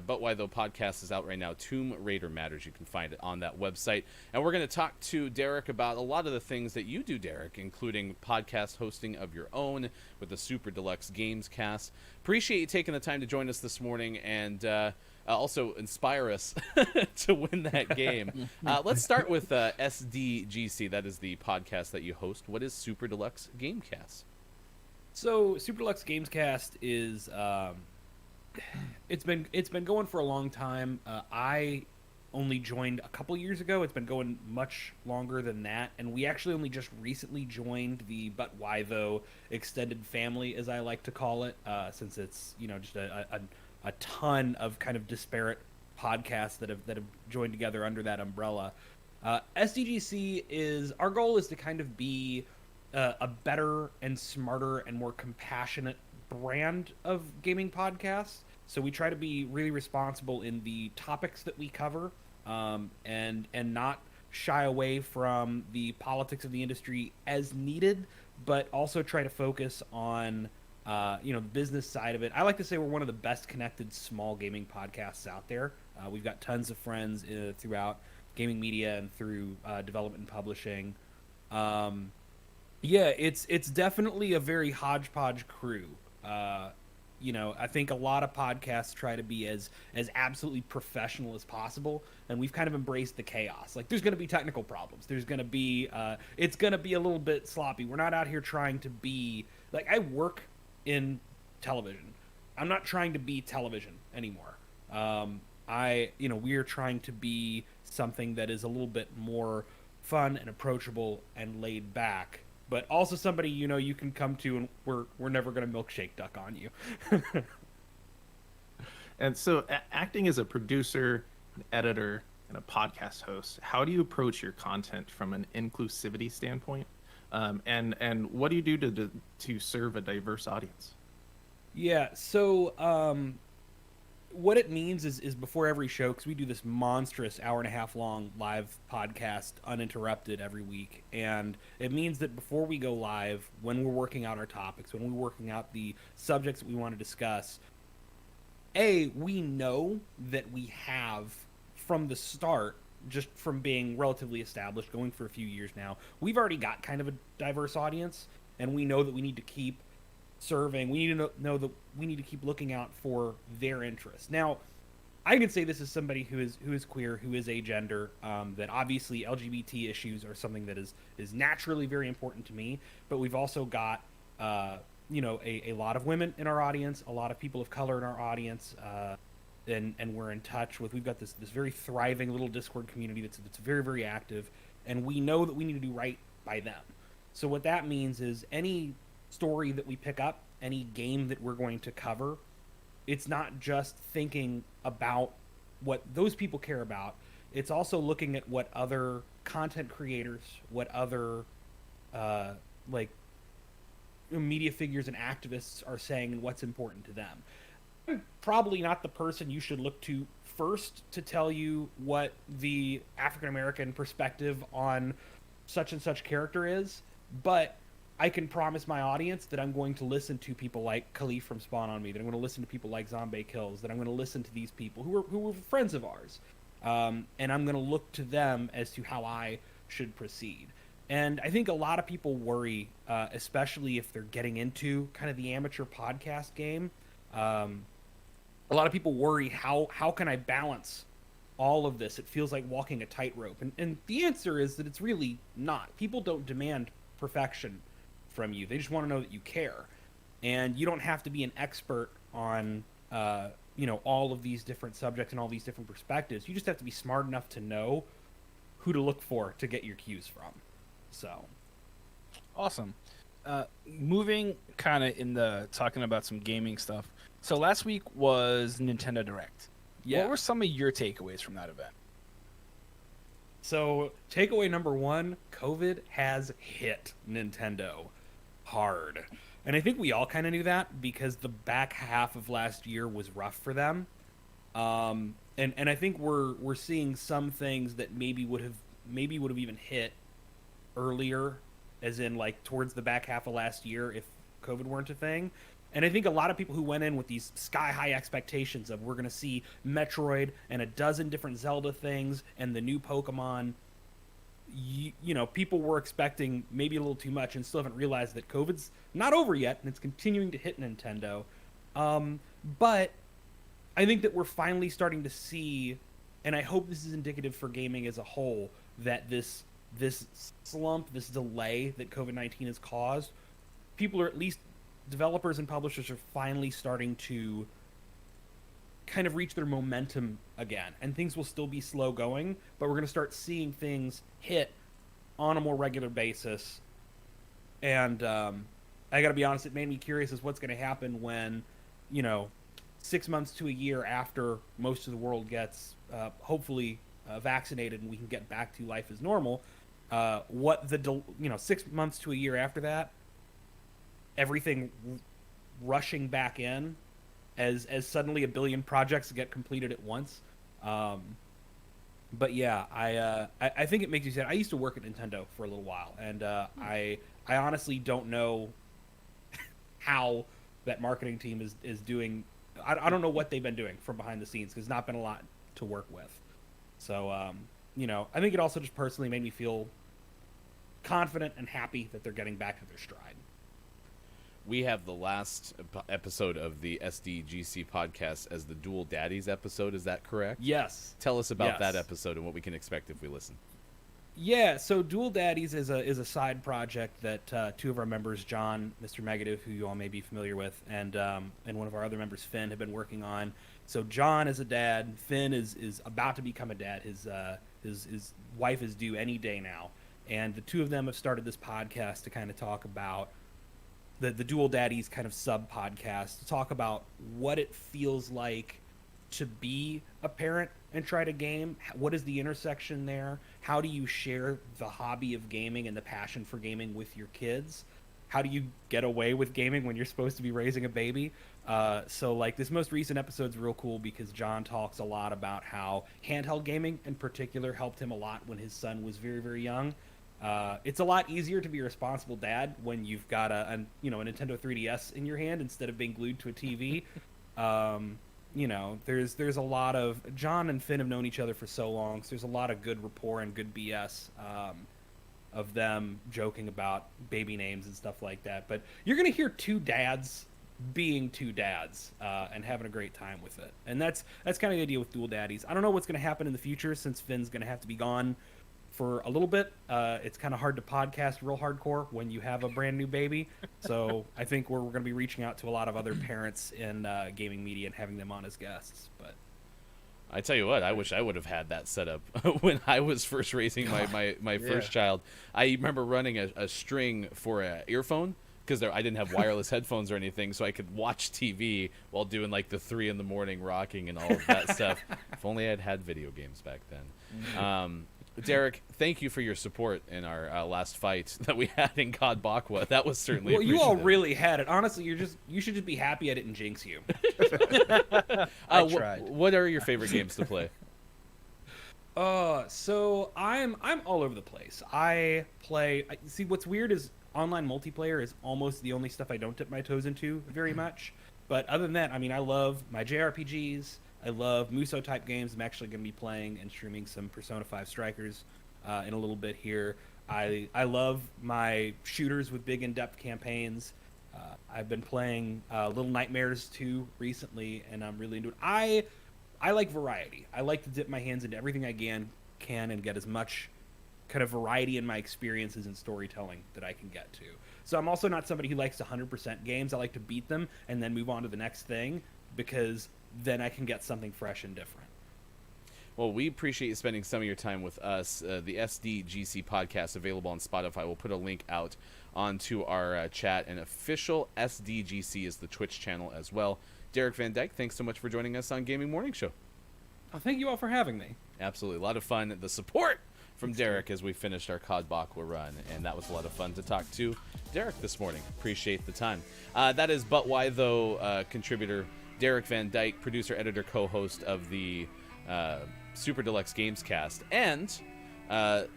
C: But Why Though podcast is out right now. Tomb Raider Matters. You can find it on that website. And we're going to talk to Derek about a lot of the things that you do, Derek, including podcast hosting of your own with the Super Deluxe Games Cast. Appreciate you taking the time to join us this morning and also inspire us to win that game. Let's start with SDGC. That is the podcast that you host. What is Super Deluxe Gamecast?
H: So Super Deluxe Gamescast is it's been going for a long time. I only joined a couple years ago. It's been going much longer than that, and we actually only just recently joined the But Why Though extended family, as I like to call it, since it's just a ton of kind of disparate podcasts that have joined together under that umbrella. SDGC is our goal is to kind of be a better and smarter and more compassionate brand of gaming podcasts. So we try to be really responsible in the topics that we cover, and not shy away from the politics of the industry as needed, but also try to focus on the business side of it. I like to say we're one of the best connected small gaming podcasts out there. We've got tons of friends throughout gaming media and through development and publishing. It's definitely a very hodgepodge crew. I think a lot of podcasts try to be as absolutely professional as possible, and we've kind of embraced the chaos. Like, there's going to be technical problems. There's going to be it's going to be a little bit sloppy. We're not out here trying to be like, I work in television. I'm not trying to be television anymore. We are trying to be something that is a little bit more fun and approachable and laid back, but also somebody you can come to, and we're never going to milkshake duck on you.
E: And so, acting as a producer, an editor, and a podcast host, how do you approach your content from an inclusivity standpoint? And what do you do to serve a diverse audience?
H: Yeah, so what it means is before every show, because we do this monstrous hour-and-a-half long live podcast uninterrupted every week, and it means that before we go live, when we're working out our topics, when we're working out the subjects that we want to discuss, we know that we have, from the start, just from being relatively established, going for a few years now, we've already got kind of a diverse audience, and we know that we need to keep serving. We need to know that we need to keep looking out for their interests. Now, I can say this as somebody who is queer, who is agender, that obviously LGBT issues are something that is naturally very important to me, but we've also got a lot of women in our audience, a lot of people of color in our audience, and we're in touch with, we've got this very thriving little Discord community that's very, very active, and we know that we need to do right by them. So what that means is any story that we pick up, any game that we're going to cover, it's not just thinking about what those people care about, it's also looking at what other content creators, what other media figures and activists are saying and what's important to them. I'm probably not the person you should look to first to tell you what the African American perspective on such and such character is, but I can promise my audience that I'm going to listen to people like Khalif from Spawn on Me, that I'm going to listen to people like Zombie Kills, that I'm going to listen to these people who were friends of ours, and I'm going to look to them as to how I should proceed. And I think a lot of people worry, especially if they're getting into kind of the amateur podcast game. A lot of people worry, how can I balance all of this? It feels like walking a tightrope. And the answer is that it's really not. People don't demand perfection from you. They just want to know that you care. And you don't have to be an expert on all of these different subjects and all these different perspectives. You just have to be smart enough to know who to look for to get your cues from. So
D: Awesome. Moving kind of in the talking about some gaming stuff. So last week was Nintendo Direct.
H: Yeah.
D: What were some of your takeaways from that event?
H: So takeaway number one, COVID has hit Nintendo hard. And I think we all kind of knew that because the back half of last year was rough for them. And I think we're seeing some things that maybe would have even hit earlier, as in like towards the back half of last year if COVID weren't a thing. And I think a lot of people who went in with these sky high expectations of we're going to see Metroid and a dozen different Zelda things and the new Pokemon, you know, people were expecting maybe a little too much and still haven't realized that COVID's not over yet and it's continuing to hit Nintendo. But I think that we're finally starting to see, and I hope this is indicative for gaming as a whole, that this slump, this delay that COVID-19 has caused, people are, at least developers and publishers, are finally starting to kind of reach their momentum again. And things will still be slow going, but we're going to start seeing things hit on a more regular basis. And I got to be honest, it made me curious as what's going to happen when, you know, 6 months to a year after most of the world gets hopefully vaccinated and we can get back to life as normal. 6 months to a year after that, everything rushing back in as suddenly a billion projects get completed at once. But yeah, I think it makes you sad. I used to work at Nintendo for a little while, and I honestly don't know how that marketing team is doing. I don't know what they've been doing from behind the scenes, because there's not been a lot to work with. So, I think it also just personally made me feel confident and happy that they're getting back to their stride.
C: We have the last episode of the SDGC podcast as the Dual Daddies episode. Is that correct?
H: Yes.
C: Tell us about
H: Yes.
C: that episode and what we can expect if we listen.
H: Yeah, so Dual Daddies is a side project that two of our members, John, Mr. Megative, who you all may be familiar with, and one of our other members, Finn, have been working on. So John is a dad. Finn is about to become a dad. His wife is due any day now, and the two of them have started this podcast to kind of talk about the Dual Daddies kind of sub podcast, to talk about what it feels like to be a parent and try to game. What is the intersection there? How do you share the hobby of gaming and the passion for gaming with your kids? How do you get away with gaming when you're supposed to be raising a baby? So like this most recent episode's real cool because John talks a lot about how handheld gaming in particular helped him a lot when his son was very, very young. It's a lot easier to be a responsible dad when you've got a Nintendo 3DS in your hand instead of being glued to a TV. There's a lot of, John and Finn have known each other for so long, so there's a lot of good rapport and good BS of them joking about baby names and stuff like that. But you're gonna hear two dads being two dads and having a great time with it, and that's kind of the idea with Dual Daddies. I don't know what's gonna happen in the future since Finn's gonna have to be gone for a little bit. It's kind of hard to podcast real hardcore when you have a brand new baby. So I think we're going to be reaching out to a lot of other parents in gaming media and having them on as guests. But
C: I tell you what, I wish I would have had that set up when I was first raising my first child. I remember running a string for an earphone because I didn't have wireless headphones or anything, so I could watch TV while doing like the 3 a.m. rocking and all of that stuff. If only I'd had video games back then. Derek, thank you for your support in our last fight that we had in COD Bakwa. That was certainly
H: well, you all
C: appreciated.
H: really had it. Honestly, you should just be happy I didn't jinx you.
D: I tried.
C: What are your favorite games to play?
H: So I'm all over the place. See, what's weird is online multiplayer is almost the only stuff I don't dip my toes into very much. But other than that, I mean, I love my JRPGs. I love Muso type games. I'm actually going to be playing and streaming some Persona 5 Strikers in a little bit here. I love my shooters with big in-depth campaigns. I've been playing Little Nightmares 2 recently, and I'm really into it. I like variety. I like to dip my hands into everything I can and get as much kind of variety in my experiences and storytelling that I can get to. So I'm also not somebody who likes to 100% games. I like to beat them and then move on to the next thing, because then I can get something fresh and different.
C: Well, we appreciate you spending some of your time with us. The SDGC podcast available on Spotify. We'll put a link out onto our chat, and official SDGC is the Twitch channel as well. Derek Van Dyke, thanks so much for joining us on Gaming Morning Show.
H: Oh, thank you all for having me.
C: Absolutely. A lot of fun. The support from Derek as we finished our COD Bakwa run, and that was a lot of fun to talk to Derek this morning. Appreciate the time. That is But Why Though contributor Derek Van Dyke, producer, editor, co-host of the Super Deluxe Gamescast, and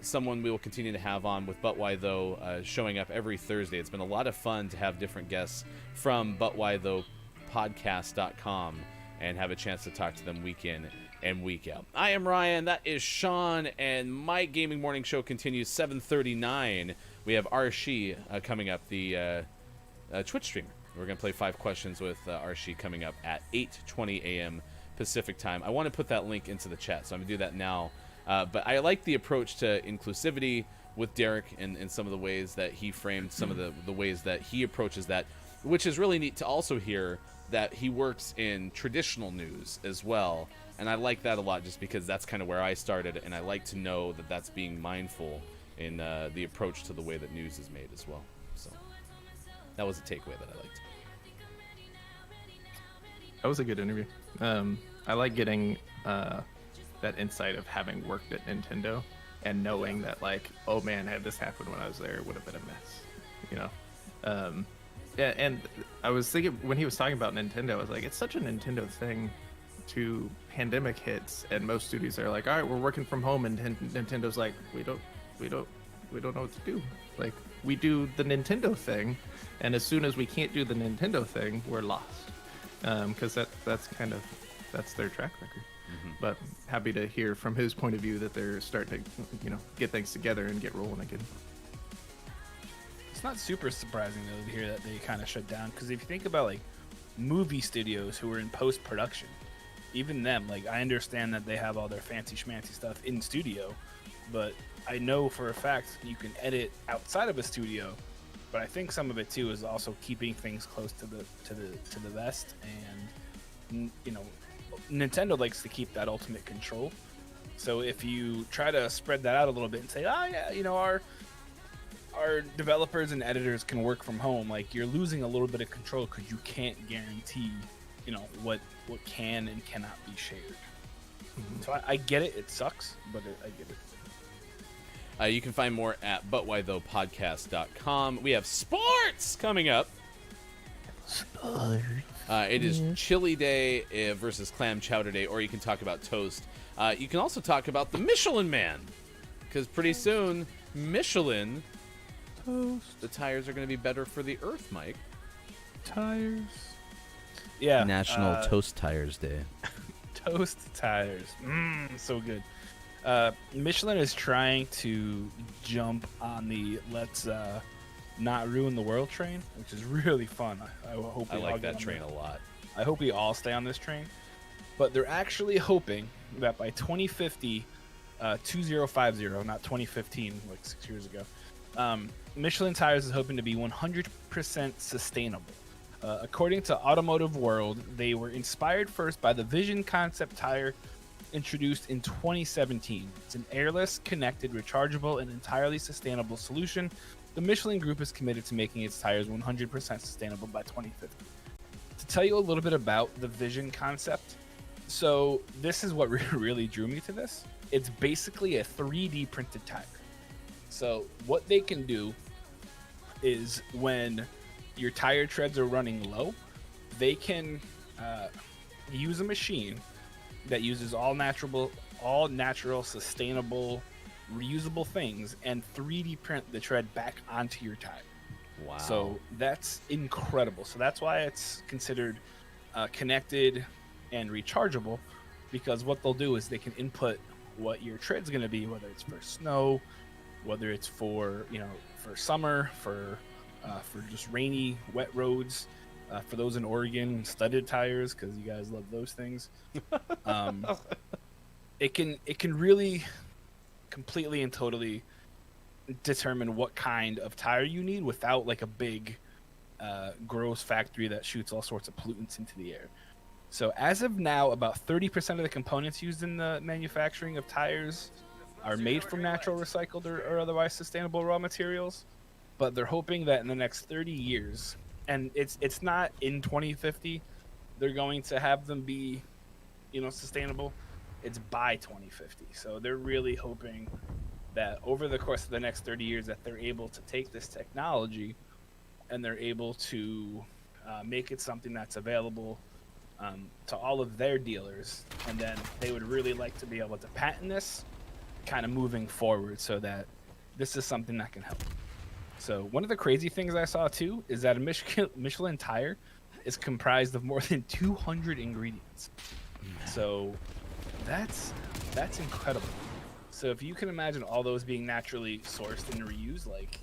C: someone we will continue to have on with But Why Though, showing up every Thursday. It's been a lot of fun to have different guests from But Why Though podcast.com and have a chance to talk to them week in and week out. I am Ryan, that is Sean, and my gaming morning show continues 7:39. We have Arshi coming up, the Twitch streamer. We're going to play 5 questions with Arshi coming up at 8:20 a.m. Pacific time. I want to put that link into the chat, so I'm going to do that now. But I like the approach to inclusivity with Derek and some of the ways that he framed some of the ways that he approaches that, which is really neat to also hear that he works in traditional news as well. And I like that a lot just because that's kind of where I started, and I like to know that that's being mindful in the approach to the way that news is made as well. So that was a takeaway that I liked.
E: That was a good interview. I like getting that insight of having worked at Nintendo and knowing that, like, oh man, had this happened when I was there, it would have been a mess, you know. Yeah, and I was thinking when he was talking about Nintendo, I was like, it's such a Nintendo thing. To pandemic hits and most studios are like, all right, we're working from home, and Nintendo's like, we don't know what to do. Like, we do the Nintendo thing, and as soon as we can't do the Nintendo thing, we're lost. Because that's their track record. Mm-hmm. But happy to hear from his point of view that they're starting to, get things together and get rolling again.
D: It's not super surprising though to hear that they kind of shut down, because if you think about like movie studios who are in post-production, even them, like, I understand that they have all their fancy schmancy stuff in studio, but I know for a fact you can edit outside of a studio. But I think some of it too is also keeping things close to the vest, and Nintendo likes to keep that ultimate control. So if you try to spread that out a little bit and say, our developers and editors can work from home, like, you're losing a little bit of control because you can't guarantee what can and cannot be shared. Mm-hmm. So I get it. It sucks, but I get it.
C: You can find more at butwhythoughpodcast.com. We have sports coming up. It is Chili Day versus Clam Chowder Day, or you can talk about toast. You can also talk about the Michelin Man, because pretty soon, Michelin toast. The tires are going to be better for the Earth, Mike.
D: Tires. Yeah.
I: National Toast Tires Day.
D: Toast tires. So good. Michelin is trying to jump on the let's not ruin the world train, which is really fun. I hope
C: I like that train a lot.
D: I hope we all stay on this train. But they're actually hoping that by 2050, 2050, not 2015, like 6 years ago, Michelin Tires is hoping to be 100% sustainable. According to Automotive World, they were inspired first by the Vision concept tire introduced in 2017. It's an airless, connected, rechargeable, and entirely sustainable solution. The Michelin Group is committed to making its tires 100% sustainable by 2050. To tell you a little bit about the Vision concept, so this is what really drew me to this. It's basically a 3D printed tire. So what they can do is when your tire treads are running low, they can use a machine that uses all natural, sustainable, reusable things and 3D print the tread back onto your tire.
C: Wow.
D: So that's incredible. So that's why it's considered connected and rechargeable, because what they'll do is they can input what your tread's going to be, whether it's for snow, whether it's for for summer, for just rainy, wet roads, for those in Oregon, studded tires, because you guys love those things. It can really completely and totally determine what kind of tire you need without like a big gross factory that shoots all sorts of pollutants into the air. So as of now, about 30% of the components used in the manufacturing of tires are made from natural, recycled, or otherwise sustainable raw materials. But they're hoping that in the next 30 years, and it's not in 2050, they're going to have them be, sustainable. It's by 2050. So they're really hoping that over the course of the next 30 years that they're able to take this technology and they're able to make it something that's available to all of their dealers, and then they would really like to be able to patent this kind of moving forward so that this is something that can help. So one of the crazy things I saw too is that a Michelin tire is comprised of more than 200 ingredients. So that's incredible. So if you can imagine all those being naturally sourced and reused, like,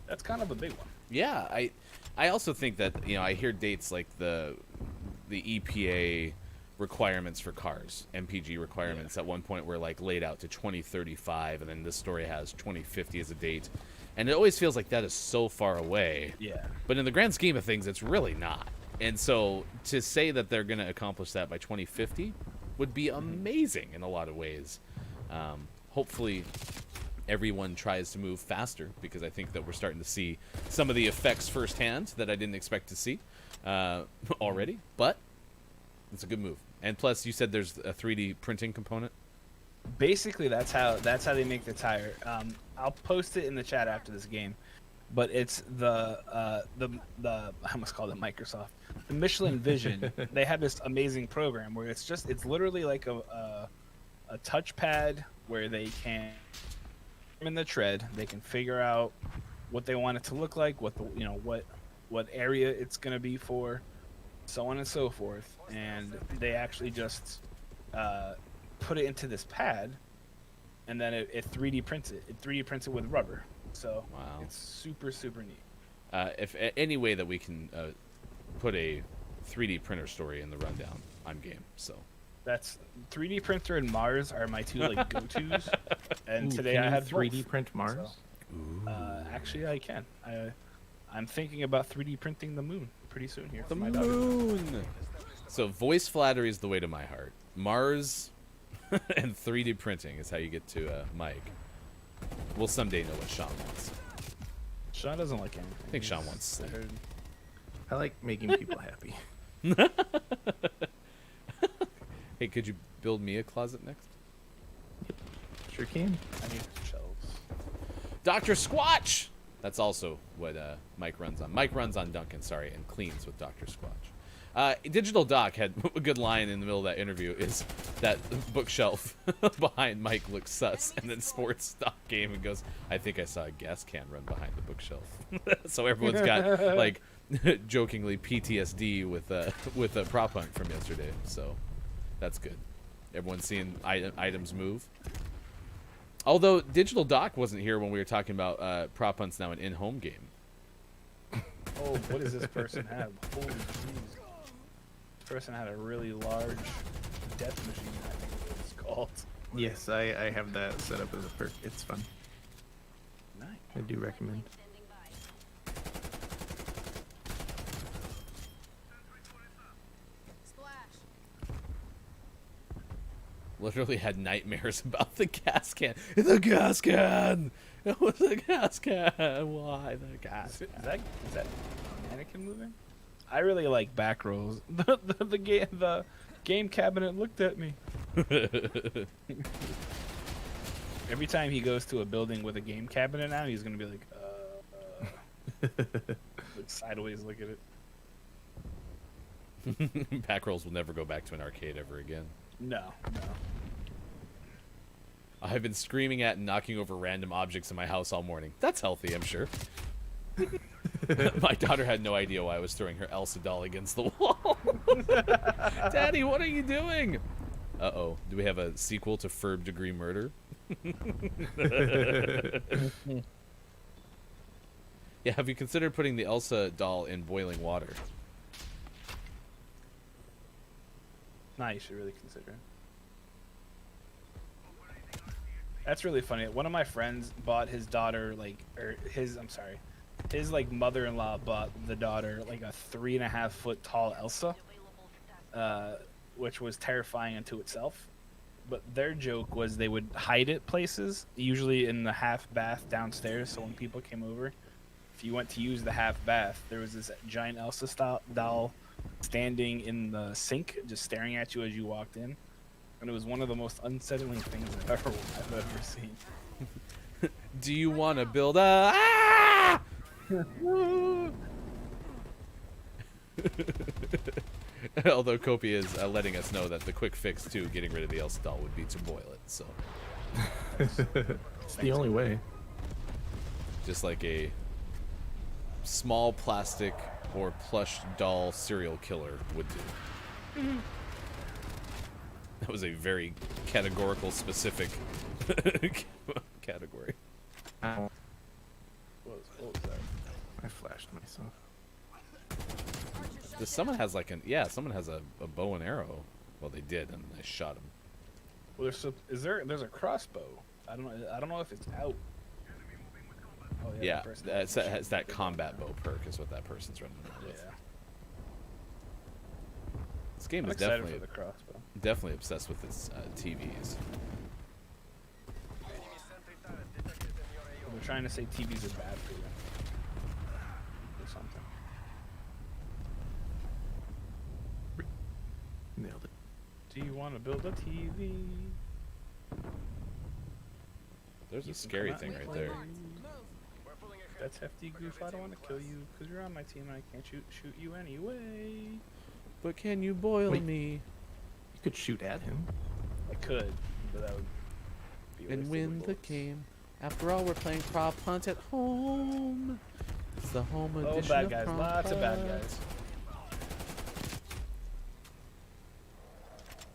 D: that's kind of a big one.
C: Yeah, I also think that, I hear dates like the EPA requirements for cars, MPG requirements, at one point were like laid out to 2035, and then this story has 2050 as a date, and it always feels like that is so far away.
D: Yeah.
C: But in the grand scheme of things, it's really not. And so to say that they're going to accomplish that by 2050 would be amazing in a lot of ways. Hopefully everyone tries to move faster, because I think that we're starting to see some of the effects firsthand that I didn't expect to see already. But it's a good move. And plus, you said there's a 3D printing component.
D: Basically, that's how they make the tire. I'll post it in the chat after this game, but it's the I almost called it Microsoft, the Michelin Vision. They have this amazing program where it's literally like a touchpad where they can in the tread, they can figure out what they want it to look like, what the what area it's going to be for, so on and so forth, and they actually just put it into this pad, and then it 3D prints it. It 3D prints it with rubber. So
C: wow,
D: it's super, super neat.
C: If any way that we can put a 3D printer story in the rundown, I'm game. So
D: that's 3D printer and Mars are my two like go-tos. And
E: Ooh,
D: today
E: can
D: I
E: you
D: had
E: 3D
D: both.
E: print Mars.
D: So, actually, I can. I'm thinking about 3D printing the moon pretty soon here.
C: the
D: for my daughter.
C: moon. So voice flattery is the way to my heart. Mars and 3D printing is how you get to Mike. We'll someday know what Sean wants.
D: Sean doesn't like anything.
C: I think Sean wants sleep.
E: I like making people happy.
C: Hey, could you build me a closet next?
E: Sure can.
D: I need shelves.
C: Dr. Squatch! That's also what Mike runs on. Mike runs on Duncan, sorry, and cleans with Dr. Squatch. Digital Doc had a good line in the middle of that interview, is that bookshelf behind Mike looks sus, and then Sports Doc came and goes, I think I saw a gas can run behind the bookshelf. So everyone's got, like, jokingly PTSD with a prop hunt from yesterday, so that's good. Everyone's seeing items move. Although Digital Doc wasn't here when we were talking about prop hunts now an in-home game.
D: Oh, what does this person have? Holy jeez. This person had a really large death machine, I think is what it's called.
E: Yes, I have that set up as a perk. It's fun.
D: Nice.
E: I do recommend.
G: Splash.
C: Literally had nightmares about the gas can. The gas can! It was a gas can! Why the gas can?
D: Is that mannequin moving? I really like back rolls. The game cabinet looked at me. Every time he goes to a building with a game cabinet now, he's gonna be like, like sideways look at it.
C: Back rolls will never go back to an arcade ever again.
D: No.
C: I've been screaming at and knocking over random objects in my house all morning. That's healthy, I'm sure. My daughter had no idea why I was throwing her Elsa doll against the wall. Daddy, what are you doing? Uh-oh. Do we have a sequel to Ferb Degree Murder? Yeah, have you considered putting the Elsa doll in boiling water?
D: Nah, you should really consider it. That's really funny. One of my friends bought his daughter his like mother-in-law bought the daughter like a 3.5-foot tall Elsa, which was terrifying unto itself. But their joke was they would hide it places, usually in the half bath downstairs. So when people came over, if you went to use the half bath, there was this giant Elsa style doll standing in the sink, just staring at you as you walked in. And it was one of the most unsettling things I've ever seen.
C: Do you want to build a... Ah! Although Kopi is letting us know that the quick fix to getting rid of the Elsa doll would be to boil it. So
E: It's the only way.
C: just like a small plastic or plush doll serial killer would do. That was a very categorical, specific category.
E: Ow.
D: What was that?
E: I flashed myself.
C: Someone has like someone has a bow and arrow. Well, they did, and I shot him.
D: Well, there's a crossbow. I don't know if it's out. Oh,
C: Yeah,
D: that person
C: it's that combat bow perk is what that person's running around with.
D: Yeah.
C: This game
D: I'm
C: is
D: excited
C: definitely
D: for the crossbow.
C: definitely obsessed with its TVs.
D: They're trying to say TVs are bad for you. Or something.
E: Nailed it.
D: Do you want to build a TV?
C: There's a scary thing right there.
D: That's hefty, Goof. I don't want to kill you because you're on my team and I can't shoot you anyway.
C: But can you boil
E: Wait.
C: me?
E: You could shoot at him.
D: I could, but that would be a
C: And
D: waste of
C: win the
D: bullets.
C: game. After all, we're playing prop hunt at home. It's the home
D: Oh,
C: edition
D: bad
C: of
D: guys.
C: prop
D: Lots of bad
C: hunt.
D: guys.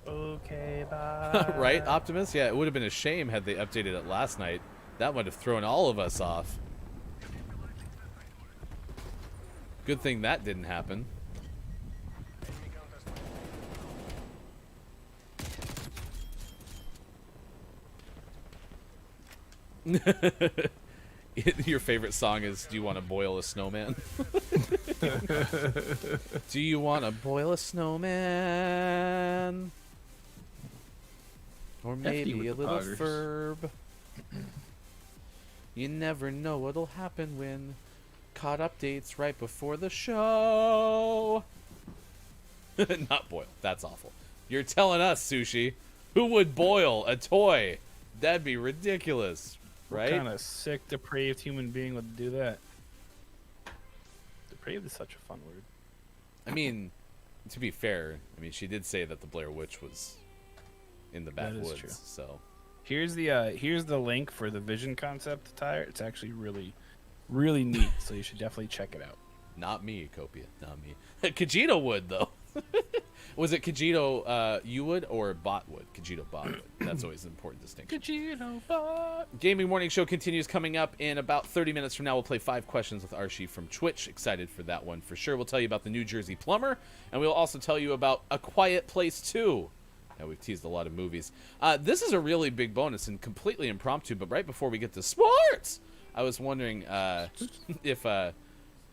D: Okay, bye.
C: Right, Optimus? Yeah, it would have been a shame had they updated it last night. That would have thrown all of us off. Good thing that didn't happen. Your favorite song is "Do You Want to Boil a Snowman?" Do you want to boil a snowman? Or
E: Hefty
C: maybe
E: with
C: a
E: the
C: little
E: poggers.
C: ferb. You never know what'll happen when caught updates right before the show. Not boil. That's awful. You're telling us, Sushi, who would boil a toy? That'd be ridiculous, right?
D: What kind of sick, depraved human being would do that? Depraved is such a fun word.
C: I mean, to be fair, she did say that the Blair Witch was in the
D: That is
C: backwoods,
D: true.
C: so
D: Here's the link for the Vision concept tire. It's actually really, really neat. So you should definitely check it out.
C: not me, Copia, not me. Kajito would though. Was it Kajito you would or Bot would? Kajito Bot would. That's always an important distinction. Gaming Morning Show continues coming up in about 30 minutes from now. We'll play 5 questions with Archie from Twitch. Excited for that one for sure. We'll tell you about the New Jersey Plumber, and we'll also tell you about A Quiet Place 2. Yeah, we've teased a lot of movies. This is a really big bonus and completely impromptu, but right before we get to sports, I was wondering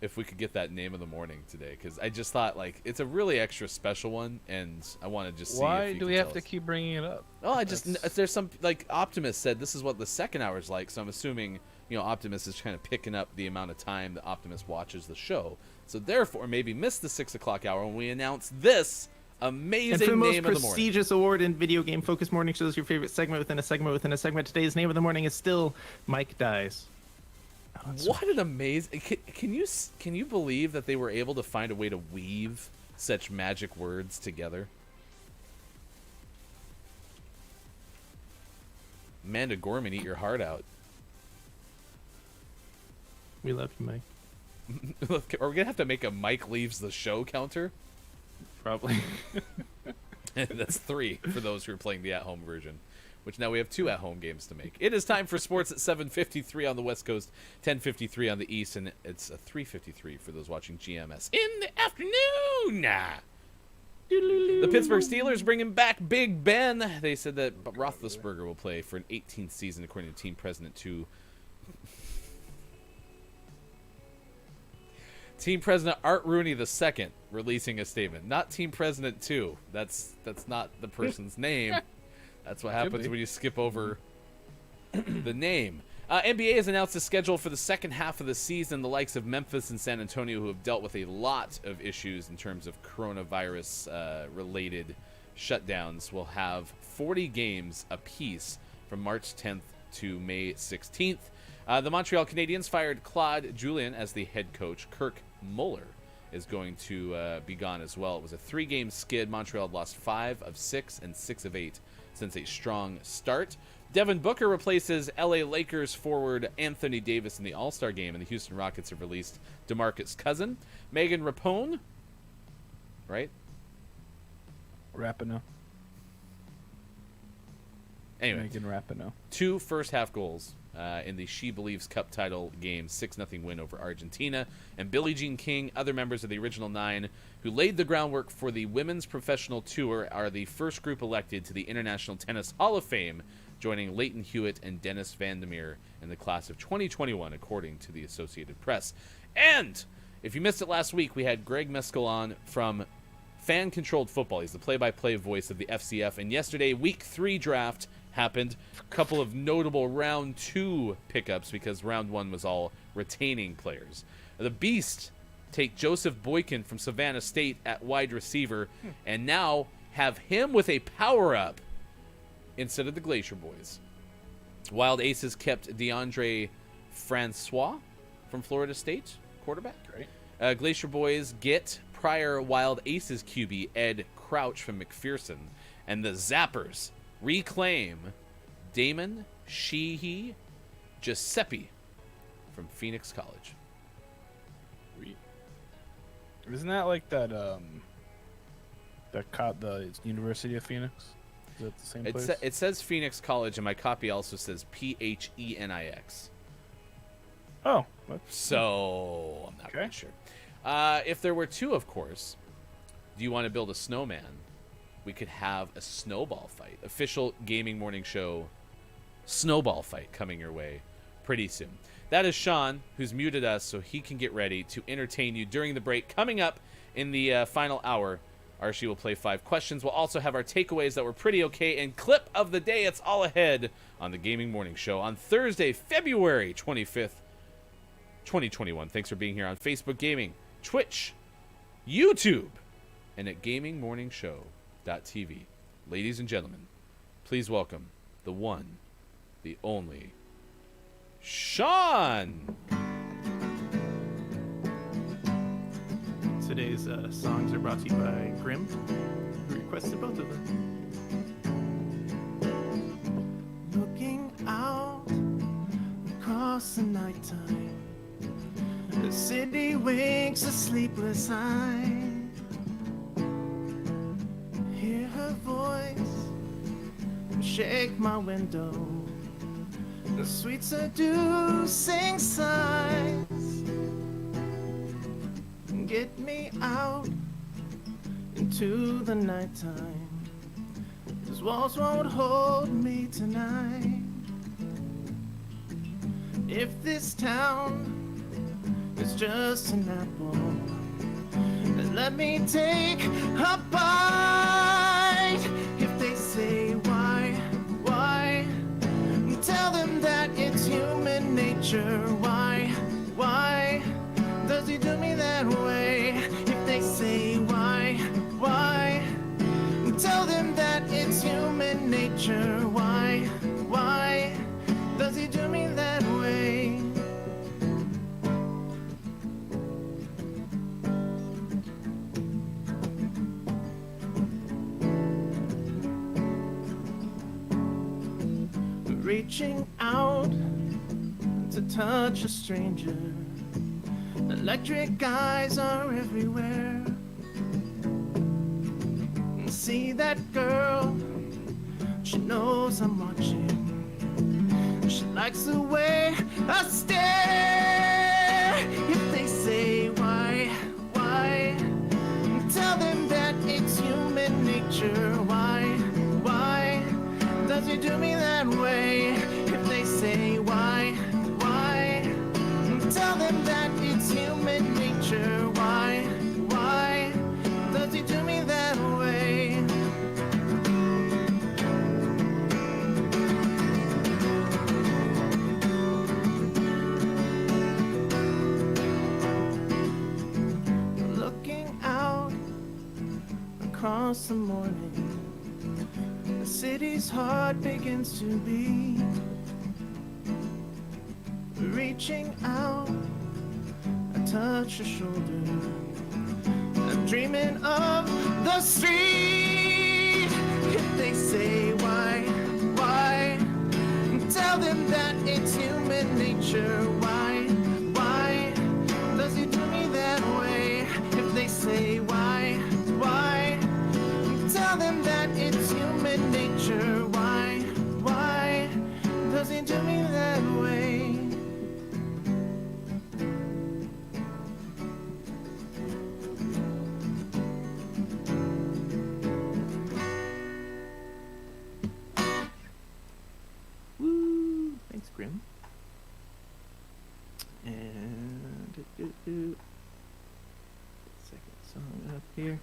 C: if we could get that name of the morning today, because I just thought, like, it's a really extra special one, and I want to just see
D: Why
C: if you
D: do
C: can
D: we have
C: tell
D: to
C: us.
D: keep bringing it up?
C: Oh, there's some, like, Optimus said this is what the second hour is like, so I'm assuming, Optimus is kind of picking up the amount of time that Optimus watches the show. So therefore, maybe miss the 6 o'clock hour when we announce this amazing
E: And for the most
C: name of the morning.
E: prestigious award in video game focused morning shows, your favorite segment within a segment within a segment. Today's name of the morning is still Mike Dies.
C: What an amazing! Can you believe that they were able to find a way to weave such magic words together? Amanda Gorman, eat your heart out.
E: We love you, Mike.
C: Are we gonna have to make a Mike leaves the show counter?
E: Probably.
C: That's 3 for those who are playing the at-home version, which now we have 2 at-home games to make. It is time for sports at 7:53 on the West Coast, 10:53 on the East, and it's 3:53 for those watching GMS in the afternoon. The Pittsburgh Steelers bringing back Big Ben. They said that Roethlisberger will play for an 18th season, according to team president to Team President Art Rooney II releasing a statement. Not Team President 2. That's not the person's name. That's what happens
D: be.
C: when you skip over the name. NBA has announced a schedule for the second half of the season. The likes of Memphis and San Antonio, who have dealt with a lot of issues in terms of coronavirus-related shutdowns, will have 40 games apiece from March 10th to May 16th. The Montreal Canadiens fired Claude Julien as the head coach. Kirk Muller is going to be gone as well. It was a 3-game skid. Montreal had lost 5 of 6 and 6 of 8 since a strong start. Devin Booker replaces LA Lakers forward Anthony Davis in the All-Star game, and the Houston Rockets have released DeMarcus Cousins. Megan Rapone, right?
D: Rapinoe.
C: Anyway,
D: Megan Rapinoe.
C: 2 first-half goals in the She Believes Cup title game, 6-0 win over Argentina. And Billie Jean King, other members of the original 9 who laid the groundwork for the Women's Professional Tour, are the first group elected to the International Tennis Hall of Fame, joining Leighton Hewitt and Dennis Van der Meer in the class of 2021, according to the Associated Press. And if you missed it last week, we had Greg Mescal on from Fan Controlled Football. He's the play-by-play voice of the FCF. And yesterday, Week 3 draft happened. A couple of notable Round 2 pickups, because Round 1 was all retaining players. The Beast take Joseph Boykin from Savannah State at wide receiver, and now have him with a power-up instead of the Glacier Boys. Wild Aces kept DeAndre Francois from Florida State, quarterback.
D: Great.
C: Glacier Boys get prior Wild Aces QB Ed Crouch from McPherson. And the Zappers reclaim Damon Sheehy Giuseppe from Phoenix College.
D: Isn't that like that? The University of Phoenix. Is that the same place?
C: It says Phoenix College, and my copy also says PHENIX.
D: Oh,
C: So I'm not
D: Okay.
C: really sure. If there were 2, of course, do you want to build a snowman? We could have a snowball fight. Official Gaming Morning Show snowball fight coming your way pretty soon. That is Sean, who's muted us so he can get ready to entertain you during the break. Coming up in the final hour, Archie will play 5 questions. We'll also have our takeaways that were pretty okay, and clip of the day. It's all ahead on the Gaming Morning Show on Thursday, February 25th, 2021. Thanks for being here on Facebook Gaming, Twitch, YouTube, and at gamingmorningshow.tv. Ladies and gentlemen, please welcome the one, the only, Sean!
E: Today's songs are brought to you by Grim, who requested both of them. Looking out across the nighttime, the city winks a sleepless eye. Hear her voice shake my window, the sweet seducing sighs. Get me out into the nighttime. These walls won't hold me tonight. If this town is just an apple, then let me take a bite. If they say why, tell them that it's human nature. Why does he do me that way? If they say why, tell them that it's human nature. Why does he do me that way? Reaching out to touch a stranger, electric eyes are everywhere. See that girl, she knows I'm watching. She likes the way I stare. If they say why, tell them that it's human nature. Why does he do me that way? If they say why, tell them that it's human nature. Why does he do me that way? Looking out across the morning, the city's heart begins to beat. Reaching out, I touch her shoulder. dreaming of the street. If they say why, tell them that it's human nature. Why does he do me that way? If they say why, tell them that it's human nature. Why does he do me that way? Woo! Thanks, Grim. And second song up here.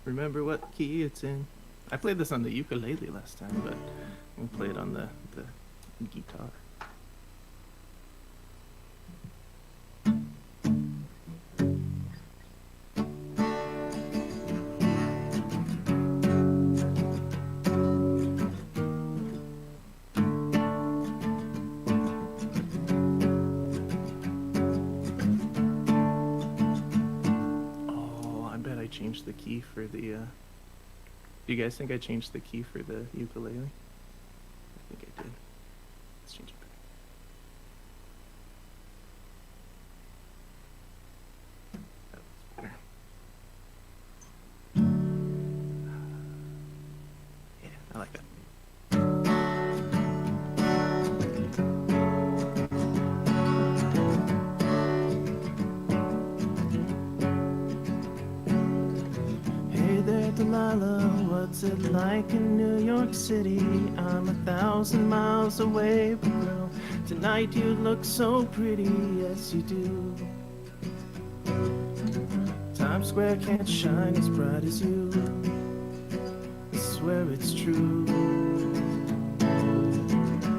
E: Remember what key it's in. I played this on the ukulele last time, but we'll play it on the guitar. Oh, I bet I changed the key for the do you guys think I changed the key for the ukulele? I think I did. Let's change it back. That looks better. Yeah, I like that. Hey there, Delilah, what's it like in New York City? I'm 1,000 miles away, but girl, tonight you look so pretty, yes you do. Times Square can't shine as bright as you, I swear it's true.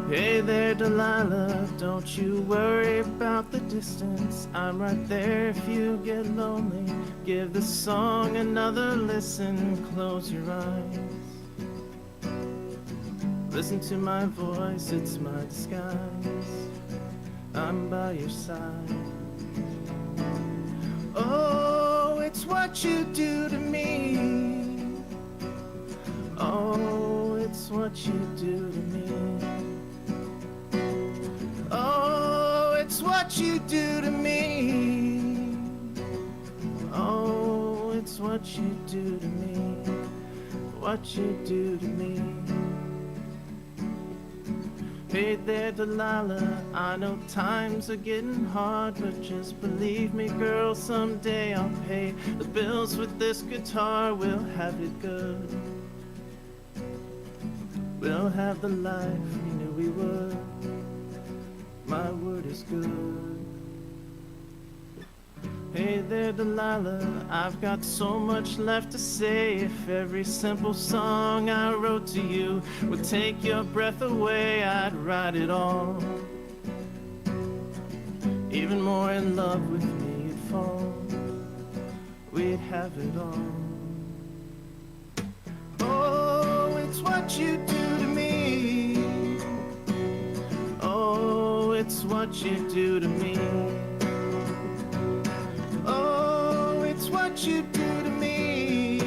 E: Hey there, Delilah, don't you worry about the distance. I'm right there if you get lonely. Give the song another listen, close your eyes. Listen to my voice, it's my disguise. I'm by your side. Oh, it's what you do to me. Oh, it's what you do to me. Oh, it's what you do to me. Oh, it's what you do to me. What you do to me. Hey there, Delilah, I know times are getting hard, but just believe me, girl, someday I'll pay the bills with this guitar. We'll have it good. We'll have the life we knew we would. My word is good. Hey there, Delilah, I've got so much left to say. If every simple song I wrote to you would take your breath away, I'd write it all. Even more in love with me you'd fall. We'd have it all. Oh, it's what you do to me. Oh, it's what you do to me. Oh, it's what you do to me.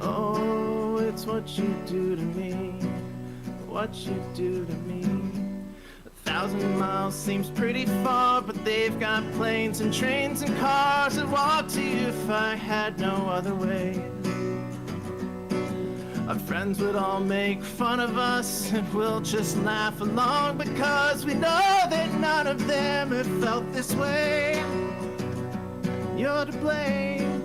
E: Oh, it's what you do to me. What you do to me. 1,000 miles seems pretty far, but they've got planes and trains and cars that walk to you if I had no other way. Our friends would all make fun of us, and we'll just laugh along because we know that none of them have felt this way. You're to blame.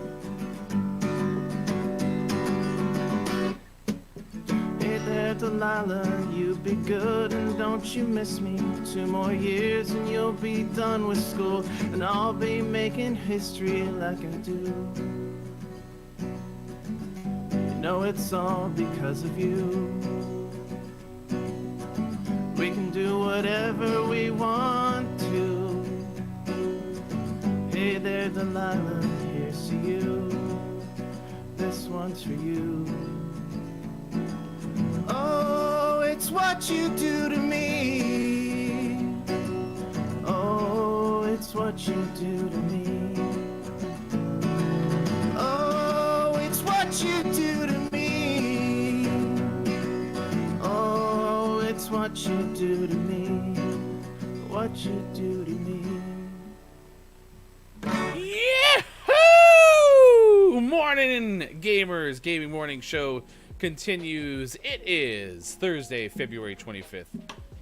E: Hey there, Delilah, you be good and don't you miss me. 2 more years and you'll be done with school, and I'll be making history like I do. You know it's all because of you. We can do whatever we want to. Hey there, Delilah, here's to you. This one's for you. Oh, it's what you do to me. Oh, it's what you do to me. what you do to me. Oh, it's what you do to me. What you do to me.
C: Yahoo! Morning, gamers. Gaming Morning Show continues. It is Thursday, February 25th,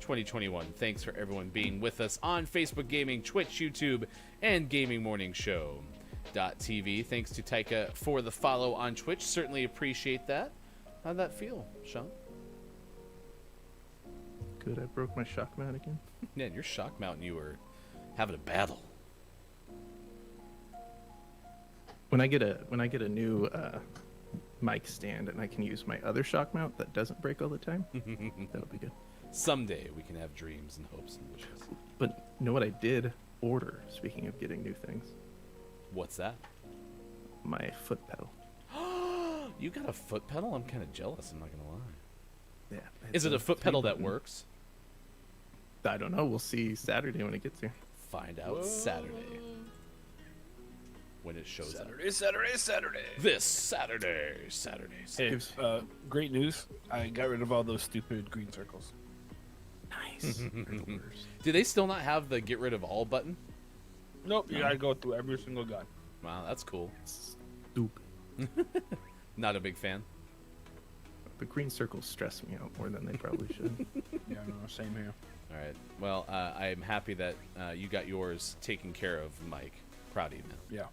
C: 2021. Thanks for everyone being with us on Facebook Gaming, Twitch, YouTube, and Gaming Morning Show. TV. Thanks to Taika for the follow on Twitch. Certainly appreciate that. How'd that feel, Sean?
E: Good, I broke my shock mount again.
C: Man, your shock mount and you were having a battle.
E: When I get a new mic stand and I can use my other shock mount that doesn't break all the time, that'll be good.
C: Someday we can have dreams and hopes and wishes.
E: But you know what I did order, speaking of getting new things?
C: What's that?
E: My foot pedal.
C: You got a foot pedal? I'm kind of jealous, I'm not going to lie.
E: Yeah.
C: Is it a foot pedal that works?
E: I don't know. We'll see Saturday when it gets here.
C: Find out Saturday. When it shows up.
D: Saturday.
C: This Saturday.
D: Hey, great news. I got rid of all those stupid green circles.
E: Nice.
C: Do they still not have the get rid of all button?
D: Nope, you gotta go through every single gun.
C: Wow, that's cool.
E: Stupid.
C: Not a big fan.
E: The green circles stress me out more than they probably should.
D: Yeah, no, same here.
C: All right. Well, I'm happy that you got yours taken care of, Mike. Proud of you, man.
D: Yeah.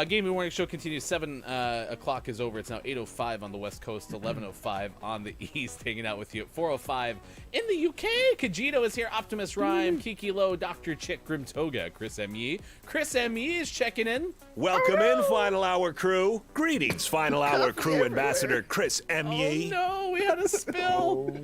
C: Gaming Morning Show continues. 7 o'clock is over. It's now 8:05 on the West Coast, 11:05 on the East. Hanging out with you at 4:05 in the UK. Kajito is here. Optimus Rhyme, Kiki Low, Dr. Chick, Grim Toga, Chris M. Yee. Chris M. Yee is checking in.
F: Welcome in, Final Hour crew. Greetings, Final Hour crew ambassador Chris M. Yee.
C: Oh no, we had a spill.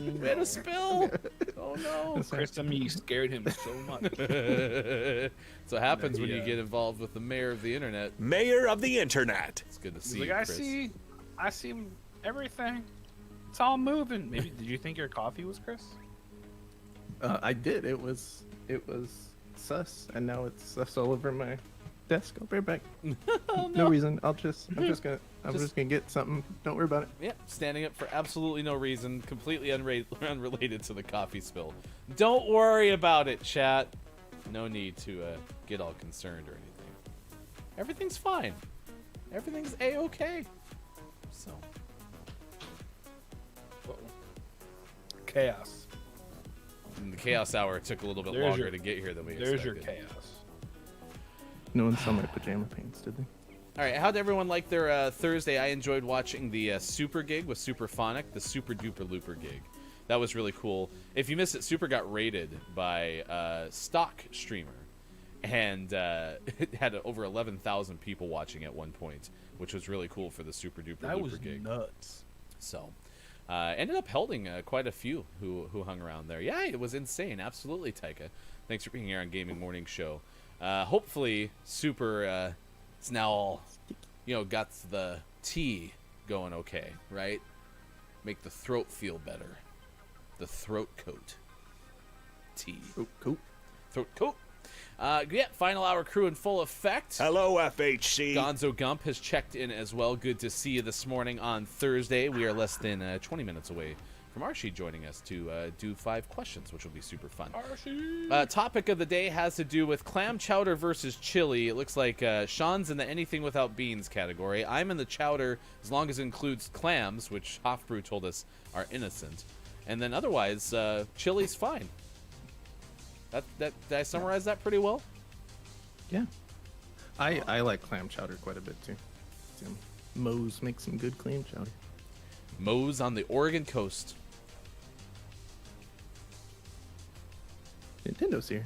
C: Oh no.
D: Chris and me scared him so much.
C: That's what happens when you get involved with the mayor of the internet.
F: Mayor of the Internet.
C: It's good to
D: He's
C: see
D: like,
C: you,
D: I
C: Chris.
D: see everything. It's all moving. Maybe did you think your coffee was Chris?
E: I did. It was sus, and now it's sus all over my desk. I'll be right back. No reason. I'm just gonna get something. Don't worry about it.
C: Yeah, standing up for absolutely no reason, completely unrelated to the coffee spill. Don't worry about it, chat. No need to get all concerned or anything. Everything's fine. Everything's a-okay. So.
D: Chaos.
C: And the Chaos Hour took a little bit longer to get here than we expected.
D: There's your chaos.
E: No one saw my pajama pants, did they?
C: All right, how'd everyone like their Thursday? I enjoyed watching the Super gig with Superphonic, the Super Duper Looper gig. That was really cool. If you missed it, Super got raided by a stock streamer, and it had over 11,000 people watching at one point, which was really cool for the Super Duper Looper gig.
D: That was nuts.
C: So, ended up holding quite a few who hung around there. Yeah, it was insane. Absolutely, Taika. Thanks for being here on Gaming Morning Show. Hopefully, Super is now all, got the tea going okay, right? Make the throat feel better. The throat coat. Tea.
E: Cool.
C: Throat coat. Yeah, Final Hour crew in full effect.
F: Hello, FHC.
C: Gonzo Gump has checked in as well. Good to see you this morning on Thursday. We are less than 20 minutes away from Archie joining us to do 5 questions, which will be super fun. Topic of the day has to do with clam chowder versus chili. It looks like Sean's in the anything without beans category. I'm in the chowder as long as it includes clams, which Hofbrew told us are innocent. And then otherwise, chili's fine. Did I summarize that pretty well?
E: Yeah. I like clam chowder quite a bit too. Moe's makes some good clam chowder.
C: Moe's on the Oregon coast.
E: Nintendo's here.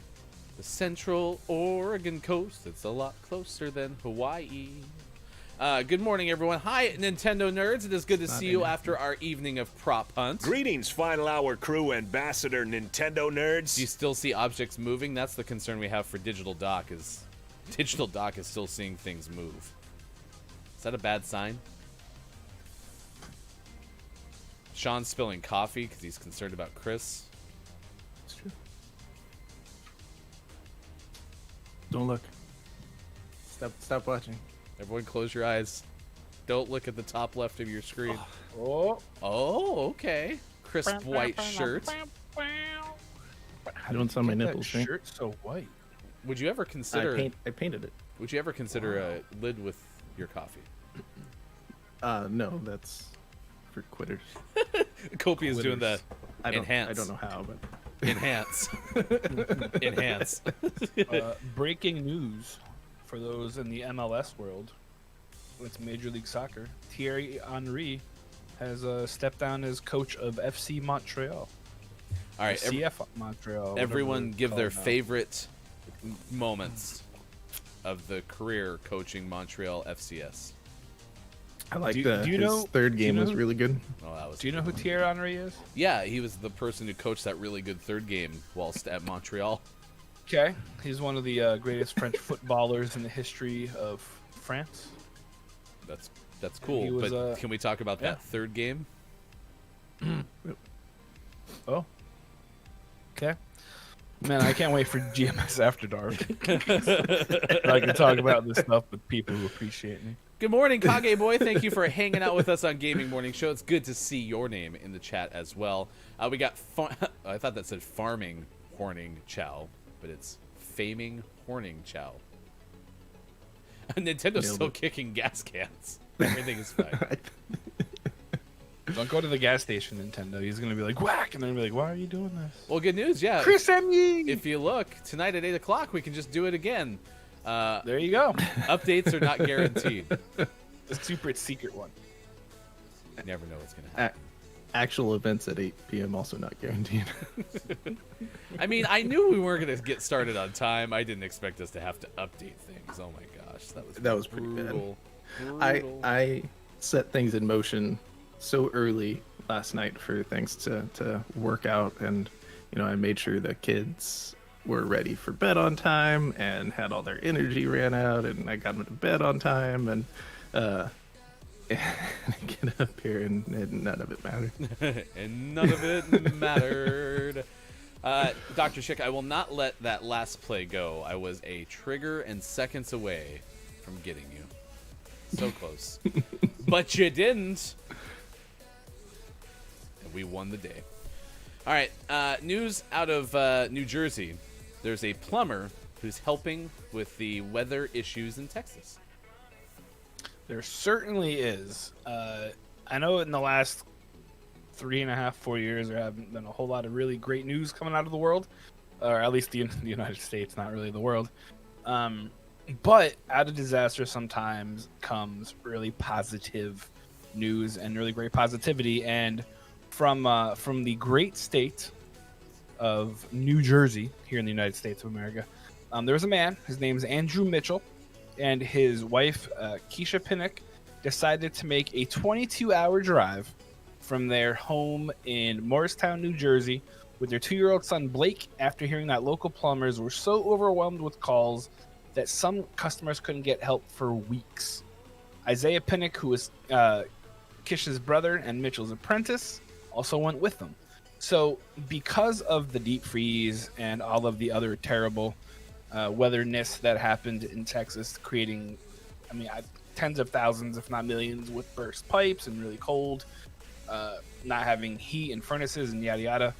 C: The Central Oregon coast. It's a lot closer than Hawaii. Good morning, everyone. Hi, Nintendo nerds. It is good to see you after our evening of prop hunt.
F: Greetings, Final Hour crew ambassador Nintendo nerds.
C: Do you still see objects moving? That's the concern we have for Digital Doc. Is Digital Doc is still seeing things move. Is that a bad sign? Sean's spilling coffee because he's concerned about Chris.
E: It's true. Don't look. Stop watching.
C: Everyone close your eyes. Don't look at the top left of your screen.
D: Oh,
C: Okay. Crisp white shirt.
E: You don't saw my
D: Get that
E: nipples, right?
D: shirt so white.
C: Would you ever consider?
E: I painted it.
C: Would you ever consider a lid with your coffee?
E: No, that's for quitters.
C: Kopi is doing the
E: I don't
C: enhance.
E: know how, but
C: Enhance. Enhance.
D: Breaking news for those in the MLS world. It's Major League Soccer. Thierry Henry has stepped down as coach of FC Montreal.
C: All right.
D: CF Montreal.
C: Everyone give their
D: favorite.
C: favorite moments of the career coaching Montreal FCS.
E: I like
D: Do
E: that.
D: you
E: His
D: know-
E: third
D: do you
E: game
D: know
E: was
D: who-
E: really good.
C: Oh, that was.
D: Do you know who Thierry Henry is?
C: Yeah, he was the person who coached that really good third game whilst at Montreal.
D: Okay, he's one of the greatest French footballers in the history of France.
C: That's cool.
D: He was,
C: But can we talk about
D: yeah.
C: that third game?
D: Oh. Okay. Man, I can't wait for GMS After Dark. I can talk about this stuff with people who appreciate me.
C: Good morning, Kage Boy. Thank you for hanging out with us on Gaming Morning Show. It's good to see your name in the chat as well. We got I thought that said farming horning chow, but it's faming horning chow. Nintendo's still kicking gas cans. Everything is fine.
D: Don't go to the gas station, Nintendo. He's gonna be like whack, and then be like, "Why are you doing this?"
C: Well, good news, yeah.
D: Chris M.E.
C: If you look tonight at 8 o'clock, we can just do it again.
D: There you go.
C: Updates are not guaranteed.
D: The super secret one.
C: You never know what's gonna happen.
E: Actual events at 8 p.m. also not guaranteed.
C: I mean, I knew we weren't gonna get started on time. I didn't expect us to have to update things. Oh my gosh, that was
E: pretty bad.
C: brutal.
E: I set things in motion so early last night for things to work out, and I made sure the kids were ready for bed on time and had all their energy ran out, and I got them to bed on time, and get up here and none of it mattered.
C: And none of it mattered. Dr. Schick, I will not let that last play go. I was a trigger and seconds away from getting you. So close. But you didn't. And we won the day. All right. News out of New Jersey. There's a plumber who's helping with the weather issues in Texas.
D: There certainly is. I know in the last 3.5, 4 years, there haven't been a whole lot of really great news coming out of the world, or at least the United States, not really the world. But out of disaster sometimes comes really positive news and really great positivity. And from the great state of New Jersey, here in the United States of America, there was a man. His name is Andrew Mitchell, and his wife, Keisha Pinnock, decided to make a 22-hour drive from their home in Morristown, New Jersey, with their 2-year-old son, Blake, after hearing that local plumbers were so overwhelmed with calls that some customers couldn't get help for weeks. Isaiah Pinnock, who was Kish's brother and Mitchell's apprentice, also went with them. So because of the deep freeze and all of the other terrible weatherness that happened in Texas, creating, tens of thousands, if not millions, with burst pipes and really cold, not having heat and furnaces and yada yada,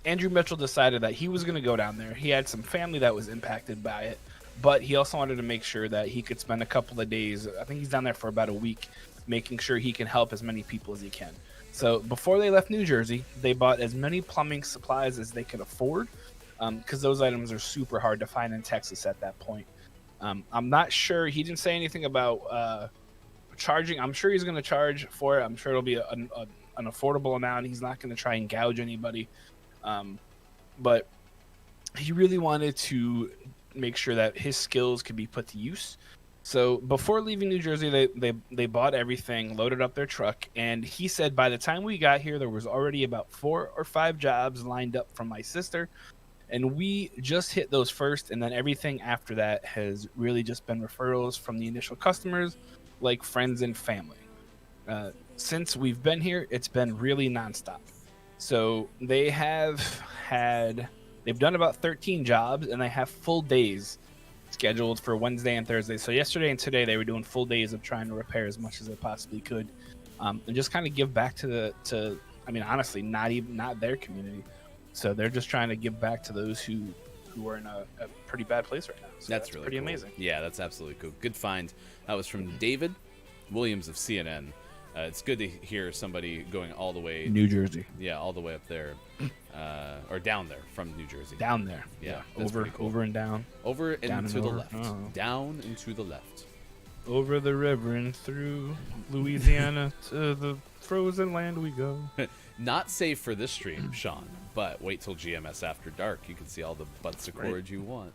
D: Andrew Mitchell decided that he was going to go down there. He had some family that was impacted by it, but he also wanted to make sure that he could spend a couple of days, I think he's down there for about a week, making sure he can help as many people as he can. So before they left New Jersey, they bought as many plumbing supplies as they could afford, because those items are super hard to find in Texas at that point. I'm not sure. He didn't say anything about charging. I'm sure he's going to charge for it. I'm sure it'll be an affordable amount. He's not going to try and gouge anybody. But he really wanted to make sure that his skills could be put to use. So before leaving New Jersey, they bought everything, loaded up their truck, and he said by the time we got here, there was already about 4 or 5 jobs lined up from my sister, and we just hit those first, and then everything after that has really just been referrals from the initial customers, like friends and family. Since we've been here, it's been really nonstop. So they've done about 13 jobs, and they have full days scheduled for Wednesday and Thursday. So yesterday and today they were doing full days of trying to repair as much as they possibly could, and just kind of give back to I mean, honestly, not their community. So they're just trying to give back to those who are in a pretty bad place right now. So
C: that's really
D: pretty
C: cool.
D: amazing.
C: Yeah, that's absolutely cool. Good find. That was from David Williams of CNN. It's good to hear somebody going all the way
D: New Jersey.
C: Yeah, all the way up there, or down there from New Jersey.
D: Down there.
C: Yeah, that's
D: over
C: pretty cool.
D: over and down.
C: Over and
D: Down and
C: to the
D: over.
C: left.
D: Oh.
C: Down and to the left.
D: Over the river and through Louisiana to the frozen land we go.
C: Not safe for this stream, Sean, but wait till GMS After Dark. You can see all the butts of chords you want.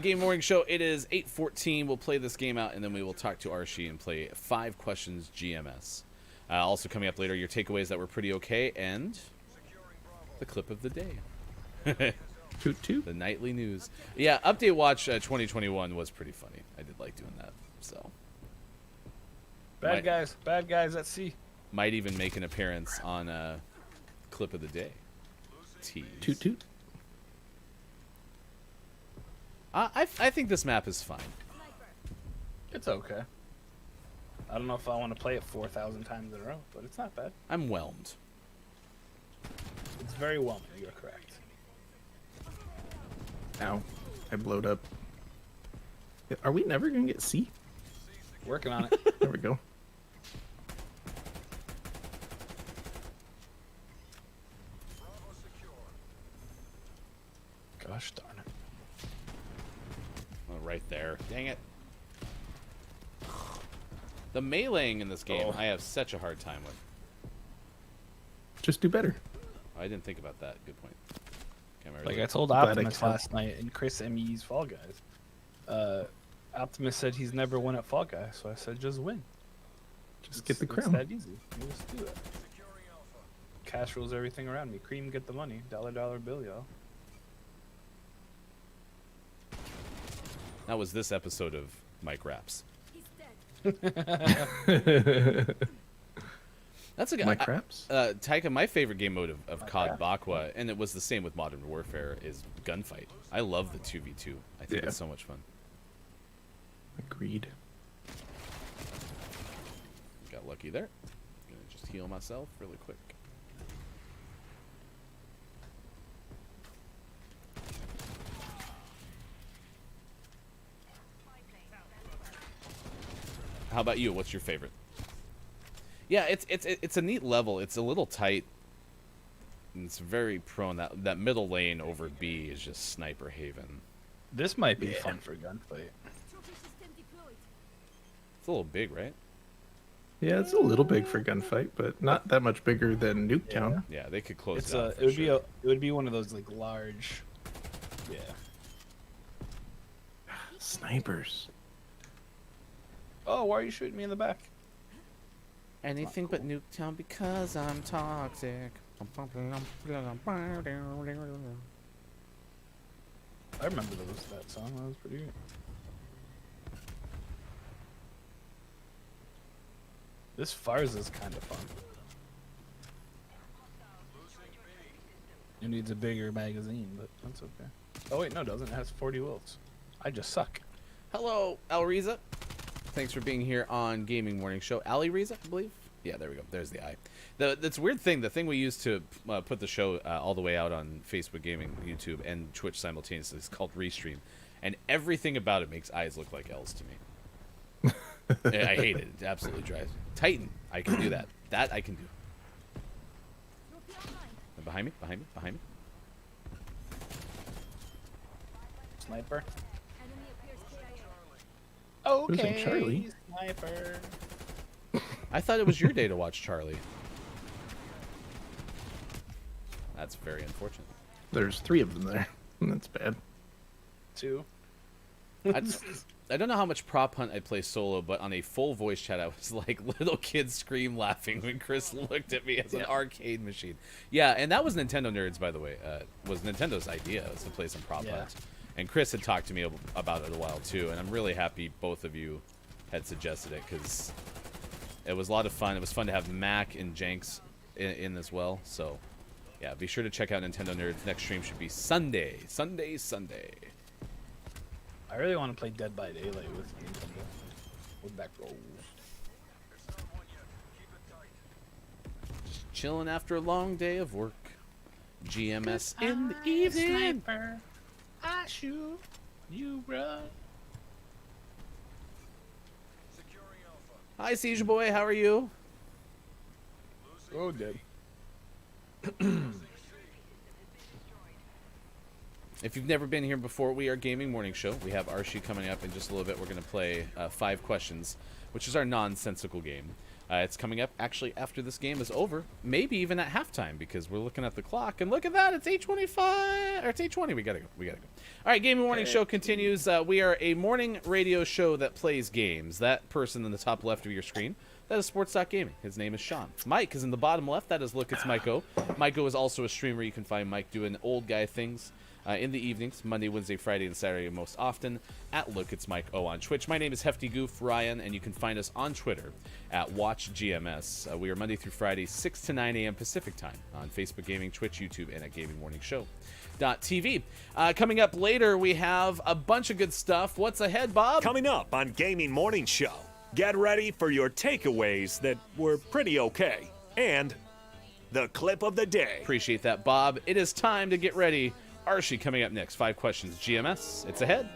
C: Game Morning Show. It is 8:14. We'll play this game out, and then we will talk to Archie and play 5 questions GMS. Also coming up later, your takeaways that were pretty okay, and the clip of the day.
E: Toot toot.
C: The nightly news. Yeah, Update Watch 2021 was pretty funny. I did like doing that. So
D: Bad guys at sea.
C: might even make an appearance on clip of the day. Tease.
E: Toot toot.
C: I think this map is fine.
D: It's okay. I don't know if I want to play it 4,000 times in a row, but it's not bad.
C: I'm whelmed.
D: It's very whelming. You're correct.
E: Ow. I blowed up. Are we never going to get C?
D: Working on it.
E: There we go.
D: Gosh darn it.
C: Oh, right there. Dang it. The meleeing in this game, I have such a hard time with.
E: Just do better.
C: I didn't think about that. Good point. Okay,
D: Like I told
E: Glad I
D: Optimus
E: can-
D: last night in Chris ME's Fall Guys. Optimus said he's never won at Fall Guys, so I said just win.
E: Just get the
D: It's
E: crown.
D: that easy. You just do it. Cash rules everything around me. Cream, get the money. Dollar bill, y'all.
C: That was this episode of Mike Raps.
G: He's dead.
C: That's a good.
E: My craps?
C: Taika, my favorite game mode of COD Bakwa, and it was the same with Modern Warfare, is gunfight. I love the 2v2. I think
E: Yeah.
C: it's so much fun.
E: Agreed.
C: Got lucky there. Gonna just heal myself really quick. How about you? What's your favorite? Yeah, it's a neat level. It's a little tight. And it's very prone. That middle lane over B is just sniper haven.
D: This might be fun for gunfight.
G: Trophy system deployed.
C: It's a little big, right?
E: Yeah, it's a little big for gunfight, but not that much bigger than Nuketown.
C: Yeah, they could close
D: It's
C: it out.
D: it
C: for
D: would
C: sure.
D: be it would be one of those like large. Yeah.
E: Snipers.
D: Oh, why are you shooting me in the back?
C: Anything but Nuketown because I'm toxic.
D: I remember that song. That was pretty good. This Fars is kind of fun. It needs a bigger magazine, but that's okay. Oh wait, no, it doesn't. It has 40 volts. I just suck.
C: Hello, Alriza. Thanks for being here on Gaming Morning Show. Ali Riza, I believe. Yeah, there we go. There's the eye. That's a weird thing. The thing we use to put the show all the way out on Facebook Gaming, YouTube, and Twitch simultaneously is called Restream. And everything about it makes eyes look like L's to me. I hate it. It absolutely drives me. Titan, I can do that. That I can do.
G: Trophy online.
C: Behind me, behind me, behind me.
D: Sniper.
G: Enemy appears KIA.
E: Who's in
D: Okay.
E: Charlie?
D: Sniper.
C: I thought it was your day to watch Charlie. That's very unfortunate.
E: There's 3 of them there. That's bad.
D: 2.
C: I don't know how much prop hunt I play solo, but on a full voice chat, I was like little kids scream laughing when Chris looked at me as an arcade machine. Yeah, and that was Nintendo Nerds, by the way. Was Nintendo's idea was to play some prop hunt. And Chris had talked to me about it a while too, and I'm really happy both of you had suggested it because it was a lot of fun. It was fun to have Mac and Jenks in as well. So Yeah, be sure to check out Nintendo Nerds. Next stream should be Sunday. Sunday.
D: I really want to play Dead by Daylight with Nintendo. With that goes.
C: Just chilling after a long day of work. GMS in the evening.
D: Sniper, I shoot, you run.
C: Hi, Siege Boy. How are you?
D: Oh, dead.
C: If you've never been here before, we are Gaming Morning Show. We have Archie coming up in just a little bit. We're going to play 5 questions, which is our nonsensical game. It's coming up actually after this game is over, maybe even at halftime, because we're looking at the clock and look at that, it's 8:25 or it's 8:20. We gotta go. All right, Gaming Morning Show continues. We are a morning radio show that plays games. That person in the top left of your screen, that is Sports Gaming. His name is Sean. Mike is in the bottom left. That is Look, It's Mike-O. Mike-O is also a streamer. You can find Mike doing old guy things in the evenings, Monday, Wednesday, Friday, and Saturday most often at Look, It's Mike-O on Twitch. My name is Hefty Goof Ryan, and you can find us on Twitter at WatchGMS. We are Monday through Friday, 6 to 9 a.m. Pacific time on Facebook Gaming, Twitch, YouTube, and at GamingMorningShow.tv. Coming up later, we have a bunch of good stuff. What's ahead, Bob?
F: Coming up on Gaming Morning Show, get ready for your takeaways that were pretty okay. And the clip of the day.
C: Appreciate that, Bob. It is time to get ready. Archie coming up next. 5 questions. GMS. It's ahead.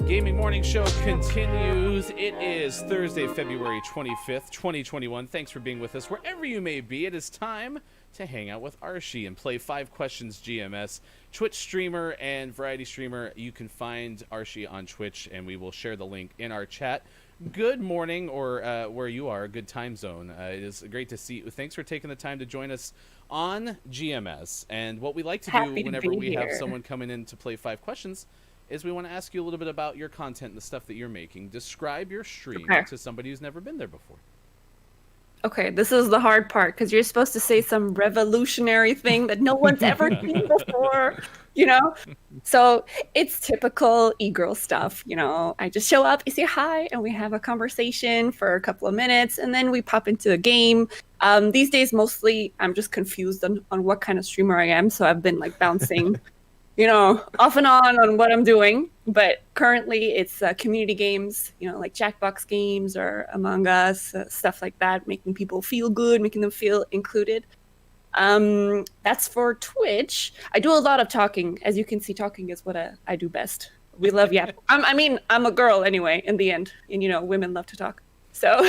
C: Gaming Morning Show continues. It is Thursday, February 25th, 2021. Thanks for being with us wherever you may be. It is time to hang out with Archie and play 5 questions GMS. Twitch streamer and variety streamer. You can find Archie on Twitch, and we will share the link in our chat. Good morning, or where you are, good time zone. It is great to see you. Thanks for taking the time to join us on GMS. And what we like to do whenever we have someone coming in to play 5 questions is we want to ask you a little bit about your content and the stuff that you're making. Describe your stream
J: Okay.
C: to somebody who's never been there before.
J: Okay, this is the hard part because you're supposed to say some revolutionary thing that no one's ever seen before, you know? So it's typical e-girl stuff, you know? I just show up, I say hi, and we have a conversation for a couple of minutes, and then we pop into a game. These days, mostly, I'm just confused on what kind of streamer I am, so I've been like bouncing, you know, off and on what I'm doing. But currently, it's community games, you know, like Jackbox games or Among Us, stuff like that, making people feel good, making them feel included. That's for Twitch. I do a lot of talking. As you can see, talking is what I do best. We love yap. I'm a girl anyway, in the end. And, you know, women love to talk. So...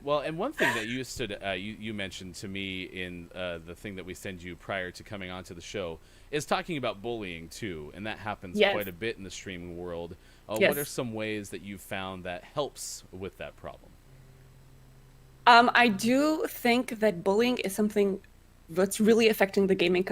C: Well, and one thing that you mentioned to me in the thing that we send you prior to coming onto the show is talking about bullying too, and that happens
J: Yes.
C: quite a bit in the streaming world.
J: Yes.
C: What are some ways that you've found that helps with that problem?
J: I do think that bullying is something that's really affecting the gaming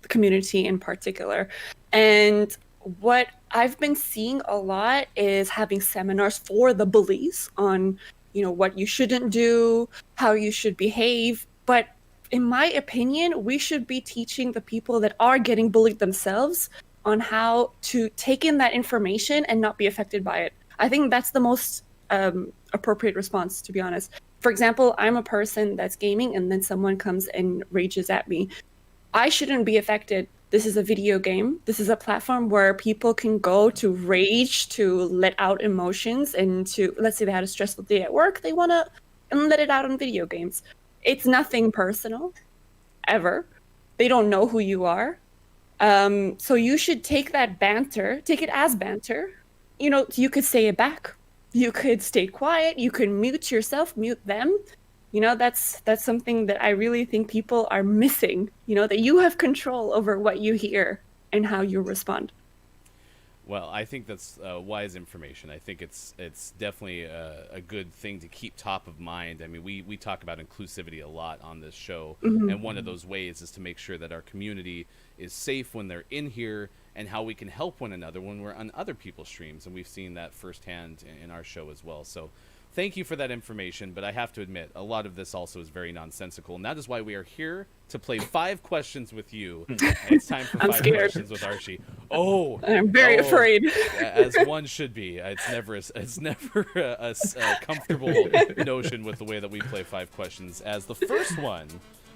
J: community in particular. And what I've been seeing a lot is having seminars for the bullies on, you know, what you shouldn't do, how you should behave. But in my opinion, we should be teaching the people that are getting bullied themselves on how to take in that information and not be affected by it. I think that's the most appropriate response, to be honest. For example, I'm a person that's gaming and then someone comes and rages at me. I shouldn't be affected. This is a video game. This is a platform where people can go to rage, to let out emotions, and to, let's say they had a stressful day at work, they want to let it out on video games. It's nothing personal, ever. They don't know who you are. So you should take that banter, take it as banter. You know, you could say it back. You could stay quiet. You could mute yourself, mute them. You know, that's something that I really think people are missing, you know, that you have control over what you hear and how you respond.
C: Well, I think that's wise information. I think it's definitely a good thing to keep top of mind. I mean, we talk about inclusivity a lot on this show, and one of those ways is to make sure that our community is safe when they're in here, and how we can help one another when we're on other people's streams, and we've seen that firsthand in our show as well. So thank you for that information, but I have to admit, a lot of this also is very nonsensical, and that is why we are here to play 5 questions with you. And it's time for 5 questions with Archie. Oh,
J: I'm very afraid.
C: As one should be. It's never a comfortable notion with the way that we play 5 questions, as the first one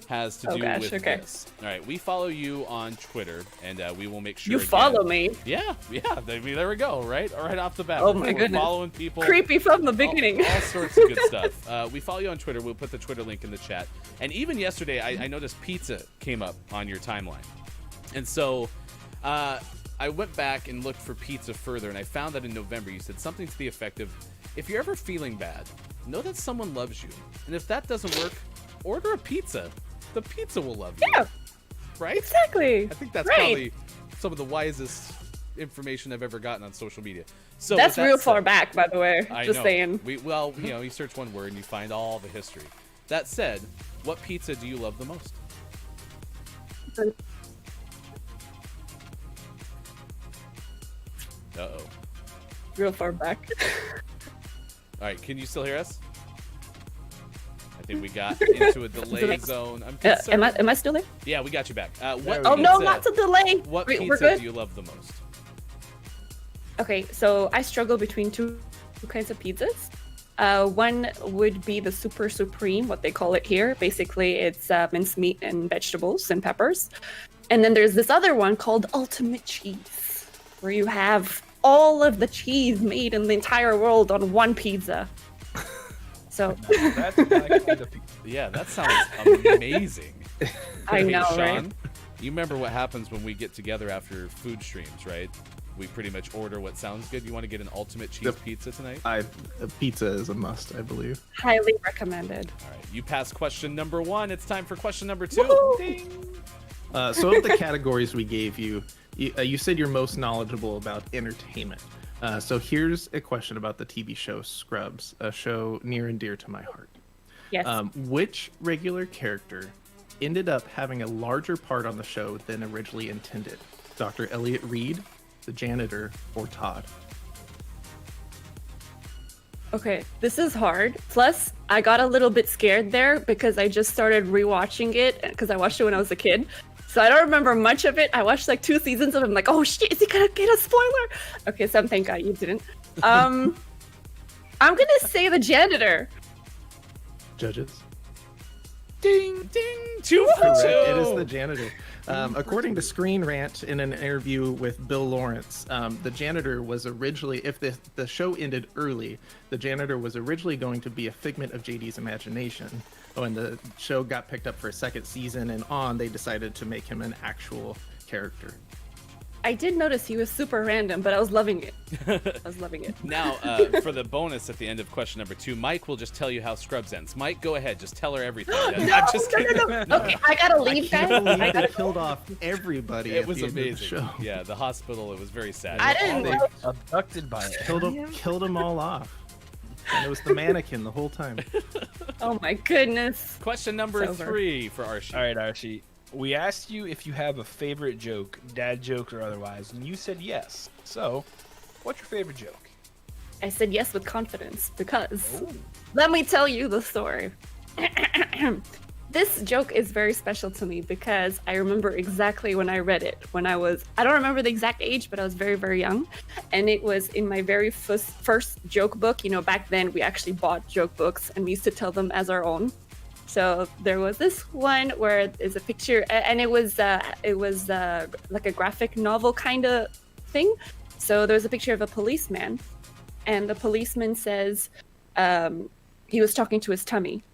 C: has to do with this. All right, we follow you on Twitter, and we will make sure
J: you follow me.
C: Yeah. I mean, there we go. Right off the bat.
J: Oh my goodness.
C: Following people.
J: Creepy from the beginning.
C: All sorts of good stuff. We follow you on Twitter. We'll put the Twitter link in the chat. And even yesterday, I noticed pizza came up on your timeline, and so I went back and looked for pizza further, and I found that in November you said something to the effect of, "If you're ever feeling bad, know that someone loves you, and if that doesn't work, order a pizza. The pizza will love you."
J: Yeah.
C: Right?
J: Exactly.
C: I think that's
J: right.
C: probably some of the wisest information I've ever gotten on social media. So
J: that's
C: with that
J: real far
C: said,
J: back, by the way.
C: I
J: Just
C: know.
J: saying.
C: Well, you know, you search one word and you find all the history. That said, what pizza do you love the most? Uh-oh.
J: Real far back.
C: All right, can you still hear us? I think we got into a delay zone. I'm concerned.
J: Am I still there?
C: Yeah, we got you back. What
J: Oh no,
C: pizza-
J: not a delay.
C: What
J: We're
C: pizza
J: good.
C: do you love the most?
J: Okay, so I struggle between two kinds of pizzas. One would be the super supreme, what they call it here. Basically, it's mincemeat and vegetables and peppers. And then there's this other one called ultimate cheese, where you have all of the cheese made in the entire world on one pizza. So
D: That's my kind of pizza.
C: Yeah, that sounds amazing.
J: I know,
C: Sean,
J: right?
C: you remember what happens when we get together after food streams, right? We pretty much order what sounds good. You want to get an ultimate cheese pizza tonight?
E: A pizza is a must, I believe.
J: Highly recommended.
C: All right, you passed question number 1. It's time for question number 2.
J: Woo!
C: Ding.
E: So of the categories we gave you, you said you're most knowledgeable about entertainment. So here's a question about the TV show Scrubs, a show near and dear to my heart.
J: Yes.
E: Which regular character ended up having a larger part on the show than originally intended? Dr. Elliot Reed, the janitor, or Todd?
J: Okay, this is hard. Plus, I got a little bit scared there because I just started rewatching it because I watched it when I was a kid. So I don't remember much of it. I watched like 2 seasons of it. I'm like, oh shit, is he gonna get a spoiler? Okay, so thank God you didn't. I'm gonna say the janitor.
E: Judges?
C: Ding, ding, 2 for 2.
E: Correct. It is the janitor. According to Screen Rant in an interview with Bill Lawrence, the janitor was originally, if the show ended early, the janitor was originally going to be a figment of JD's imagination. When the show got picked up for a second season and on, they decided to make him an actual character.
J: I did notice he was super random, but I was loving it.
C: Now, for the bonus at the end of question number 2, Mike will just tell you how Scrubs ends. Mike, go ahead. Just tell her everything. I'm just kidding.
J: No. Okay, I gotta leave,
E: I
J: guys.
E: can't believe they killed off everybody.
C: It
E: at
C: was
E: the end of the
C: amazing.
E: show.
C: Yeah, the hospital, it was very sad.
J: I didn't
D: They
J: know.
D: abducted by it.
E: Killed them all off. And it was the mannequin the whole time.
J: Oh my goodness.
C: Question number
J: It's over.
C: 3 for Archie.
D: All right, Archie. We asked you if you have a favorite joke, dad joke or otherwise, and you said yes. So, what's your favorite joke?
J: I said yes with confidence because let me tell you the story. This joke is very special to me because I remember exactly when I read it when I don't remember the exact age, but I was very, very young. And it was in my very first joke book. You know, back then we actually bought joke books and we used to tell them as our own. So there was this one where there's a picture, and it was like a graphic novel kind of thing. So there's a picture of a policeman, and the policeman says he was talking to his tummy,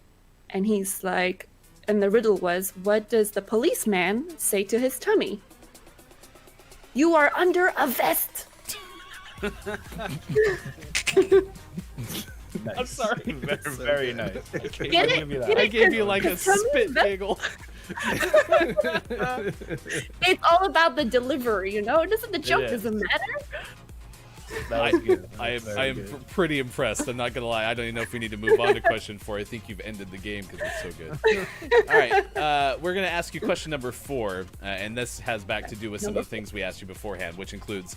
J: and he's like, and the riddle was, what does the policeman say to his tummy? You are under a vest.
D: Nice.
C: I'm sorry.
D: Very nice.
J: Get it?
D: give you that.
J: Get
C: I
J: it?
C: gave you like a
J: 'Cause tummy,
C: spit
J: that-
C: giggle.
J: It's all about the delivery, you know? The joke
D: is.
J: doesn't matter.
D: That was good. That
C: I
D: was
C: am,
D: very
C: I am
D: good.
C: pretty impressed. I'm not gonna lie. I don't even know if we need to move on to question 4. I think you've ended the game because it's so good. All right, we're gonna ask you question number 4, and this has back to do with some of the things we asked you beforehand, which includes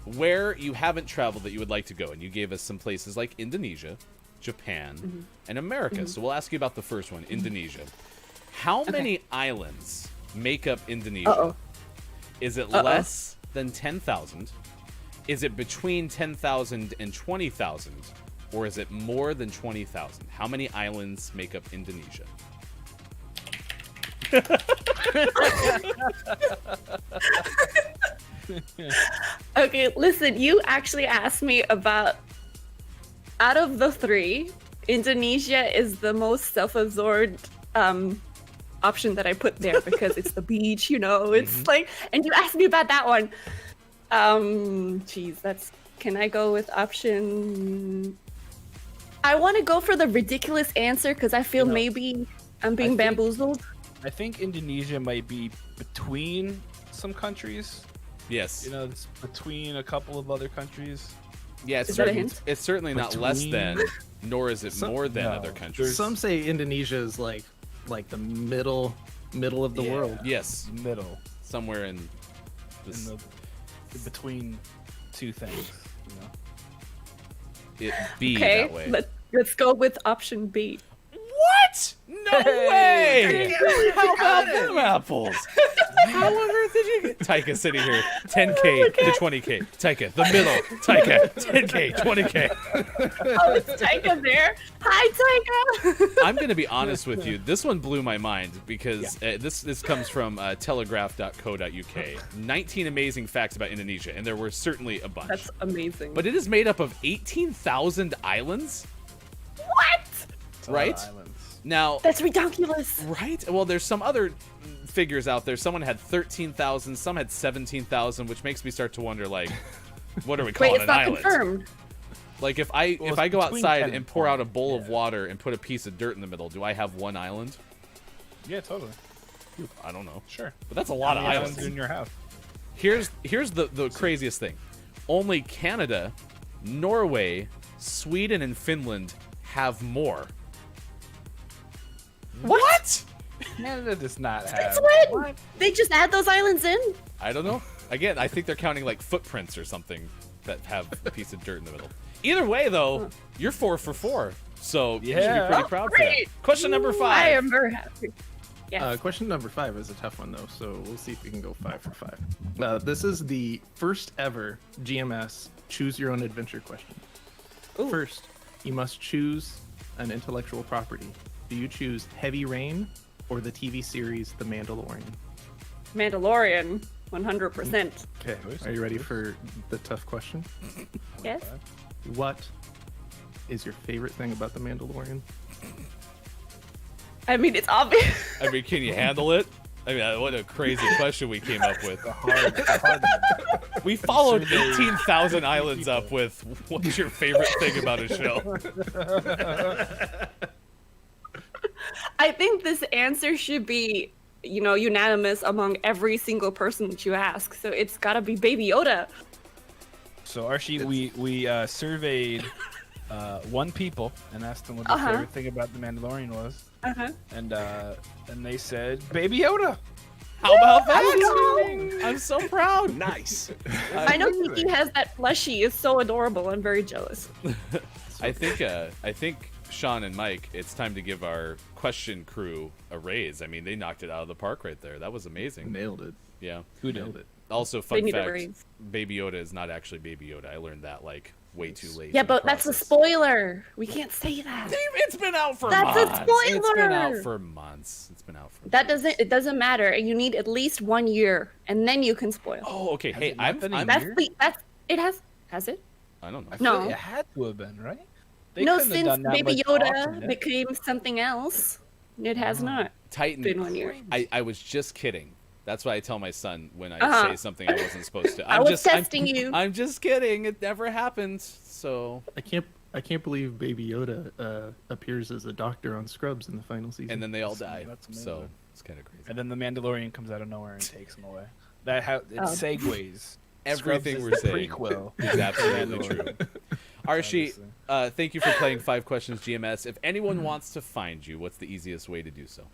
C: where you haven't traveled that you would like to go, and you gave us some places like Indonesia, Japan, and America. So we'll ask you about the first one, Indonesia. How many islands make up Indonesia?
J: Uh-oh.
C: Is it less than 10,000? Is it between 10,000 and 20,000? Or is it more than 20,000? How many islands make up Indonesia?
J: Okay, listen, you actually asked me about, out of the 3, Indonesia is the most self-absorbed option that I put there because it's the beach, you know, it's like, and you asked me about that one. Can I go with option? I want to go for the ridiculous answer because I feel maybe I'm being bamboozled.
D: I think Indonesia might be between some countries.
C: Yes.
D: You know, it's between a couple of other countries.
C: Yeah, it's
J: Is that a
C: certainly,
J: hint?
C: it's certainly not less
E: Between-
C: than, nor is it more than
D: no,
C: other countries.
E: Some say Indonesia is like the middle of the world.
C: Yes,
D: Middle.
C: somewhere in this.
D: In between 2 things. You know?
C: It be
J: Okay,
C: that way.
J: let's go with option B.
C: What? No way! How about them apples? How on earth did you get? Taika sitting here, 10K to 20K. Taika, the middle. Taika, 10K, 20K.
J: Oh, it's Taika there. Hi, Taika.
C: I'm gonna be honest with you. This one blew my mind because this comes from telegraph.co.uk. 19 amazing facts about Indonesia, and there were certainly a bunch.
J: That's amazing.
C: But it is made up of 18,000 islands,
J: what?
C: right?
D: Islands.
C: Now,
J: That's ridiculous.
C: right? Well, there's some other figures out there. Someone had 13,000, some had 17,000, which makes me start to wonder, like, what are we
J: Wait,
C: calling
J: it's
C: an
J: not
C: island?
J: confirmed.
C: Like, if I
D: Well,
C: go
D: it's between
C: outside
D: 10
C: and pour out a
D: 20,
C: bowl of water and put a piece of dirt in the middle, do I have one island?
D: Yeah, totally.
C: I don't know.
D: Sure.
C: But that's a lot of
D: How many
C: islands.
D: in your house?
C: Here's the craziest thing. Only Canada, Norway, Sweden, and Finland have more.
J: What?
D: Canada does not have.
J: Since when? They just add those islands in?
C: I don't know. Again, I think they're counting like footprints or something that have a piece of dirt in the middle. Either way, though, you're 4 for 4, so you should be
D: Yeah.
C: pretty proud for that.
J: Great.
C: Question number 5.
J: I am very happy. Yes.
E: Question number 5 is a tough one though, so we'll see if we can go 5 for 5. This is the first ever GMS Choose Your Own Adventure question. First, you must choose an intellectual property. Do you choose Heavy Rain or the TV series The Mandalorian?
J: Mandalorian, 100%.
E: Okay, are you ready for the tough question?
J: Yes.
E: What is your favorite thing about The Mandalorian?
J: I mean, it's obvious.
C: I mean, can you handle it? I mean, what a crazy question we came up with. We followed 18,000 islands up with what's your favorite thing about a show?
J: I think this answer should be, unanimous among every single person that you ask. So it's gotta be Baby Yoda.
D: So Archie, we surveyed one people and asked them what their favorite thing about the Mandalorian was, and they said Baby Yoda.
C: How about that? I'm so proud.
F: Nice.
J: I know Kiki has that plushie. It's so adorable. I'm very jealous.
C: I think Sean and Mike, it's time to give our question crew a raise. I mean, they knocked it out of the park right there. That was amazing.
E: Nailed it.
C: Yeah.
D: Who nailed it?
C: Also,
J: They
C: fun
J: need a
C: fact:
J: raise.
C: Baby Yoda is not actually Baby Yoda. I learned that like way too late.
J: Yeah,
C: in the
J: but that's a
C: process.
J: spoiler. We can't say that.
C: It's been out for
J: That's a
C: months. It's been out
J: spoiler.
C: for months. It's been out for
J: That
C: months.
J: it doesn't matter. You need at least 1 year, and then you can spoil.
C: Oh, okay. Hey,
D: it not been a
C: I'm
J: That's
D: year?
J: it has it?
C: I don't know.
D: I feel
J: No.
D: like it had to have been, right? They
J: No,
D: couldn't have
J: since
D: done that
J: Baby
D: much
J: Yoda
D: alternate.
J: became something else, it has not
C: Titan.
J: been 1 year.
C: I was just kidding. That's why I tell my son when I
J: Uh-huh.
C: say something I wasn't supposed to.
J: I
C: I'm
J: was
C: just,
J: testing you.
C: I'm just kidding. It never happened. So,
E: I can't believe Baby Yoda appears as a doctor on Scrubs in the final season.
C: and then they all die.
D: That's amazing.
C: So it's kind of crazy.
D: And then the Mandalorian comes out of nowhere and takes him away. It
J: Oh.
D: segues.
C: Everything
D: Scrubs
C: we're
D: is the
C: saying
D: prequel.
C: is absolutely true. Archie,
D: Obviously.
C: thank you for playing 5 Questions GMS. If anyone wants to find you, what's the easiest way to do so?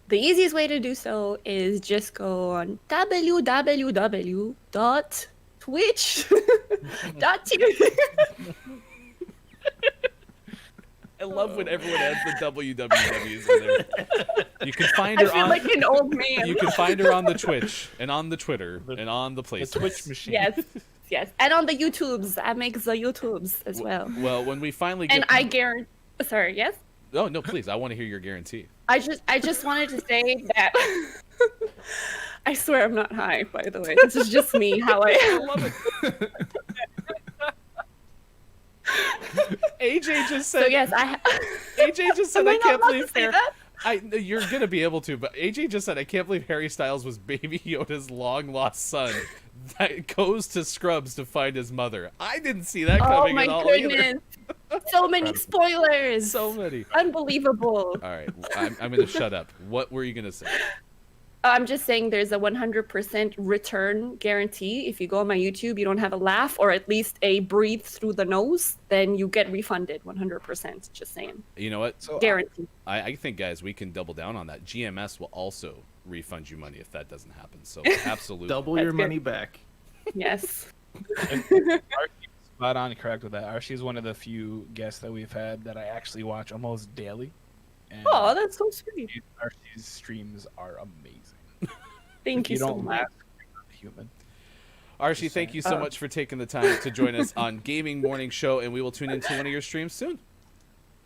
J: The easiest way to do so is just go on www.twitch.tv.
C: I love when everyone adds the wwws in there. You can find
J: I
C: her
J: feel
C: on.
J: like an old man.
C: You can find her on the Twitch and on the Twitter and on the
D: The
C: places.
D: Twitch machine.
J: Yes, and on the YouTubes. I make the YouTubes as well.
C: Well, when we finally get.
J: And I guarantee. Sorry, yes.
C: Oh no, please! I want to hear your guarantee.
J: I just wanted to say that. I swear I'm not high. By the way, this is just me. How I love it.
C: AJ just said.
J: So yes,
C: AJ just said
J: Am
C: I
J: I not
C: can't
J: allowed to
C: believe
J: say
C: Harry.
J: that?
C: You're gonna be able to, but AJ just said I can't believe Harry Styles was Baby Yoda's long lost son that goes to Scrubs to find his mother. I didn't see that
J: Oh
C: coming
J: my
C: at all either.
J: goodness! So many spoilers.
C: So many.
J: Unbelievable.
C: All right, I'm gonna shut up. What were you gonna say?
J: I'm just saying there's a 100% return guarantee. If you go on my YouTube, you don't have a laugh or at least a breathe through the nose, then you get refunded 100%. Just saying.
C: You know what?
D: So
J: Guarantee.
C: I think, guys, we can double down on that. GMS will also refund you money if that doesn't happen. So absolutely.
E: Double your
J: That's good.
E: money back.
J: Yes.
D: Archie's spot on correct with that. Archie's one of the few guests that we've had that I actually watch almost daily. And
J: Oh, that's so sweet.
D: Archie's streams are amazing.
J: Thank
D: If
J: you so
D: don't
J: much.
D: laugh, you're not human.
C: Archie,
D: Just
C: thank
D: saying.
C: you so much for taking the time to join us on Gaming Morning Show, and we will tune into one of your streams soon.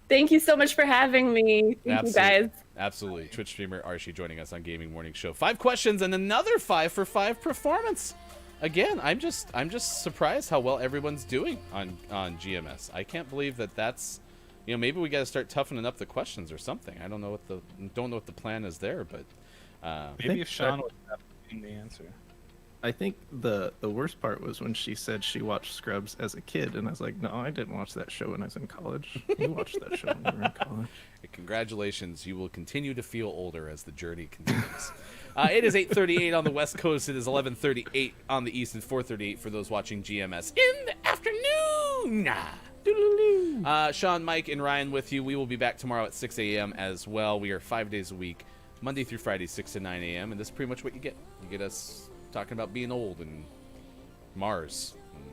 J: Thank you so much for having me. Thank you guys.
C: Absolutely. Twitch streamer Archie joining us on Gaming Morning Show. 5 questions and another 5 for 5 performance. Again, I'm just surprised how well everyone's doing on GMS. I can't believe that's, maybe we got to start toughening up the questions or something. I don't know what the plan is there, but
D: Maybe if Sean was in the answer.
E: I think the worst part was when she said she watched Scrubs as a kid, and I was like, no, I didn't watch that show when I was in college. You watched that show when you were in college.
C: congratulations, you will continue to feel older as the journey continues. It is 8:38 on the West Coast. It is 11:38 on the East and 4:38 for those watching GMS in the afternoon. Sean, Mike, and Ryan with you. We will be back tomorrow at 6 a.m. as well. We are 5 days a week, Monday through Friday, 6 to 9 a.m. And this is pretty much what you get. You get us talking about being old and Mars and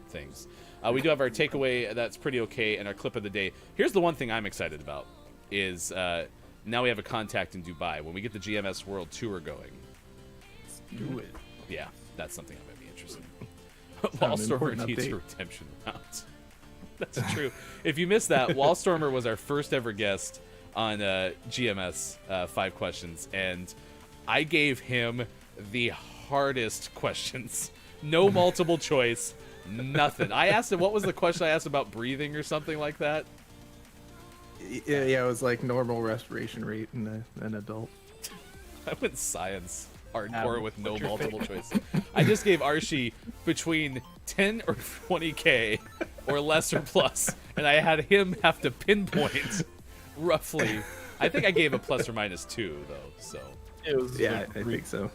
C: things. We do have our takeaway that's pretty okay, and our clip of the day. Here's the one thing I'm excited about is now we have a contact in Dubai. When we get the GMS World Tour going,
D: Do it.
C: yeah, that's something I might be interested in.
E: An
C: Wallstormer
E: important
C: needs a
E: update.
C: redemption amount. That's true. If you missed that, Wallstormer was our first ever guest on GMS 5 Questions, and I gave him the hardest questions. No multiple choice, nothing. I asked him, what was the question I asked about breathing or something like that?
E: Yeah, it was like normal respiration rate in an adult.
C: I went science hardcore with no
D: what's your
C: multiple choice. I just gave Archie between 10 or 20K or less or plus, and I had him have to pinpoint roughly. I think I gave a plus or minus 2 though. So
D: It was
E: Yeah, I think so.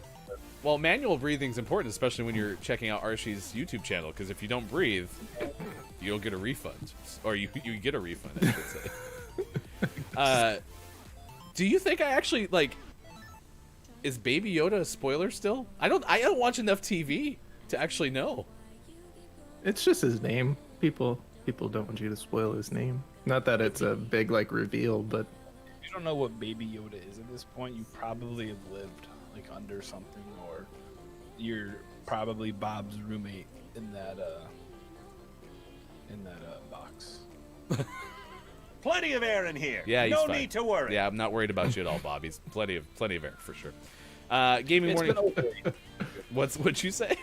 C: well, manual breathing is important, especially when you're checking out Archie's YouTube channel, because if you don't breathe, you'll get a refund, or you get a refund, I should say. Do you think I actually like? Is Baby Yoda a spoiler still? I don't watch enough TV to actually know.
E: It's just his name. People don't want you to spoil his name. Not that it's a big like reveal, but
D: If you don't know what Baby Yoda is at this point, you probably have lived like under something, or you're probably Bob's roommate in that box.
F: Plenty of air in here.
C: Yeah, he's
F: no
C: fine.
F: need to worry.
C: Yeah, I'm not worried about you at all, Bob. He's plenty of air for sure. Gaming
D: It's
C: morning.
D: been over a year.
C: What'd you say?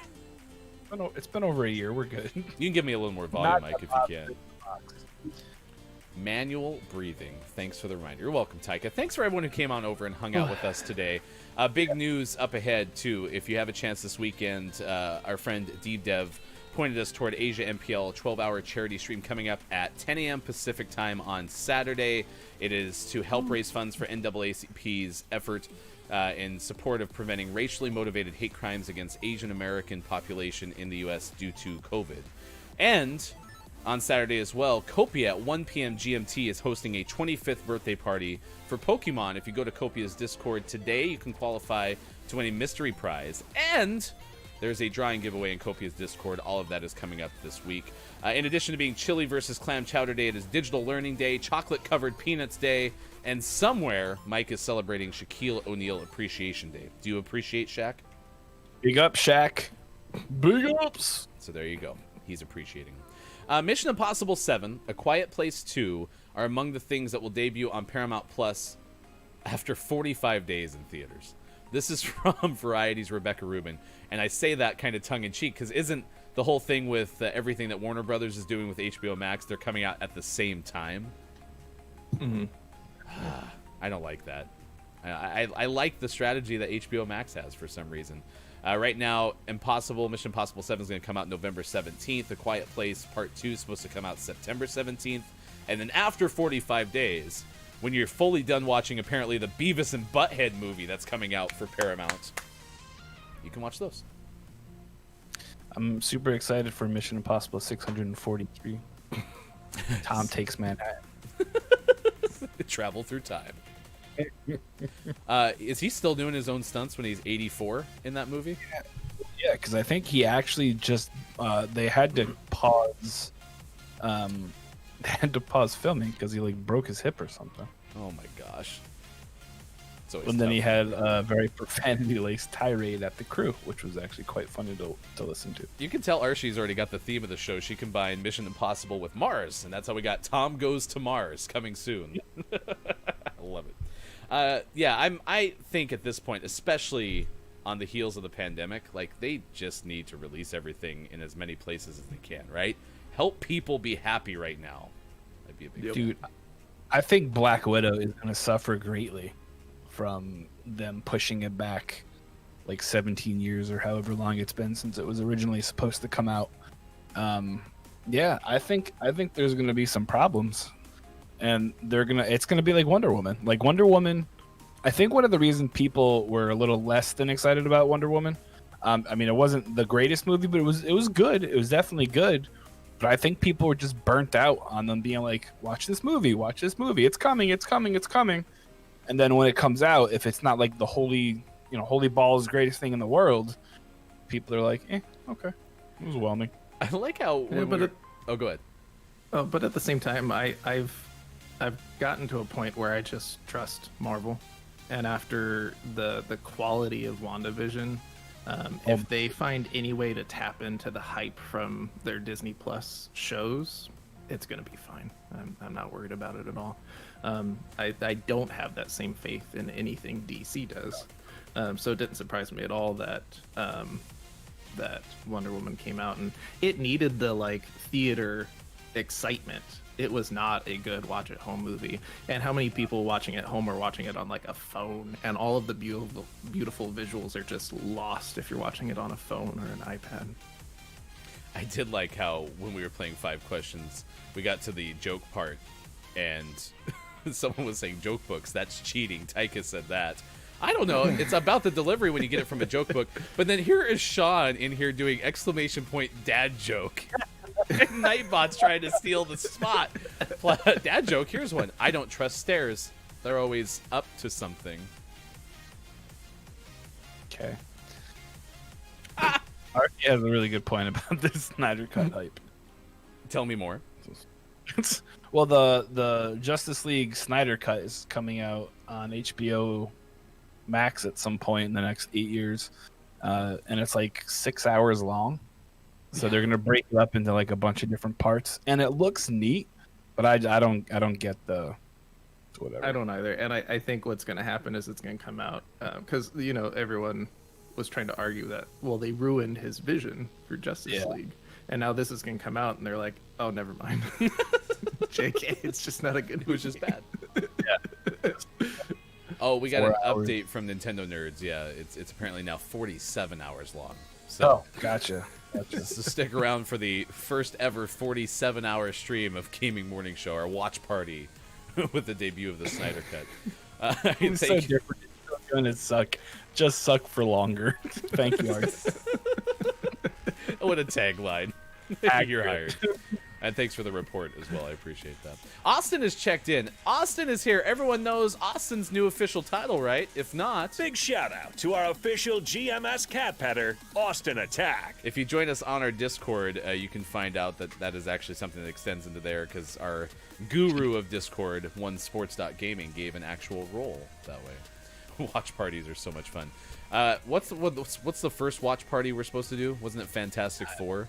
D: It's been over a year. We're good.
C: You can give me a little more volume,
D: Not
C: Mike,
D: the
C: if
D: Bob's
C: you can.
D: box.
C: Manual breathing. Thanks for the reminder. You're welcome, Taika. Thanks for everyone who came on over and hung out with us today. Big news up ahead, too. If you have a chance this weekend, our friend D-Dev pointed us toward Asia MPL, 12-hour charity stream coming up at 10 a.m. Pacific time on Saturday. It is to help raise funds for NAACP's effort in support of preventing racially motivated hate crimes against Asian American population in the U.S. due to COVID. And on Saturday as well, Copia at 1 p.m. GMT is hosting a 25th birthday party for Pokemon. If you go to Copia's Discord today, you can qualify to win a mystery prize. And there's a drawing giveaway in Copia's Discord. All of that is coming up this week. In addition to being Chili versus Clam Chowder Day, it is Digital Learning Day, Chocolate-Covered Peanuts Day, and somewhere Mike is celebrating Shaquille O'Neal Appreciation Day. Do you appreciate Shaq?
D: Big up, Shaq. Big ups.
C: So there you go. He's appreciating. Mission Impossible 7, A Quiet Place 2 are among the things that will debut on Paramount Plus after 45 days in theaters. This is from Variety's Rebecca Rubin, and I say that kind of tongue-in-cheek because isn't the whole thing with everything that Warner Brothers is doing with HBO Max, they're coming out at the same time?
E: Mm-hmm.
C: I don't like that. I like the strategy that HBO Max has for some reason. Right now, Mission Impossible 7 is going to come out November 17th. A Quiet Place Part 2 is supposed to come out September 17th. And then after 45 days, when you're fully done watching apparently the Beavis and Butthead movie that's coming out for Paramount, you can watch those.
D: I'm super excited for Mission Impossible 643. Tom Takes Manhattan.
C: Travel through time. Is he still doing his own stunts when he's 84 in that movie?
D: Yeah, because I think he actually just they had to pause. They had to pause filming because he like broke his hip or something.
C: Oh my gosh. So
D: And then he had a very profanity-laced tirade at the crew, which was actually quite funny to listen to.
C: You can tell Archie's already got the theme of the show. She combined Mission Impossible with Mars, and that's how we got Tom Goes to Mars coming soon. I love it. I think at this point, especially on the heels of the pandemic, like they just need to release everything in as many places as they can, right? Help people be happy right now. That'd be a big
D: Dude, I think Black Widow is going to suffer greatly from them pushing it back like 17 years or however long it's been since it was originally supposed to come out. I think there's going to be some problems, and it's going to be like Wonder Woman. Like Wonder Woman, I think one of the reasons people were a little less than excited about Wonder Woman, I mean, it wasn't the greatest movie, but it was good. It was definitely good. But I think people were just burnt out on them being like, watch this movie. It's coming. And then when it comes out, if it's not like the holy balls greatest thing in the world, people are like, okay, it was whelming.
C: I like how. When
E: but
C: oh, go ahead.
E: Oh, but at the same time, I've gotten to a point where I just trust Marvel, and after the quality of WandaVision, if they find any way to tap into the hype from their Disney Plus shows, it's gonna be fine. I'm not worried about it at all. I don't have that same faith in anything DC does, so it didn't surprise me at all that that Wonder Woman came out, and it needed the theater excitement. It was not a good watch at home movie, and how many people watching at home are watching it on a phone, and all of the beautiful visuals are just lost if you're watching it on a phone or an iPad.
C: I did like how when we were playing 5 questions, we got to the joke part, and someone was saying joke books. That's cheating. Taika said that. I don't know. It's about the delivery when you get it from a joke book. But then here is Sean in here doing exclamation point dad joke. And Nightbot's trying to steal the spot. Dad joke, here's one. I don't trust stairs. They're always up to something.
D: Okay. Archie has a really good point about this Snyder Cut hype.
C: Tell me more.
D: Well, the Justice League Snyder Cut is coming out on HBO Max at some point in the next 8 years, and it's 6 hours long. So they're gonna break it up into a bunch of different parts, and it looks neat, but I don't get the whatever.
E: I don't either, and I think what's gonna happen is it's gonna come out because everyone was trying to argue that they ruined his vision for Justice League, and now this is gonna come out, and they're like, oh, never mind. JK, it's just not a good.
C: It was just bad. Yeah. Oh, we got an update from Nintendo Nerds. Yeah, it's apparently now 47 hours long. So,
D: gotcha.
C: So stick around for the first ever 47-hour stream of Gaming Morning Show, our watch party with the debut of the Snyder Cut.
D: It's so different. It's gonna suck. Just suck for longer. Thank you, Art.
C: What a tagline. You're hired. And thanks for the report as well. I appreciate that. Austin has checked in. Austin is here. Everyone knows Austin's new official title, right? If not,
F: big shout out to our official GMS cat petter, Austin Attack.
C: If you join us on our Discord, you can find out that is actually something that extends into there because our guru of Discord, OneSports.gaming, gave an actual role that way. Watch parties are so much fun. What's the first watch party we're supposed to do? Wasn't it Fantastic Four?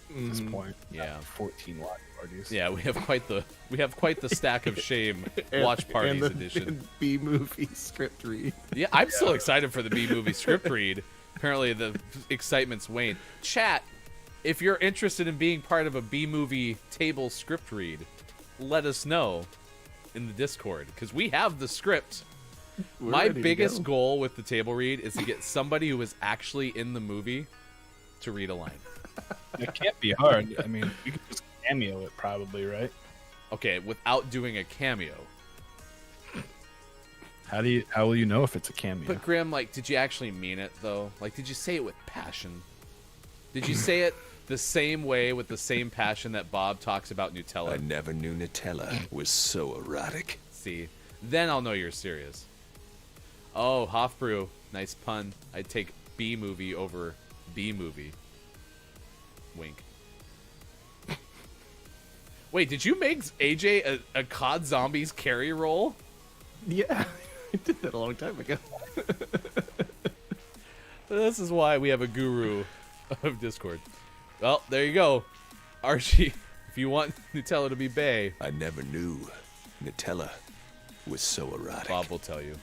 D: At this point,
C: yeah,
D: 14 watch parties.
C: Yeah, we have quite the stack of shame watch parties edition.
E: And B movie script read.
C: Yeah, I'm still excited for the B movie script read. Apparently, the excitement's waned. Chat, if you're interested in being part of a B movie table script read, let us know in the Discord because we have the script. My biggest goal with the table read is to get somebody who was actually in the movie to read a line.
D: It can't be hard. I mean, you can just cameo it probably, right?
C: Okay, without doing a cameo.
D: How will you know if it's a cameo?
C: But Grim, did you actually mean it though? Did you say it with passion? Did you say it the same way with the same passion that Bob talks about Nutella?
A: I never knew Nutella was so erotic.
C: See, then I'll know you're serious. Oh, Hofbrew, nice pun. I'd take B movie over B movie. Wink. Wait, did you make AJ a COD Zombies carry roll?
E: Yeah, I did that a long time ago.
C: This is why we have a guru of Discord. Well, there you go. Archie, if you want Nutella to be bae.
A: I never knew Nutella was so erotic.
C: Bob will tell you.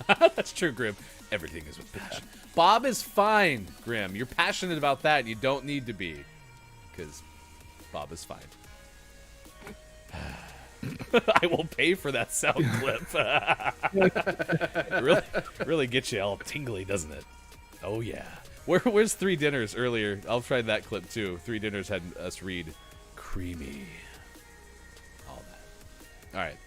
C: That's true, Grim. Everything is with passion. Bob is fine, Grim. You're passionate about that, and you don't need to be. Because Bob is fine. I will pay for that sound clip. really gets you all tingly, doesn't it? Oh, yeah. Where's Three Dinners earlier? I'll try that clip, too. Three Dinners had us read Creamy. All that. All right.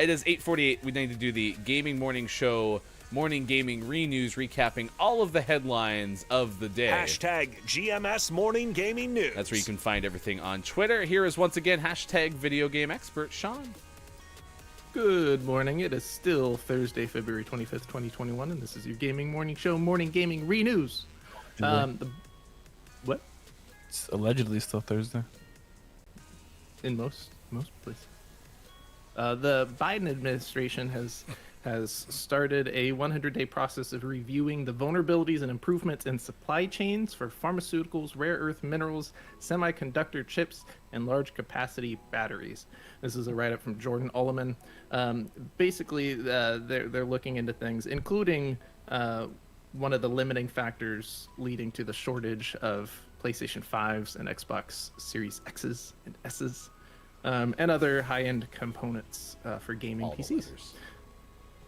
C: It is 8:48. We need to do the Gaming Morning Show Morning Gaming Re-News, recapping all of the headlines of the day.
F: Hashtag GMS Morning Gaming News.
C: That's where you can find everything on Twitter. Here is once again hashtag video game expert Sean.
E: Good morning. It is still Thursday, February 25th, 2021, and this is your Gaming Morning Show Morning Gaming Re-News. What?
D: It's allegedly still Thursday.
E: In most places. The Biden administration has started a 100-day process of reviewing the vulnerabilities and improvements in supply chains for pharmaceuticals, rare earth minerals, semiconductor chips, and large capacity batteries. This is a write-up from Jordan Ulliman. Basically, they're looking into things, including one of the limiting factors leading to the shortage of PlayStation 5s and Xbox Series X's and S's, and other high-end components for gaming PCs.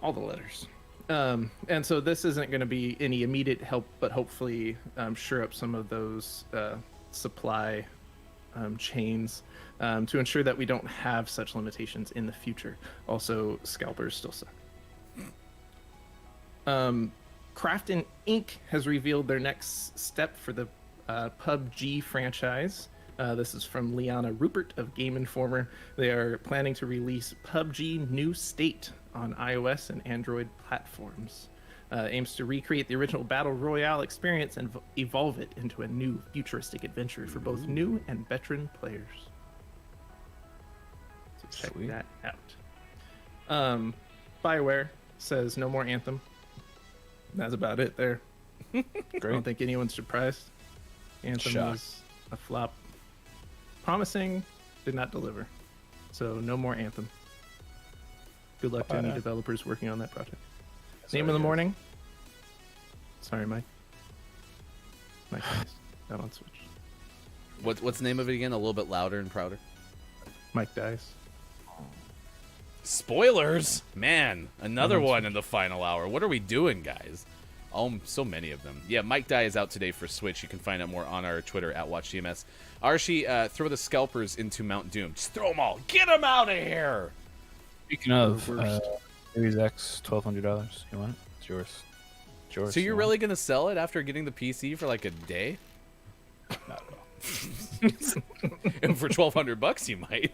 E: All the letters. And so this isn't going to be any immediate help, but hopefully shore up some of those supply chains to ensure that we don't have such limitations in the future. Also, scalpers still suck. Crafton Inc. has revealed their next step for the PUBG franchise. This is from Liana Rupert of Game Informer. They are planning to release PUBG New State on iOS and Android platforms. Aims to recreate the original Battle Royale experience and evolve it into a new futuristic adventure for both new and veteran players. So check that out. BioWare says no more Anthem. That's about it there. I don't think anyone's surprised. Anthem was a flop. Promising, did not deliver. So no more Anthem. Good luck to any developers working on that project. Name of the morning? Sorry, Mike. Mike dies. Not on Switch.
C: What's the name of it again? A little bit louder and prouder.
E: Mike dies.
C: Spoilers, man! Another one in the final hour. What are we doing, guys? So many of them. Yeah, Mike Die is out today for Switch. You can find out more on our Twitter at WatchGMS. Archie, throw the scalpers into Mount Doom. Just throw them all. Get them out of here.
D: Speaking of, Series X, $1,200. You want it? It's yours. It's yours.
C: So you're really gonna sell it after getting the PC for like a day?
D: Not at all.
C: And for $1,200, you might.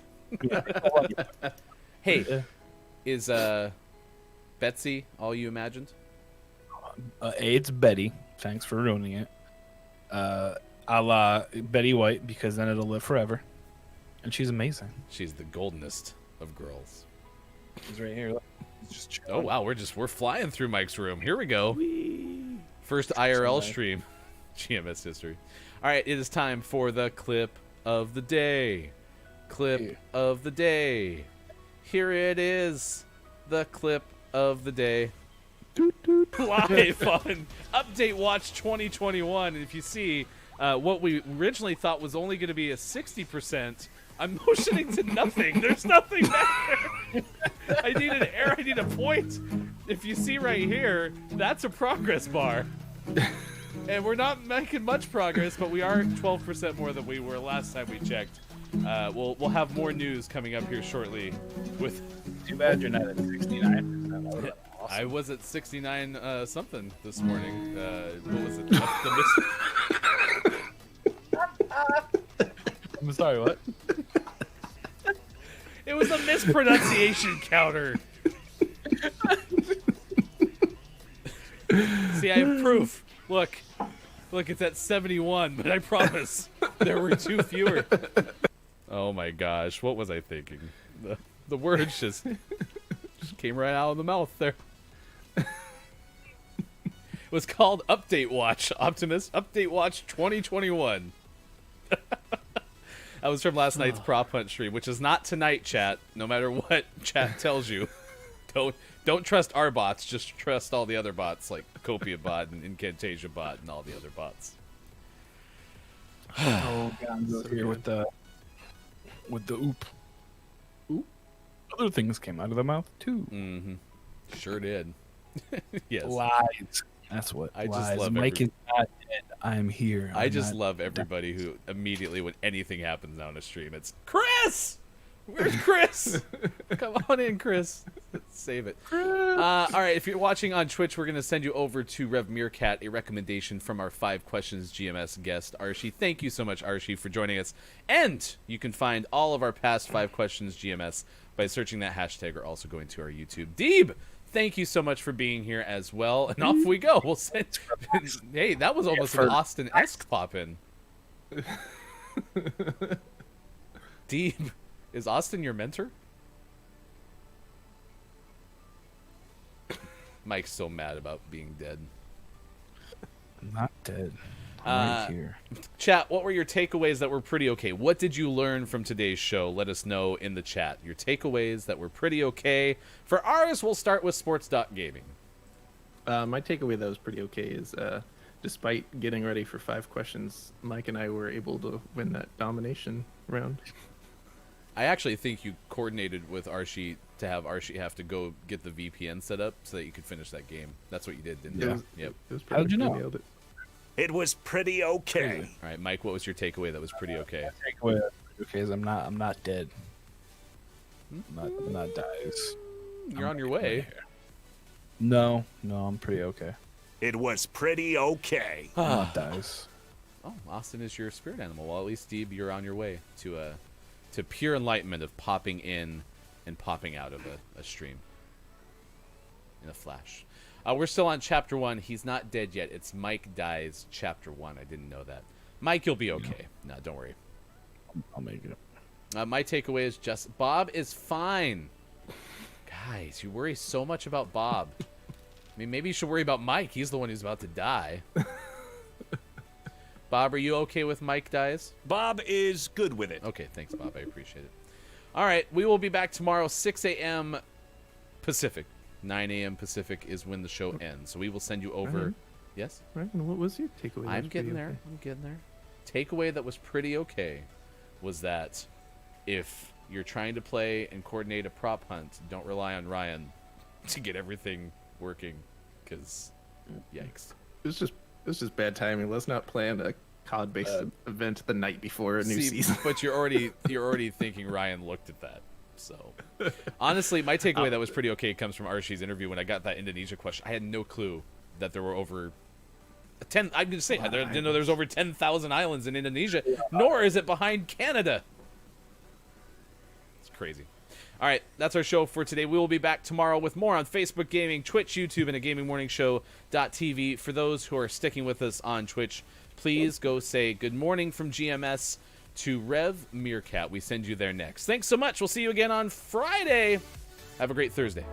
C: Hey, is Betsy all you imagined?
D: It's Betty. Thanks for ruining it. A la Betty White, because then it'll live forever. And she's amazing.
C: She's the goldenest of girls.
D: She's right here. Just
C: oh wow, we're flying through Mike's room. Here we go. First IRL stream, GMS history. All right, it is time for the clip of the day. Clip of the day. Here it is. The clip of the day. Live on Update Watch 2021. And if you see what we originally thought was only going to be a 60%, I'm motioning to nothing. There's nothing there. I need an error. I need a point. If you see right here, that's a progress bar. And we're not making much progress, but we are 12% more than we were last time we checked. We'll have more news coming up here shortly. With
D: too bad you're not at 69.
C: Awesome. I was at 69 something this morning. What was it?
D: I'm sorry, what?
C: It was a mispronunciation counter. See, I have proof. Look, it's at 71, but I promise there were 2 fewer. Oh my gosh, what was I thinking? The words just came right out of the mouth there. It was called Update Watch, Optimus. Update Watch 2021. That was from last night's prop hunt stream, which is not tonight, chat. No matter what chat tells you, don't trust our bots. Just trust all the other bots, like Copia bot and Incantasia bot and all the other bots.
D: Oh, God, here with the oop. Oop. Other things came out of the mouth too.
C: Mm-hmm. Sure did. Yes.
D: Lies. That's what.
C: I
D: lies.
C: just love.
D: Mike is not dead. I'm here.
C: I just love everybody who immediately, when anything happens now on a stream, it's Chris. Where's Chris? Come on in, Chris. Save it. All right, if you're watching on Twitch, we're going to send you over to Rev Meerkat, a recommendation from our 5 Questions GMS guest, Archie. Thank you so much, Archie, for joining us. And you can find all of our past 5 Questions GMS by searching that hashtag or also going to our YouTube. Deeb, thank you so much for being here as well. And off we go. We'll send. Hey, that was almost an Austin-esque pop in. Deep, is Austin your mentor? Mike's so mad about being dead.
D: I'm not dead. I'm right here.
C: Chat, what were your takeaways that were pretty okay? What did you learn from today's show? Let us know in the chat. Your takeaways that were pretty okay. For ours, we'll start with sports.gaming.
E: My takeaway that was pretty okay is, despite getting ready for 5 questions, Mike and I were able to win that domination round.
C: I actually think you coordinated with Archie to have Archie have to go get the VPN set up so that you could finish that game. That's what you did, didn't you? Yep.
E: It was
D: How'd you
E: we
D: know?
E: nailed it.
F: It was pretty okay.
C: All right, Mike, what was your takeaway that was pretty okay?
D: Takeaway. Okay, is I'm not dead. I'm not dies.
C: You're on your way.
D: No, I'm pretty okay.
F: It was pretty okay.
D: I'm not dies.
C: Oh, Austin is your spirit animal. Well, at least, Steve, you're on your way to pure enlightenment of popping in and popping out of a stream in a flash. We're still on Chapter 1. He's not dead yet. It's Mike Dies Chapter 1. I didn't know that. Mike, you'll be okay. No, don't worry.
D: I'll make it.
C: My takeaway is just Bob is fine. Guys, you worry so much about Bob. I mean, maybe you should worry about Mike. He's the one who's about to die. Bob, are you okay with Mike Dies?
F: Bob is good with it.
C: Okay, thanks, Bob. I appreciate it. All right, we will be back tomorrow, 6 a.m. Pacific. 9 a.m. Pacific is when the show ends. So we will send you over.
E: Ryan?
C: Yes?
E: Ryan, what was your takeaway? that
C: I'm
E: was
C: getting
E: pretty
C: there.
E: okay?
C: I'm getting there. Takeaway that was pretty okay was that if you're trying to play and coordinate a prop hunt, don't rely on Ryan to get everything working, because yikes.
E: It was just bad timing. Let's not plan a COD-based event the night before a new season.
C: But you're already thinking Ryan looked at that. So honestly, my takeaway that was pretty okay comes from Archie's interview. When I got that Indonesia question, I had no clue that there were over 10. I'm gonna say I didn't know there's over 10,000 islands in Indonesia. Nor is it behind Canada. It's crazy. All right, that's our show for today. We will be back tomorrow with more on Facebook Gaming, Twitch, YouTube, and a gamingmorningshow.tv. For those who are sticking with us on Twitch, please go say good morning from GMS to Rev Meerkat. We send you there next. Thanks so much. We'll see you again on Friday. Have a great Thursday.